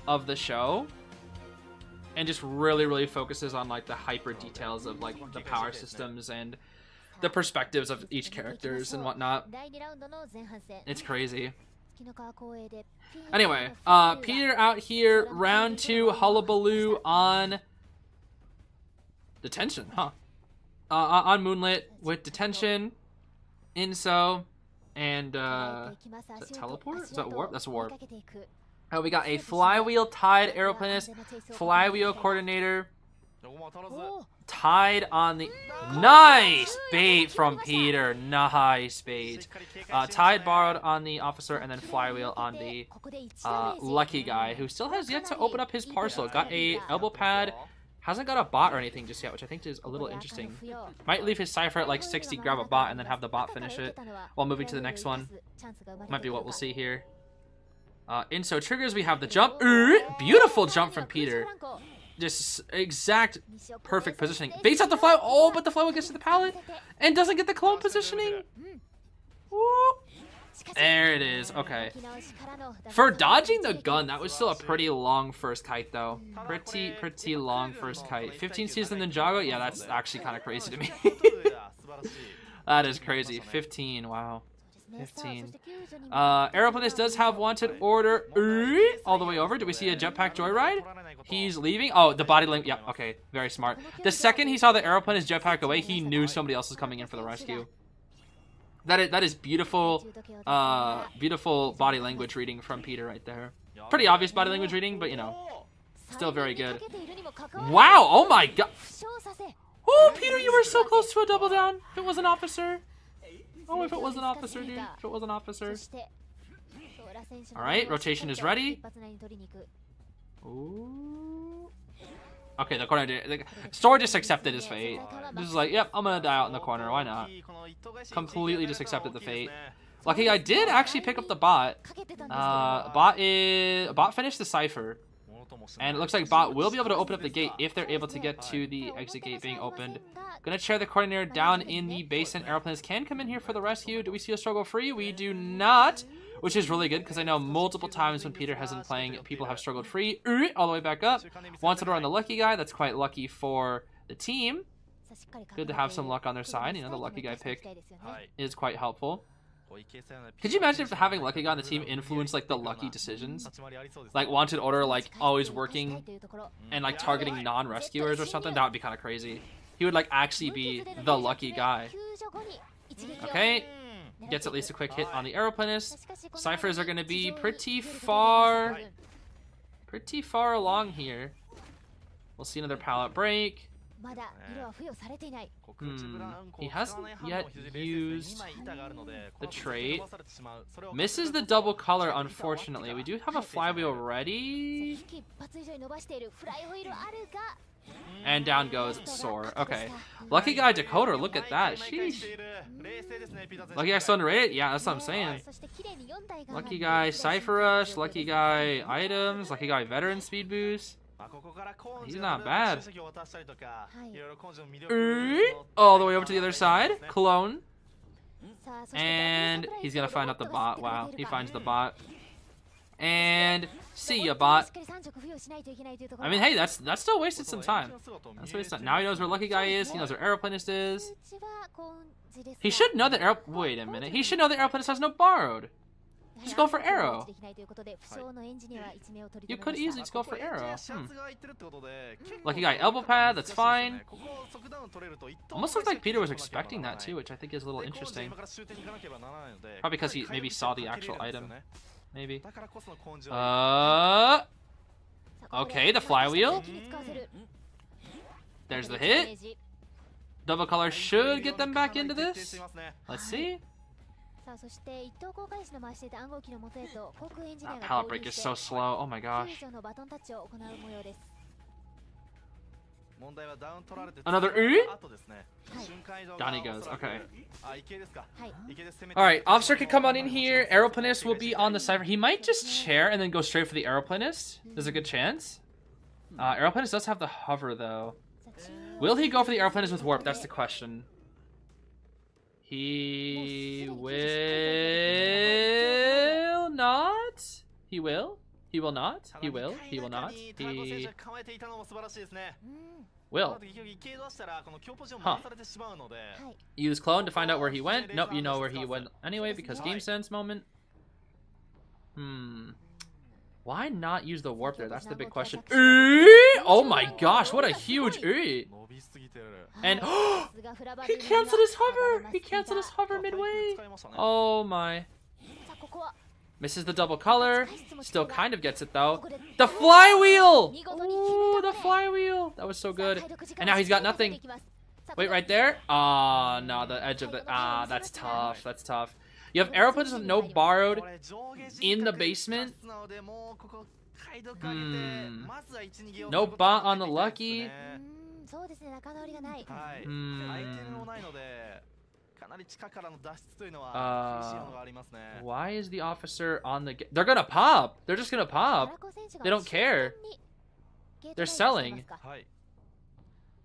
of the show, and just really focuses on like the hyper details of like the power systems and the perspectives of each characters and whatnot. It's crazy. Anyway, Peter out here, round 2, hullabaloo on detention, huh? On Moonlit with detention, Inso, and is that teleport? Is that warp? That's warp. We got a flywheel tied aeroplanist, flywheel coordinator, tied on the nice bait from Peter. Nice bait. Tied borrowed on the officer, and then flywheel on the lucky guy who still has yet to open up his parcel. Got a elbow pad, hasn't got a bot or anything just yet, which I think is a little interesting. Might leave his cipher at like 60, grab a bot, and then have the bot finish it while moving to the next one. Might be what we'll see here. Inso triggers, we have the jump. Beautiful jump from Peter. Just exact perfect positioning. Baits out the fly. Oh, but the flywheel gets to the pallet and doesn't get the clone positioning. Woo. There it is. Okay. For dodging the gun, that was still a pretty long first kite, though. Pretty long first kite. 15 seasons Ninjago? Yeah, that's actually kind of crazy to me. That is crazy. 15. Wow. 15. Aeroplanist does have wanted order all the way over. Do we see a jetpack joyride? He's leaving. Oh, the body link. Yeah, okay. Very smart. The second he saw the Aeroplanist jetpack away, he knew somebody else was coming in for the rescue. That is beautiful, beautiful body language reading from Peter right there. Pretty obvious body language reading, but you know, still very good. Wow, oh my god. Oh, Peter, you were so close to a double down. If it was an officer. Oh, if it was an officer, dude. If it was an officer. Alright, rotation is ready. Ooh. Okay, the corner did. Store just accepted his fate. This is like, yep, I'm gonna die out in the corner. Why not? Completely just accepted the fate. Lucky I did actually pick up the bot. Bot finished the cipher. And it looks like bot will be able to open up the gate if they're able to get to the exit gate being opened. Gonna chair the coordinator down in the basement. Aeroplanes can come in here for the rescue. Do we see a struggle free? We do not, which is really good because I know multiple times when Peter has been playing, people have struggled free. All the way back up. Wants to run the lucky guy. That's quite lucky for the team. Good to have some luck on their side. You know, the lucky guy pick is quite helpful. Could you imagine if having lucky guy on the team influenced like the lucky decisions? Like wanted order, like always working and like targeting non-rescuers or something? That would be kind of crazy. He would like actually be the lucky guy. Okay. Gets at least a quick hit on the aeroplanist. Ciphers are going to be pretty far along here. We'll see another pallet break. He hasn't yet used the trait. Misses the double color, unfortunately. We do have a flywheel ready. And down goes Soar. Okay. Lucky guy decoder, look at that. Sheesh. Lucky guy so underrated? Yeah, that's what I'm saying. Lucky guy Cypher Rush, lucky guy items, lucky guy veteran speed boost. He's not bad. All the way over to the other side. Clone. And he's gonna find out the bot. Wow, he finds the bot. And see ya, bot. I mean, hey, that's still wasted some time. That's wasted. Now he knows where lucky guy is. He knows where aeroplanist is. He should know that wait a minute. He should know that aeroplanist has no borrowed. Just go for arrow. You could easily just go for arrow. Lucky guy elbow pad, that's fine. Almost looks like Peter was expecting that too, which I think is a little interesting. Probably because he maybe saw the actual item. Maybe. Okay, the flywheel. There's the hit. Double color should get them back into this. Let's see. That pallet break is so slow. Oh my gosh. Another Down he goes. Okay. Alright, officer can come on in here. Aeroplanist will be on the Cypher. He might just chair and then go straight for the aeroplanist. There's a good chance. Aeroplanist does have the hover though. Will he go for the aeroplanist with warp? That's the question. He will not. He will. He will not. He will. He will not. He will. Huh. Use clone to find out where he went. Nope, you know where he went anyway because game sense moment. Why not use the warp there? That's the big question. Oh my gosh, what a huge And he canceled his hover. He canceled his hover midway. Oh my. Misses the double color. Still kind of gets it though. The flywheel! Ooh, the flywheel. That was so good. And now he's got nothing. Wait, right there? Ah, no, the edge of the... Ah, that's tough. That's tough. You have aeroplanes with no borrowed in the basement. No bot on the lucky. Why is the officer on the... They're gonna pop. They're just gonna pop. They don't care. They're selling.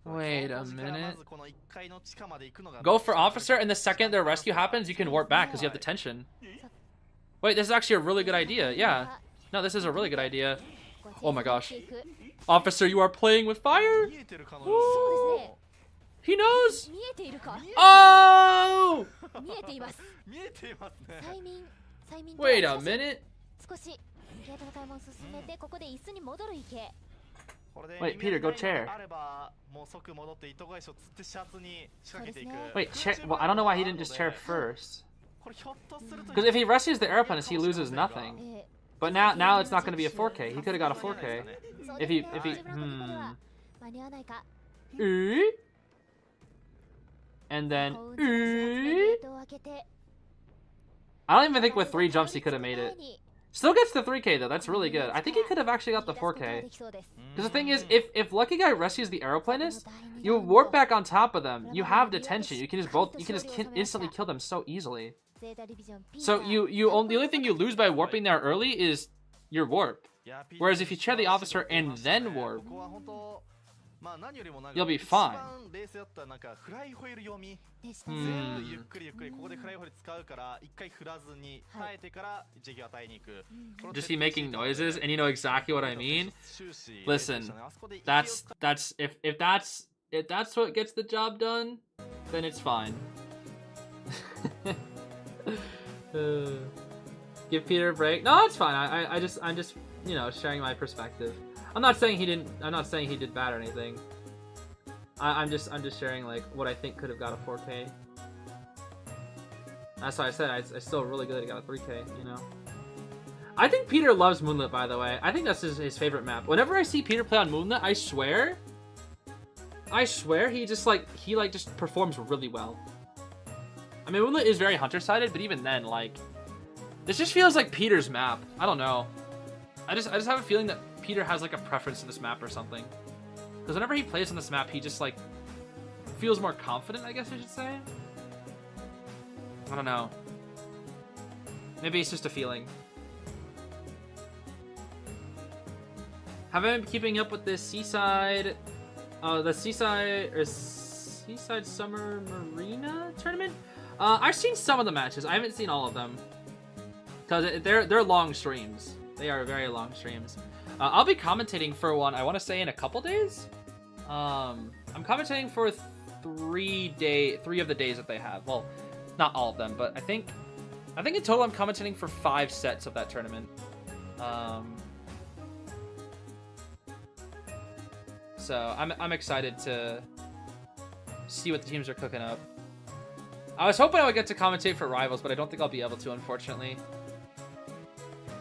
Wait a minute. Go for officer, and the second their rescue happens, you can warp back because you have the tension. Wait, this is actually a really good idea. Yeah. No, this is a really good idea. Oh my gosh. Officer, you are playing with fire? Woo. He knows. Oh! Wait a minute. Wait, Peter, go chair. Wait, chair. Well, I don't know why he didn't just chair first. Because if he rescues the airplanes, he loses nothing. But now it's not going to be a 4K. He could have got a 4K. If he. And then. I don't even think with 3 jumps he could have made it. Still gets the 3K though. That's really good. I think he could have actually got the 4K. Because the thing is, if Lucky Guy rescues the aeroplanist, you warp back on top of them. You have detention. You can just instantly kill them so easily. So the only thing you lose by warping there early is you're warped. Whereas if you chair the officer and then warp, you'll be fine. 全部ゆっくりゆっくりここでフライホイール使うから一回振らずに耐えてからジェギを与えに行く。 Just he making noises, and you know exactly what I mean. Listen, that's if that's what gets the job done, then it's fine. Give Peter a break. No, it's fine. I'm just you know sharing my perspective. I'm not saying he didn't. I'm not saying he did bad or anything. I'm just sharing like what I think could have got a 4K. That's why I said I still really good he got a 3K. You know. I think Peter loves Moonlit, by the way. I think that's his favorite map. Whenever I see Peter play on Moonlit, I swear he just just performs really well. I mean, Moonlit is very hunter-sided, but even then, like, this just feels like Peter's map. I don't know. I just have a feeling that Peter has like a preference to this map or something. Because whenever he plays on this map, he just like feels more confident, I guess I should say. I don't know. Maybe it's just a feeling. Have I been keeping up with this Seaside Summer Marina tournament? I've seen some of the matches. I haven't seen all of them. Because they're long streams. They are very long streams. I'll be commentating for one, I want to say in a couple days. I'm commentating for 3 of the days that they have. Well, not all of them, but I think in total I'm commentating for 5 sets of that tournament. So I'm excited to see what the teams are cooking up. I was hoping I would get to commentate for Rivals, but I don't think I'll be able to, unfortunately.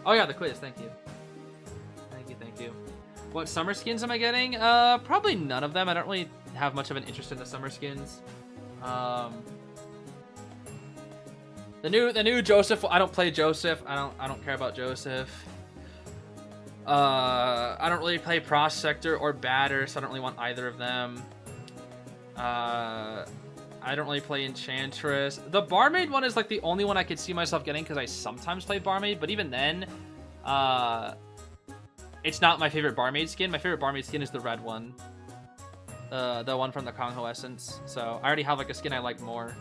Oh yeah, the quiz, thank you. Thank you. What summer skins am I getting? Probably none of them. I don't really have much of an interest in the summer skins. The new Joseph, I don't play Joseph. I don't care about Joseph. I don't really play Prospector or Batter, so I don't really want either of them. I don't really play Enchantress. The Barmaid one is like the only one I could see myself getting because I sometimes play Barmaid, but even then, it's not my favorite Barmaid skin. My favorite Barmaid skin is the red one. The one from the Kongho Essence. So I already have like a skin I like more.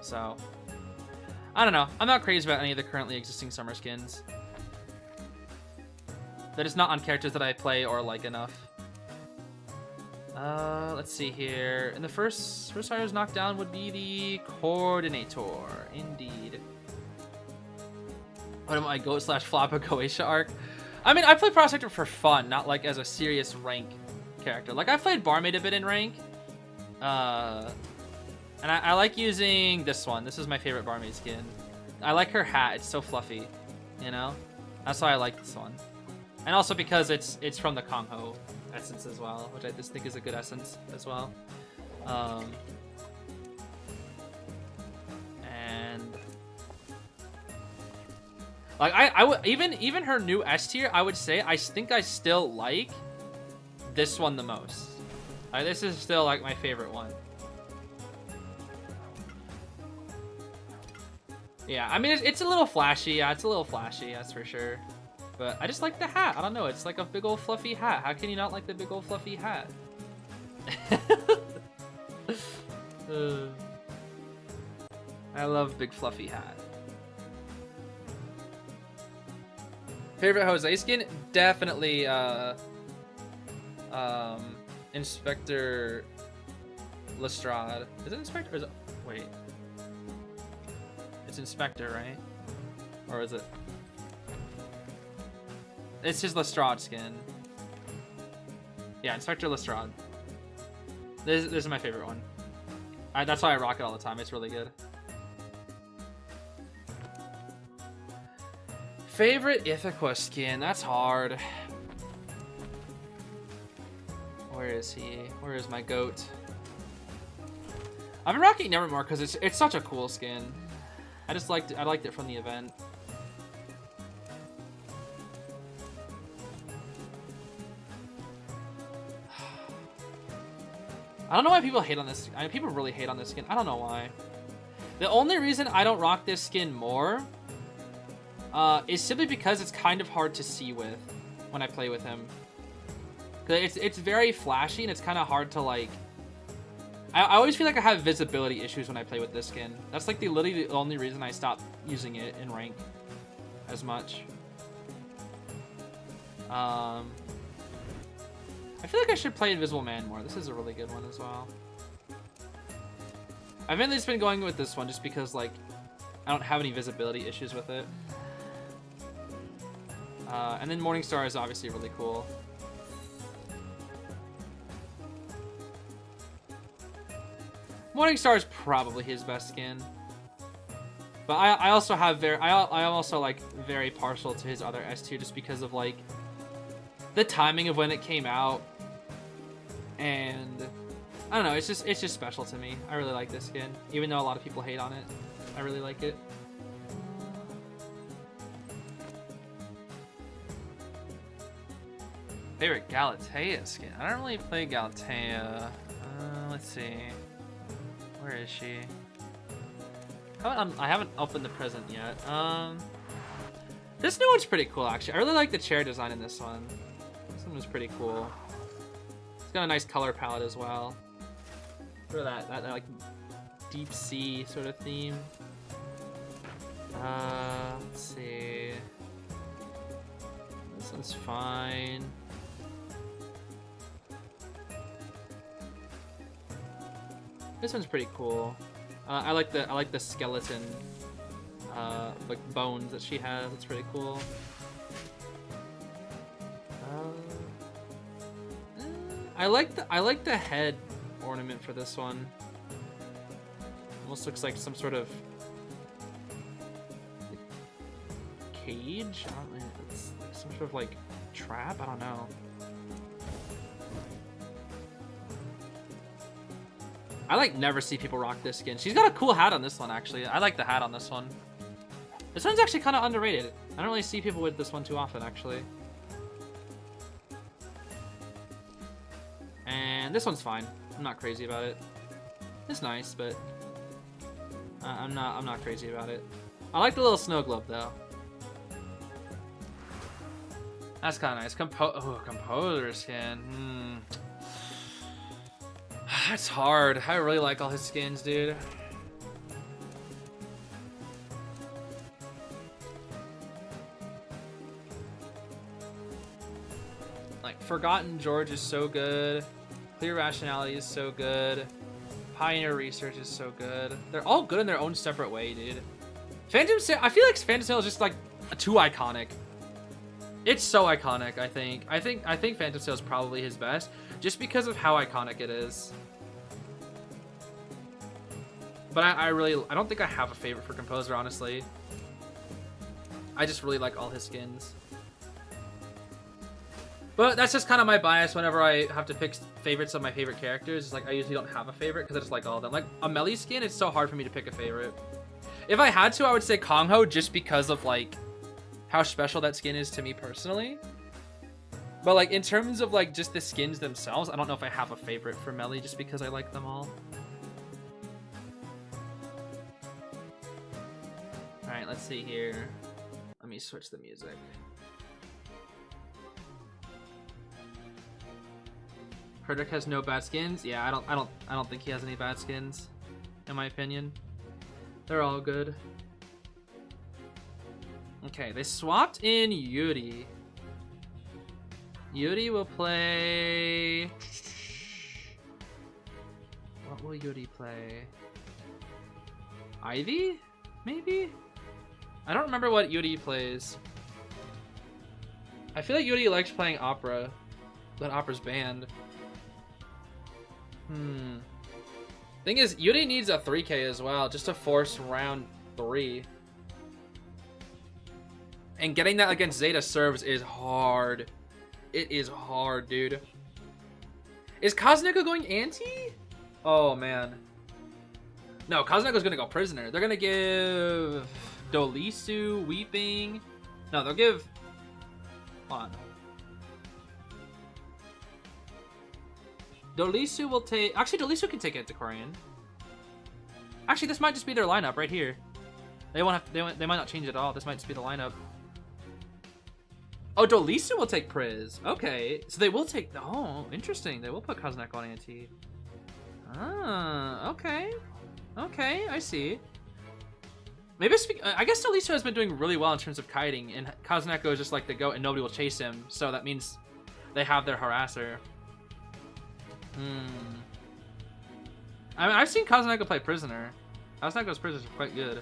So I don't know. I'm not crazy about any of the currently existing summer skins. That is not on characters that I play or like enough. Let's see here. And the first fire's knockdown would be the Coordinator. Indeed. What am I, Goat / Floppa Goetia arc? I mean, I play Prospector for fun, not like as a serious rank character. Like, I played Barmaid a bit in rank. And I like using this one. This is my favorite Barmaid skin. I like her hat. It's so fluffy, you know? That's why I like this one. And also because it's from the Kongho Essence as well, which I just think is a good essence as well. And like I would even her new S tier, I would say I think I still like this one the most. This is still like my favorite one. Yeah, I mean it's a little flashy. Yeah, it's a little flashy, that's for sure. But I just like the hat. I don't know. It's like a big old fluffy hat. How can you not like the big old fluffy hat? I love big fluffy hat. Favorite Jose skin? Definitely Inspector Lestrade. Is it Inspector or is it... Wait. It's Inspector, right? Or is it... It's his Lestrade skin. Yeah, Inspector Lestrade. This is my favorite one. That's why I rock it all the time. It's really good. Favorite Ithaca skin? That's hard. Where is he? Where is my goat? I've been rocking Nevermore because it's such a cool skin. I liked it from the event. I don't know why people hate on this. I mean, people really hate on this skin. I don't know why. The only reason I don't rock this skin more is simply because it's kind of hard to see with when I play with him. Cause it's very flashy and it's kind of hard to like. I always feel like I have visibility issues when I play with this skin. That's like literally the only reason I stopped using it in rank as much. I feel like I should play Invisible Man more. This is a really good one as well. I've mainly just been going with this one just because like I don't have any visibility issues with it. And then Morningstar is obviously really cool. Morningstar is probably his best skin. But I also have I'm also like very partial to his other S tier just because of like the timing of when it came out. And I don't know, it's just special to me. I really like this skin. Even though a lot of people hate on it, I really like it. Favorite Galatea skin? I don't really play Galatea. Let's see. Where is she? I haven't opened the present yet. This new one's pretty cool actually. I really like the chair design in this one. This one was pretty cool. It's got a nice color palette as well. Sort of that like deep sea sort of theme. Let's see. This one's fine. This one's pretty cool. I like the skeleton, like bones that she has. It's pretty cool. I like the head ornament for this one. Almost looks like some sort of cage. I don't know. It's like some sort of like trap. I don't know. I like never see people rock this skin. She's got a cool hat on this one actually. I like the hat on this one. This one's actually kind of underrated. I don't really see people with this one too often actually. And this one's fine. I'm not crazy about it. It's nice, but I'm not crazy about it. I like the little snow globe though. That's kind of nice. Composer skin. That's hard. I really like all his skins, dude. Like, Forgotten George is so good. Clear Rationality is so good. Pioneer Research is so good. They're all good in their own separate way, dude. Phantom Sail, I feel like Phantom Sail is just like too iconic. It's so iconic, I think. I think Phantom Sail is probably his best, just because of how iconic it is. But I don't think I have a favorite for Composer, honestly. I just really like all his skins. But that's just kind of my bias whenever I have to pick favorites of my favorite characters. It's like I usually don't have a favorite because I just like all of them. Like a Melee skin, it's so hard for me to pick a favorite. If I had to, I would say Kongho just because of like how special that skin is to me personally. But like in terms of like just the skins themselves, I don't know if I have a favorite for Melee just because I like them all. Alright, let's see here. Let me switch the music. Frederick has no bad skins. Yeah, I don't think he has any bad skins, in my opinion. They're all good. Okay, they swapped in Yuri. Yuri will play... What will Yuri play? Ivy? Maybe? I don't remember what Yuri plays. I feel like Yuri likes playing opera, but opera's banned. Thing is, Yuri needs a 3K as well, just to force round 3. And getting that against ZETA serves is hard. It is hard, dude. Is Kazneko going anti? Oh, man. No, Kaznako's gonna go prisoner. They're gonna give Dolisu, Weeping. No, they'll give... Hold on. Dolisu will take... Actually, Dolisu can take Antiquarian. Actually, this might just be their lineup right here. They won't have... They might not change it at all. This might just be the lineup. Oh, Dolisu will take Priz. Okay, so they will take. Oh, interesting. They will put Kazuneko on anti. Ah, okay. Okay, I see. Maybe I guess Dolisu has been doing really well in terms of kiting, and Kazuneko is just like the goat, and nobody will chase him. So that means they have their harasser. I mean, I've seen Kazuneko play Prisoner. Kazuneko's Prisoners are quite good.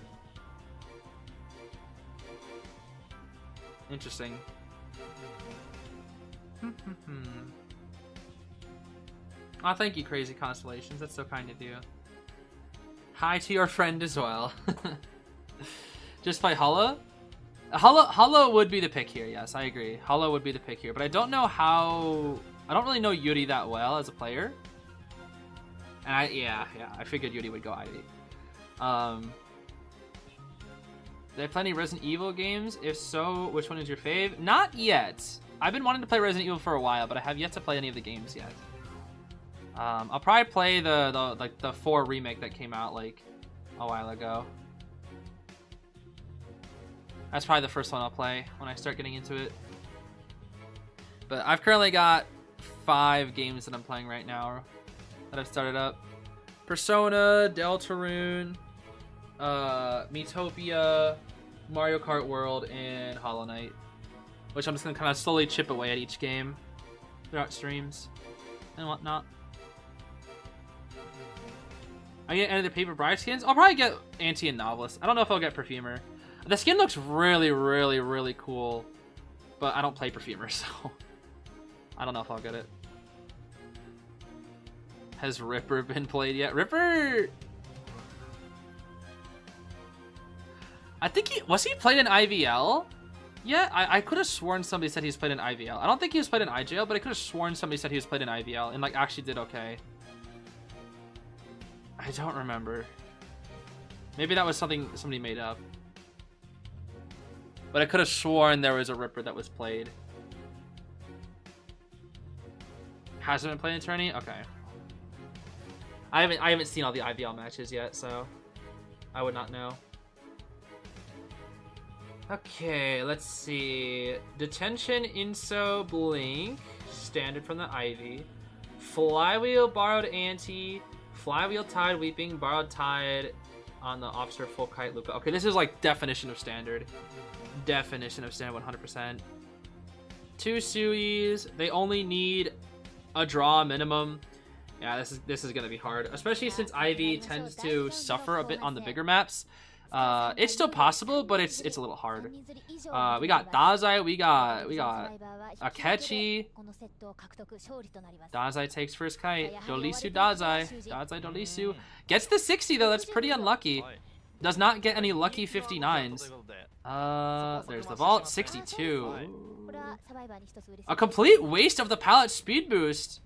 Interesting. Oh, thank you, Crazy Constellations. That's so kind of you. Hi to your friend as well. Just play Hala? Hala would be the pick here, yes, I agree. Hala would be the pick here, but I don't know how... I don't really know Yuri that well as a player. And yeah, I figured Yuri would go Ivy. Do they play any Resident Evil games? If so, which one is your fave? Not yet. I've been wanting to play Resident Evil for a while, but I have yet to play any of the games yet. I'll probably play the 4 remake that came out like a while ago. That's probably the first one I'll play when I start getting into it. But I've currently got 5 games that I'm playing right now that I've started up. Persona, Deltarune, Miitopia, Mario Kart World, and Hollow Knight. Which I'm just going to kind of slowly chip away at each game throughout streams and whatnot. I get any of the Paper Bride skins? I'll probably get Anti and Novelist. I don't know if I'll get Perfumer. The skin looks really, really, really cool. But I don't play Perfumer, so I don't know if I'll get it. Has Ripper been played yet? Ripper! I think was he played in IVL? Yeah, I could have sworn somebody said he's played in IVL. I don't think he was played in IJL, but I could have sworn somebody said he was played in IVL and like actually did okay. I don't remember. Maybe that was something somebody made up. But I could have sworn there was a Ripper that was played. Hasn't been played in tourney? Okay. I haven't seen all the IVL matches yet, so I would not know. Okay, let's see. Detention, Inso, Blink, standard from the Ivy. Flywheel, borrowed Anti. Flywheel, Tide, Weeping, borrowed Tide on the Officer, Full Kite, Luca. Okay, this is like definition of standard. Definition of standard 100%. 2 Suis. They only need a draw minimum. Yeah, this is gonna be hard, especially since Ivy tends to suffer a bit on the bigger maps. It's still possible, but it's a little hard. We got Dazai, we got Akechi. Dazai takes first kite. Dolisu Dazai. Dazai Dolisu. Gets the 60 though, that's pretty unlucky. Does not get any lucky 59s. There's the vault, 62. A complete waste of the pallet speed boost.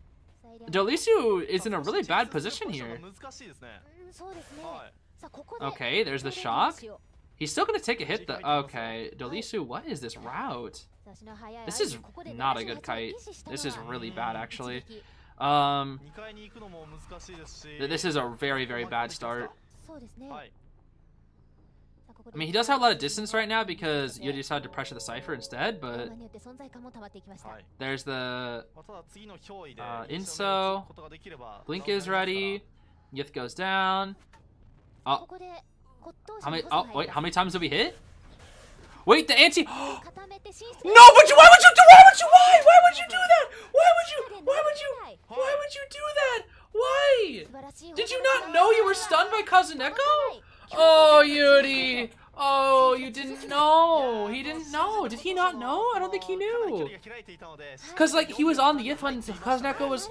Dolisu is in a really bad position here. Okay, there's the shock. He's still gonna take a hit though. Okay, Dolisu, what is this route? This is not a good kite. This is really bad actually. This is a very, very bad start. I mean, he does have a lot of distance right now because you decided to pressure the Cypher instead, but there's the Inso. Blink is ready. Yith goes down. Oh, how many times did we hit? Wait, the anti. No, but why would you do that? Why would you do that? Why? Did you not know you were stunned by Kazuneko? Oh, Yuri. Oh, you didn't know. He didn't know. Did he not know? I don't think he knew. Because, like, he was on the Yith when Kazuneko was...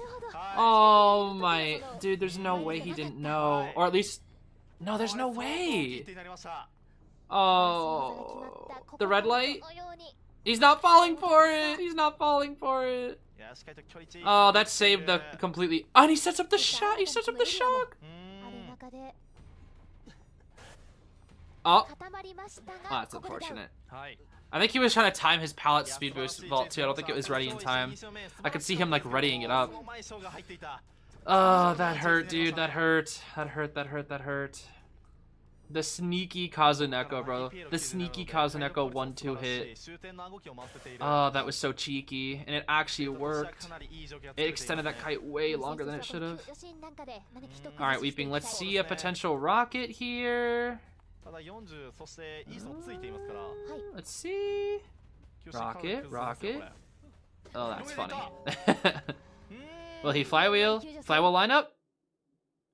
Oh, my... Dude, there's no way he didn't know. Or at least... No, there's no way. Oh... The red light? He's not falling for it. He's not falling for it. Oh, that saved the completely... Oh, and he sets up the shot. He sets up the shock. Oh, that's unfortunate. I think he was trying to time his pallet speed boost vault too. I don't think it was ready in time. I could see him like readying it up. Oh, that hurt, dude. That hurt. That hurt. The sneaky Kazuneko, bro. The sneaky Kazuneko 1-2 hit. Oh, that was so cheeky. And it actually worked. It extended that kite way longer than it should have. Alright, Weeping. Let's see a potential rocket here. Let's see. Rocket. Oh, that's funny. Will he flywheel? Flywheel lineup?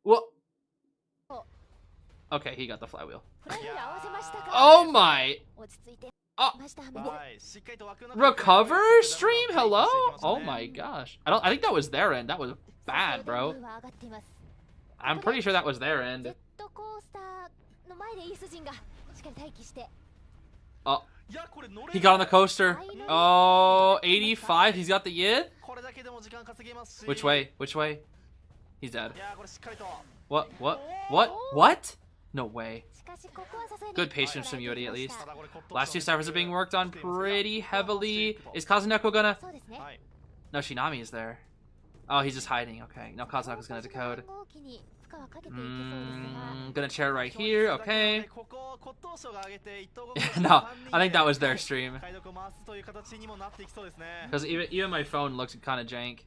Whoa. Okay, he got the flywheel. Oh my! Oh. Recover stream? Hello? Oh my gosh. I think that was their end. That was bad, bro. I'm pretty sure that was their end. Oh. He got on the coaster. Oh, 85. He's got the yid? Which way? Which way? He's dead. What? No way. Good patience from Yuri, at least. Last two ciphers are being worked on pretty heavily. Is Kazuneko gonna... No, Shinami is there. Oh, he's just hiding. Okay. No, Kazunako's gonna decode. Gonna chair right here. Okay. No, I think that was their stream. Because even my phone looks kind of jank.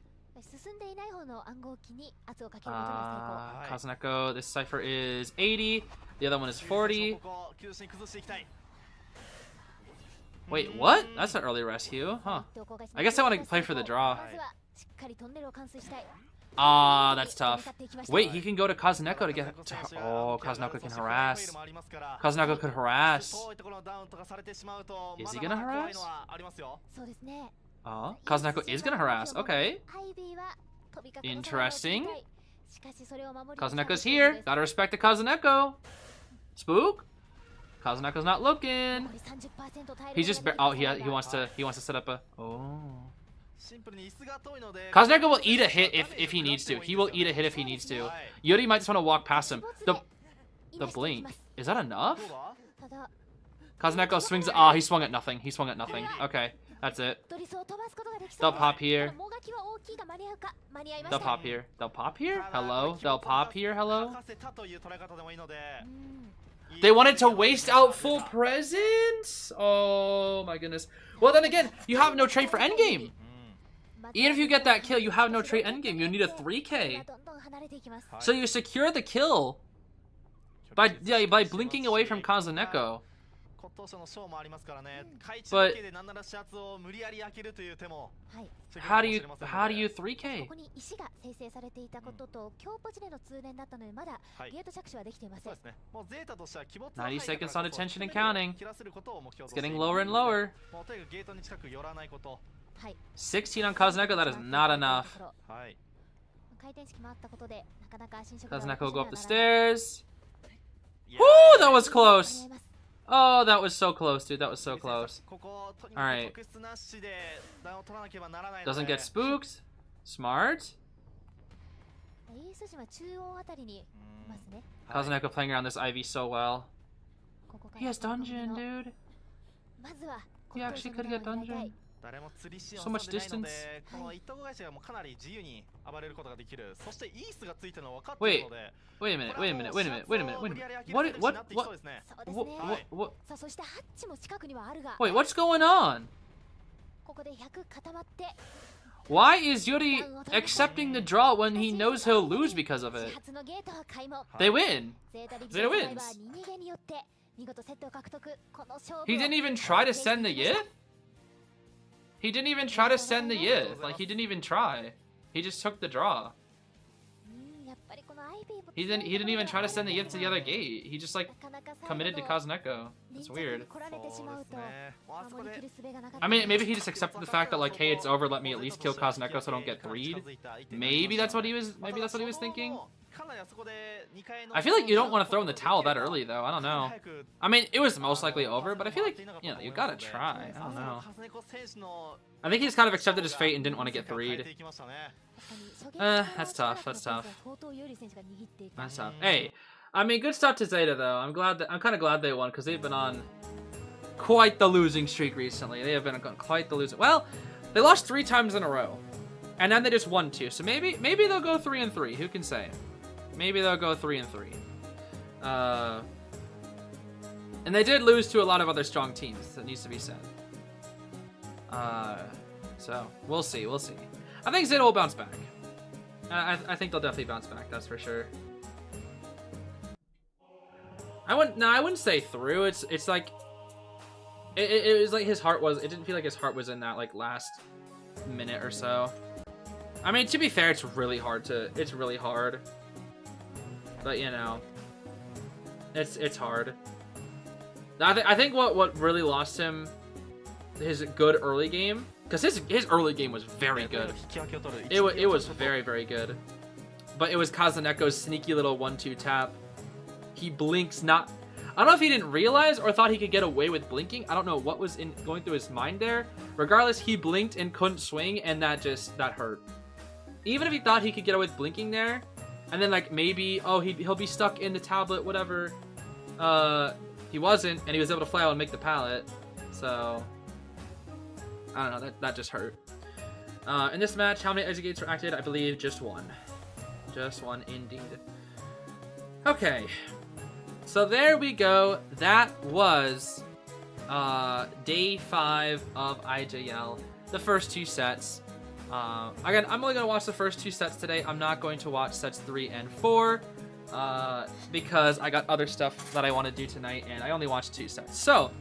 Kazuneko, this cipher is 80. The other one is 40. Wait, what? That's an early rescue, huh? I guess I want to play for the draw. Ah, that's tough. Wait, he can go to Kazuneko to get... Oh, Kazuneko can harass. Kazuneko could harass. Is he gonna harass? Oh, Kazuneko is gonna harass. Okay. Interesting. Kazuneko's here. Gotta respect the Kazuneko. Spook. Kazuneko's not looking. He's just... Oh, he wants to set up a... Oh. Kazuneko will eat a hit if he needs to. He will eat a hit if he needs to. Yuri might just want to walk past him. The blink. Is that enough? Kazuneko swings... Ah, he swung at nothing. He swung at nothing. Okay, that's it. They'll pop here. They'll pop here. They'll pop here? Hello? They'll pop here? Hello? They wanted to waste out full presents? Oh my goodness. Well, then again, you have no trait for endgame. Even if you get that kill, you have no trait endgame. You need a 3K. So you secure the kill by blinking away from Kazuneko. But how do you 3K? 90 seconds on attention and counting. It's getting lower and lower. 16 on Kazuneko, that is not enough. Kazuneko will go up the stairs. Woo, that was close. Oh, that was so close, dude. That was so close. Alright. Doesn't get spooked. Smart. Kazuneko playing around this Ivy so well. He has dungeon, dude. He actually could get dungeon. So much distance. Wait a minute. What? Wait, what's going on? Why is Yuri accepting the draw when he knows he'll lose because of it? They win. Zeta wins. He didn't even try to send the yid? He didn't even try to send the yid. Like, he didn't even try. He just took the draw. He didn't even try to send the yid to the other gate. He just, like, committed to Kazuneko. That's weird. I mean, maybe he just accepted the fact that, like, hey, it's over, let me at least kill Kazuneko so I don't get 3'd. Maybe that's what he was thinking. I feel like you don't want to throw in the towel that early, though. I don't know. I mean, it was most likely over, but I feel like, you know, you gotta try. I don't know. I think he just kind of accepted his fate and didn't want to get 3'd. That's tough. That's tough. That's tough. Hey, I mean, good stuff to Zeta, though. I'm kind of glad they won, because they've been on quite the losing streak recently. They have been on quite the losing... Well, they lost 3 times in a row. And then they just won 2. So maybe they'll go 3-3. Who can say? Maybe they'll go 3-3. And they did lose to a lot of other strong teams, that needs to be said. So, we'll see, we'll see. I think ZETA will bounce back. I think they'll definitely bounce back, that's for sure. I wouldn't say through. It's like it was like his heart was. It didn't feel like his heart was in that like last minute or so. I mean, to be fair, it's really hard. But you know, it's hard. I think what really lost him his good early game, because his early game was very good. It was very, very good. But it was Kazaneko's sneaky little 1-2 tap. He blinks not... I don't know if he didn't realize or thought he could get away with blinking. I don't know what was going through his mind there. Regardless, he blinked and couldn't swing, and that hurt. Even if he thought he could get away with blinking there, and then like maybe, oh, he'll be stuck in the tablet, whatever. He wasn't, and he was able to fly out and make the pallet. So, I don't know, that just hurt. In this match, how many exit gates were activated? I believe just one. Just one, indeed. Okay. So there we go. That was day 5 of IJL. The first 2 sets. Again, I'm only going to watch the first 2 sets today. I'm not going to watch sets 3 and 4. Because I got other stuff that I want to do tonight, and I only watched 2 sets. So,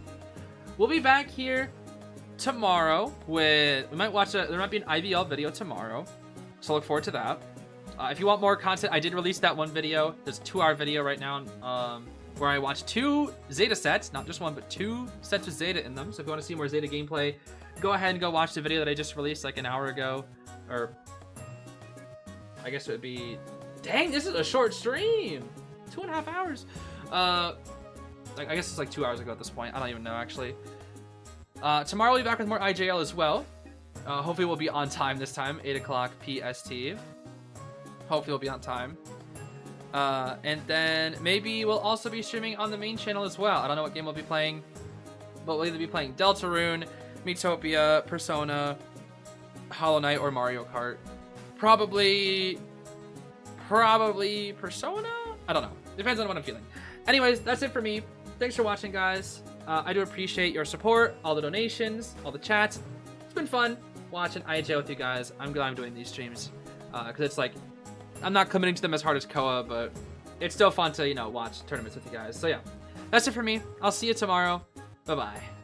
we'll be back here tomorrow with... there might be an IVL video tomorrow. So look forward to that. If you want more content, I did release that one video. There's a 2-hour video right now where I watched 2 ZETA sets. Not just one, but 2 sets with ZETA in them. So if you want to see more ZETA gameplay, go ahead and go watch the video that I just released like an hour ago. Or I guess it would be... Dang, this is a short stream. 2.5 hours. I guess it's like 2 hours ago at this point. I don't even know, actually. Tomorrow we'll be back with more IJL as well. Hopefully we'll be on time this time. 8 o'clock PST. Hopefully we'll be on time. And then maybe we'll also be streaming on the main channel as well. I don't know what game we'll be playing, but we'll either be playing Deltarune, Miitopia, Persona, Hollow Knight, or Mario Kart. Probably Persona? I don't know. Depends on what I'm feeling. Anyways, that's it for me. Thanks for watching, guys. I do appreciate your support, all the donations, all the chats. It's been fun watching IJL with you guys. I'm glad I'm doing these streams. Because it's like, I'm not committing to them as hard as Koa, but it's still fun to, you know, watch tournaments with you guys. So yeah, that's it for me. I'll see you tomorrow. Bye-bye.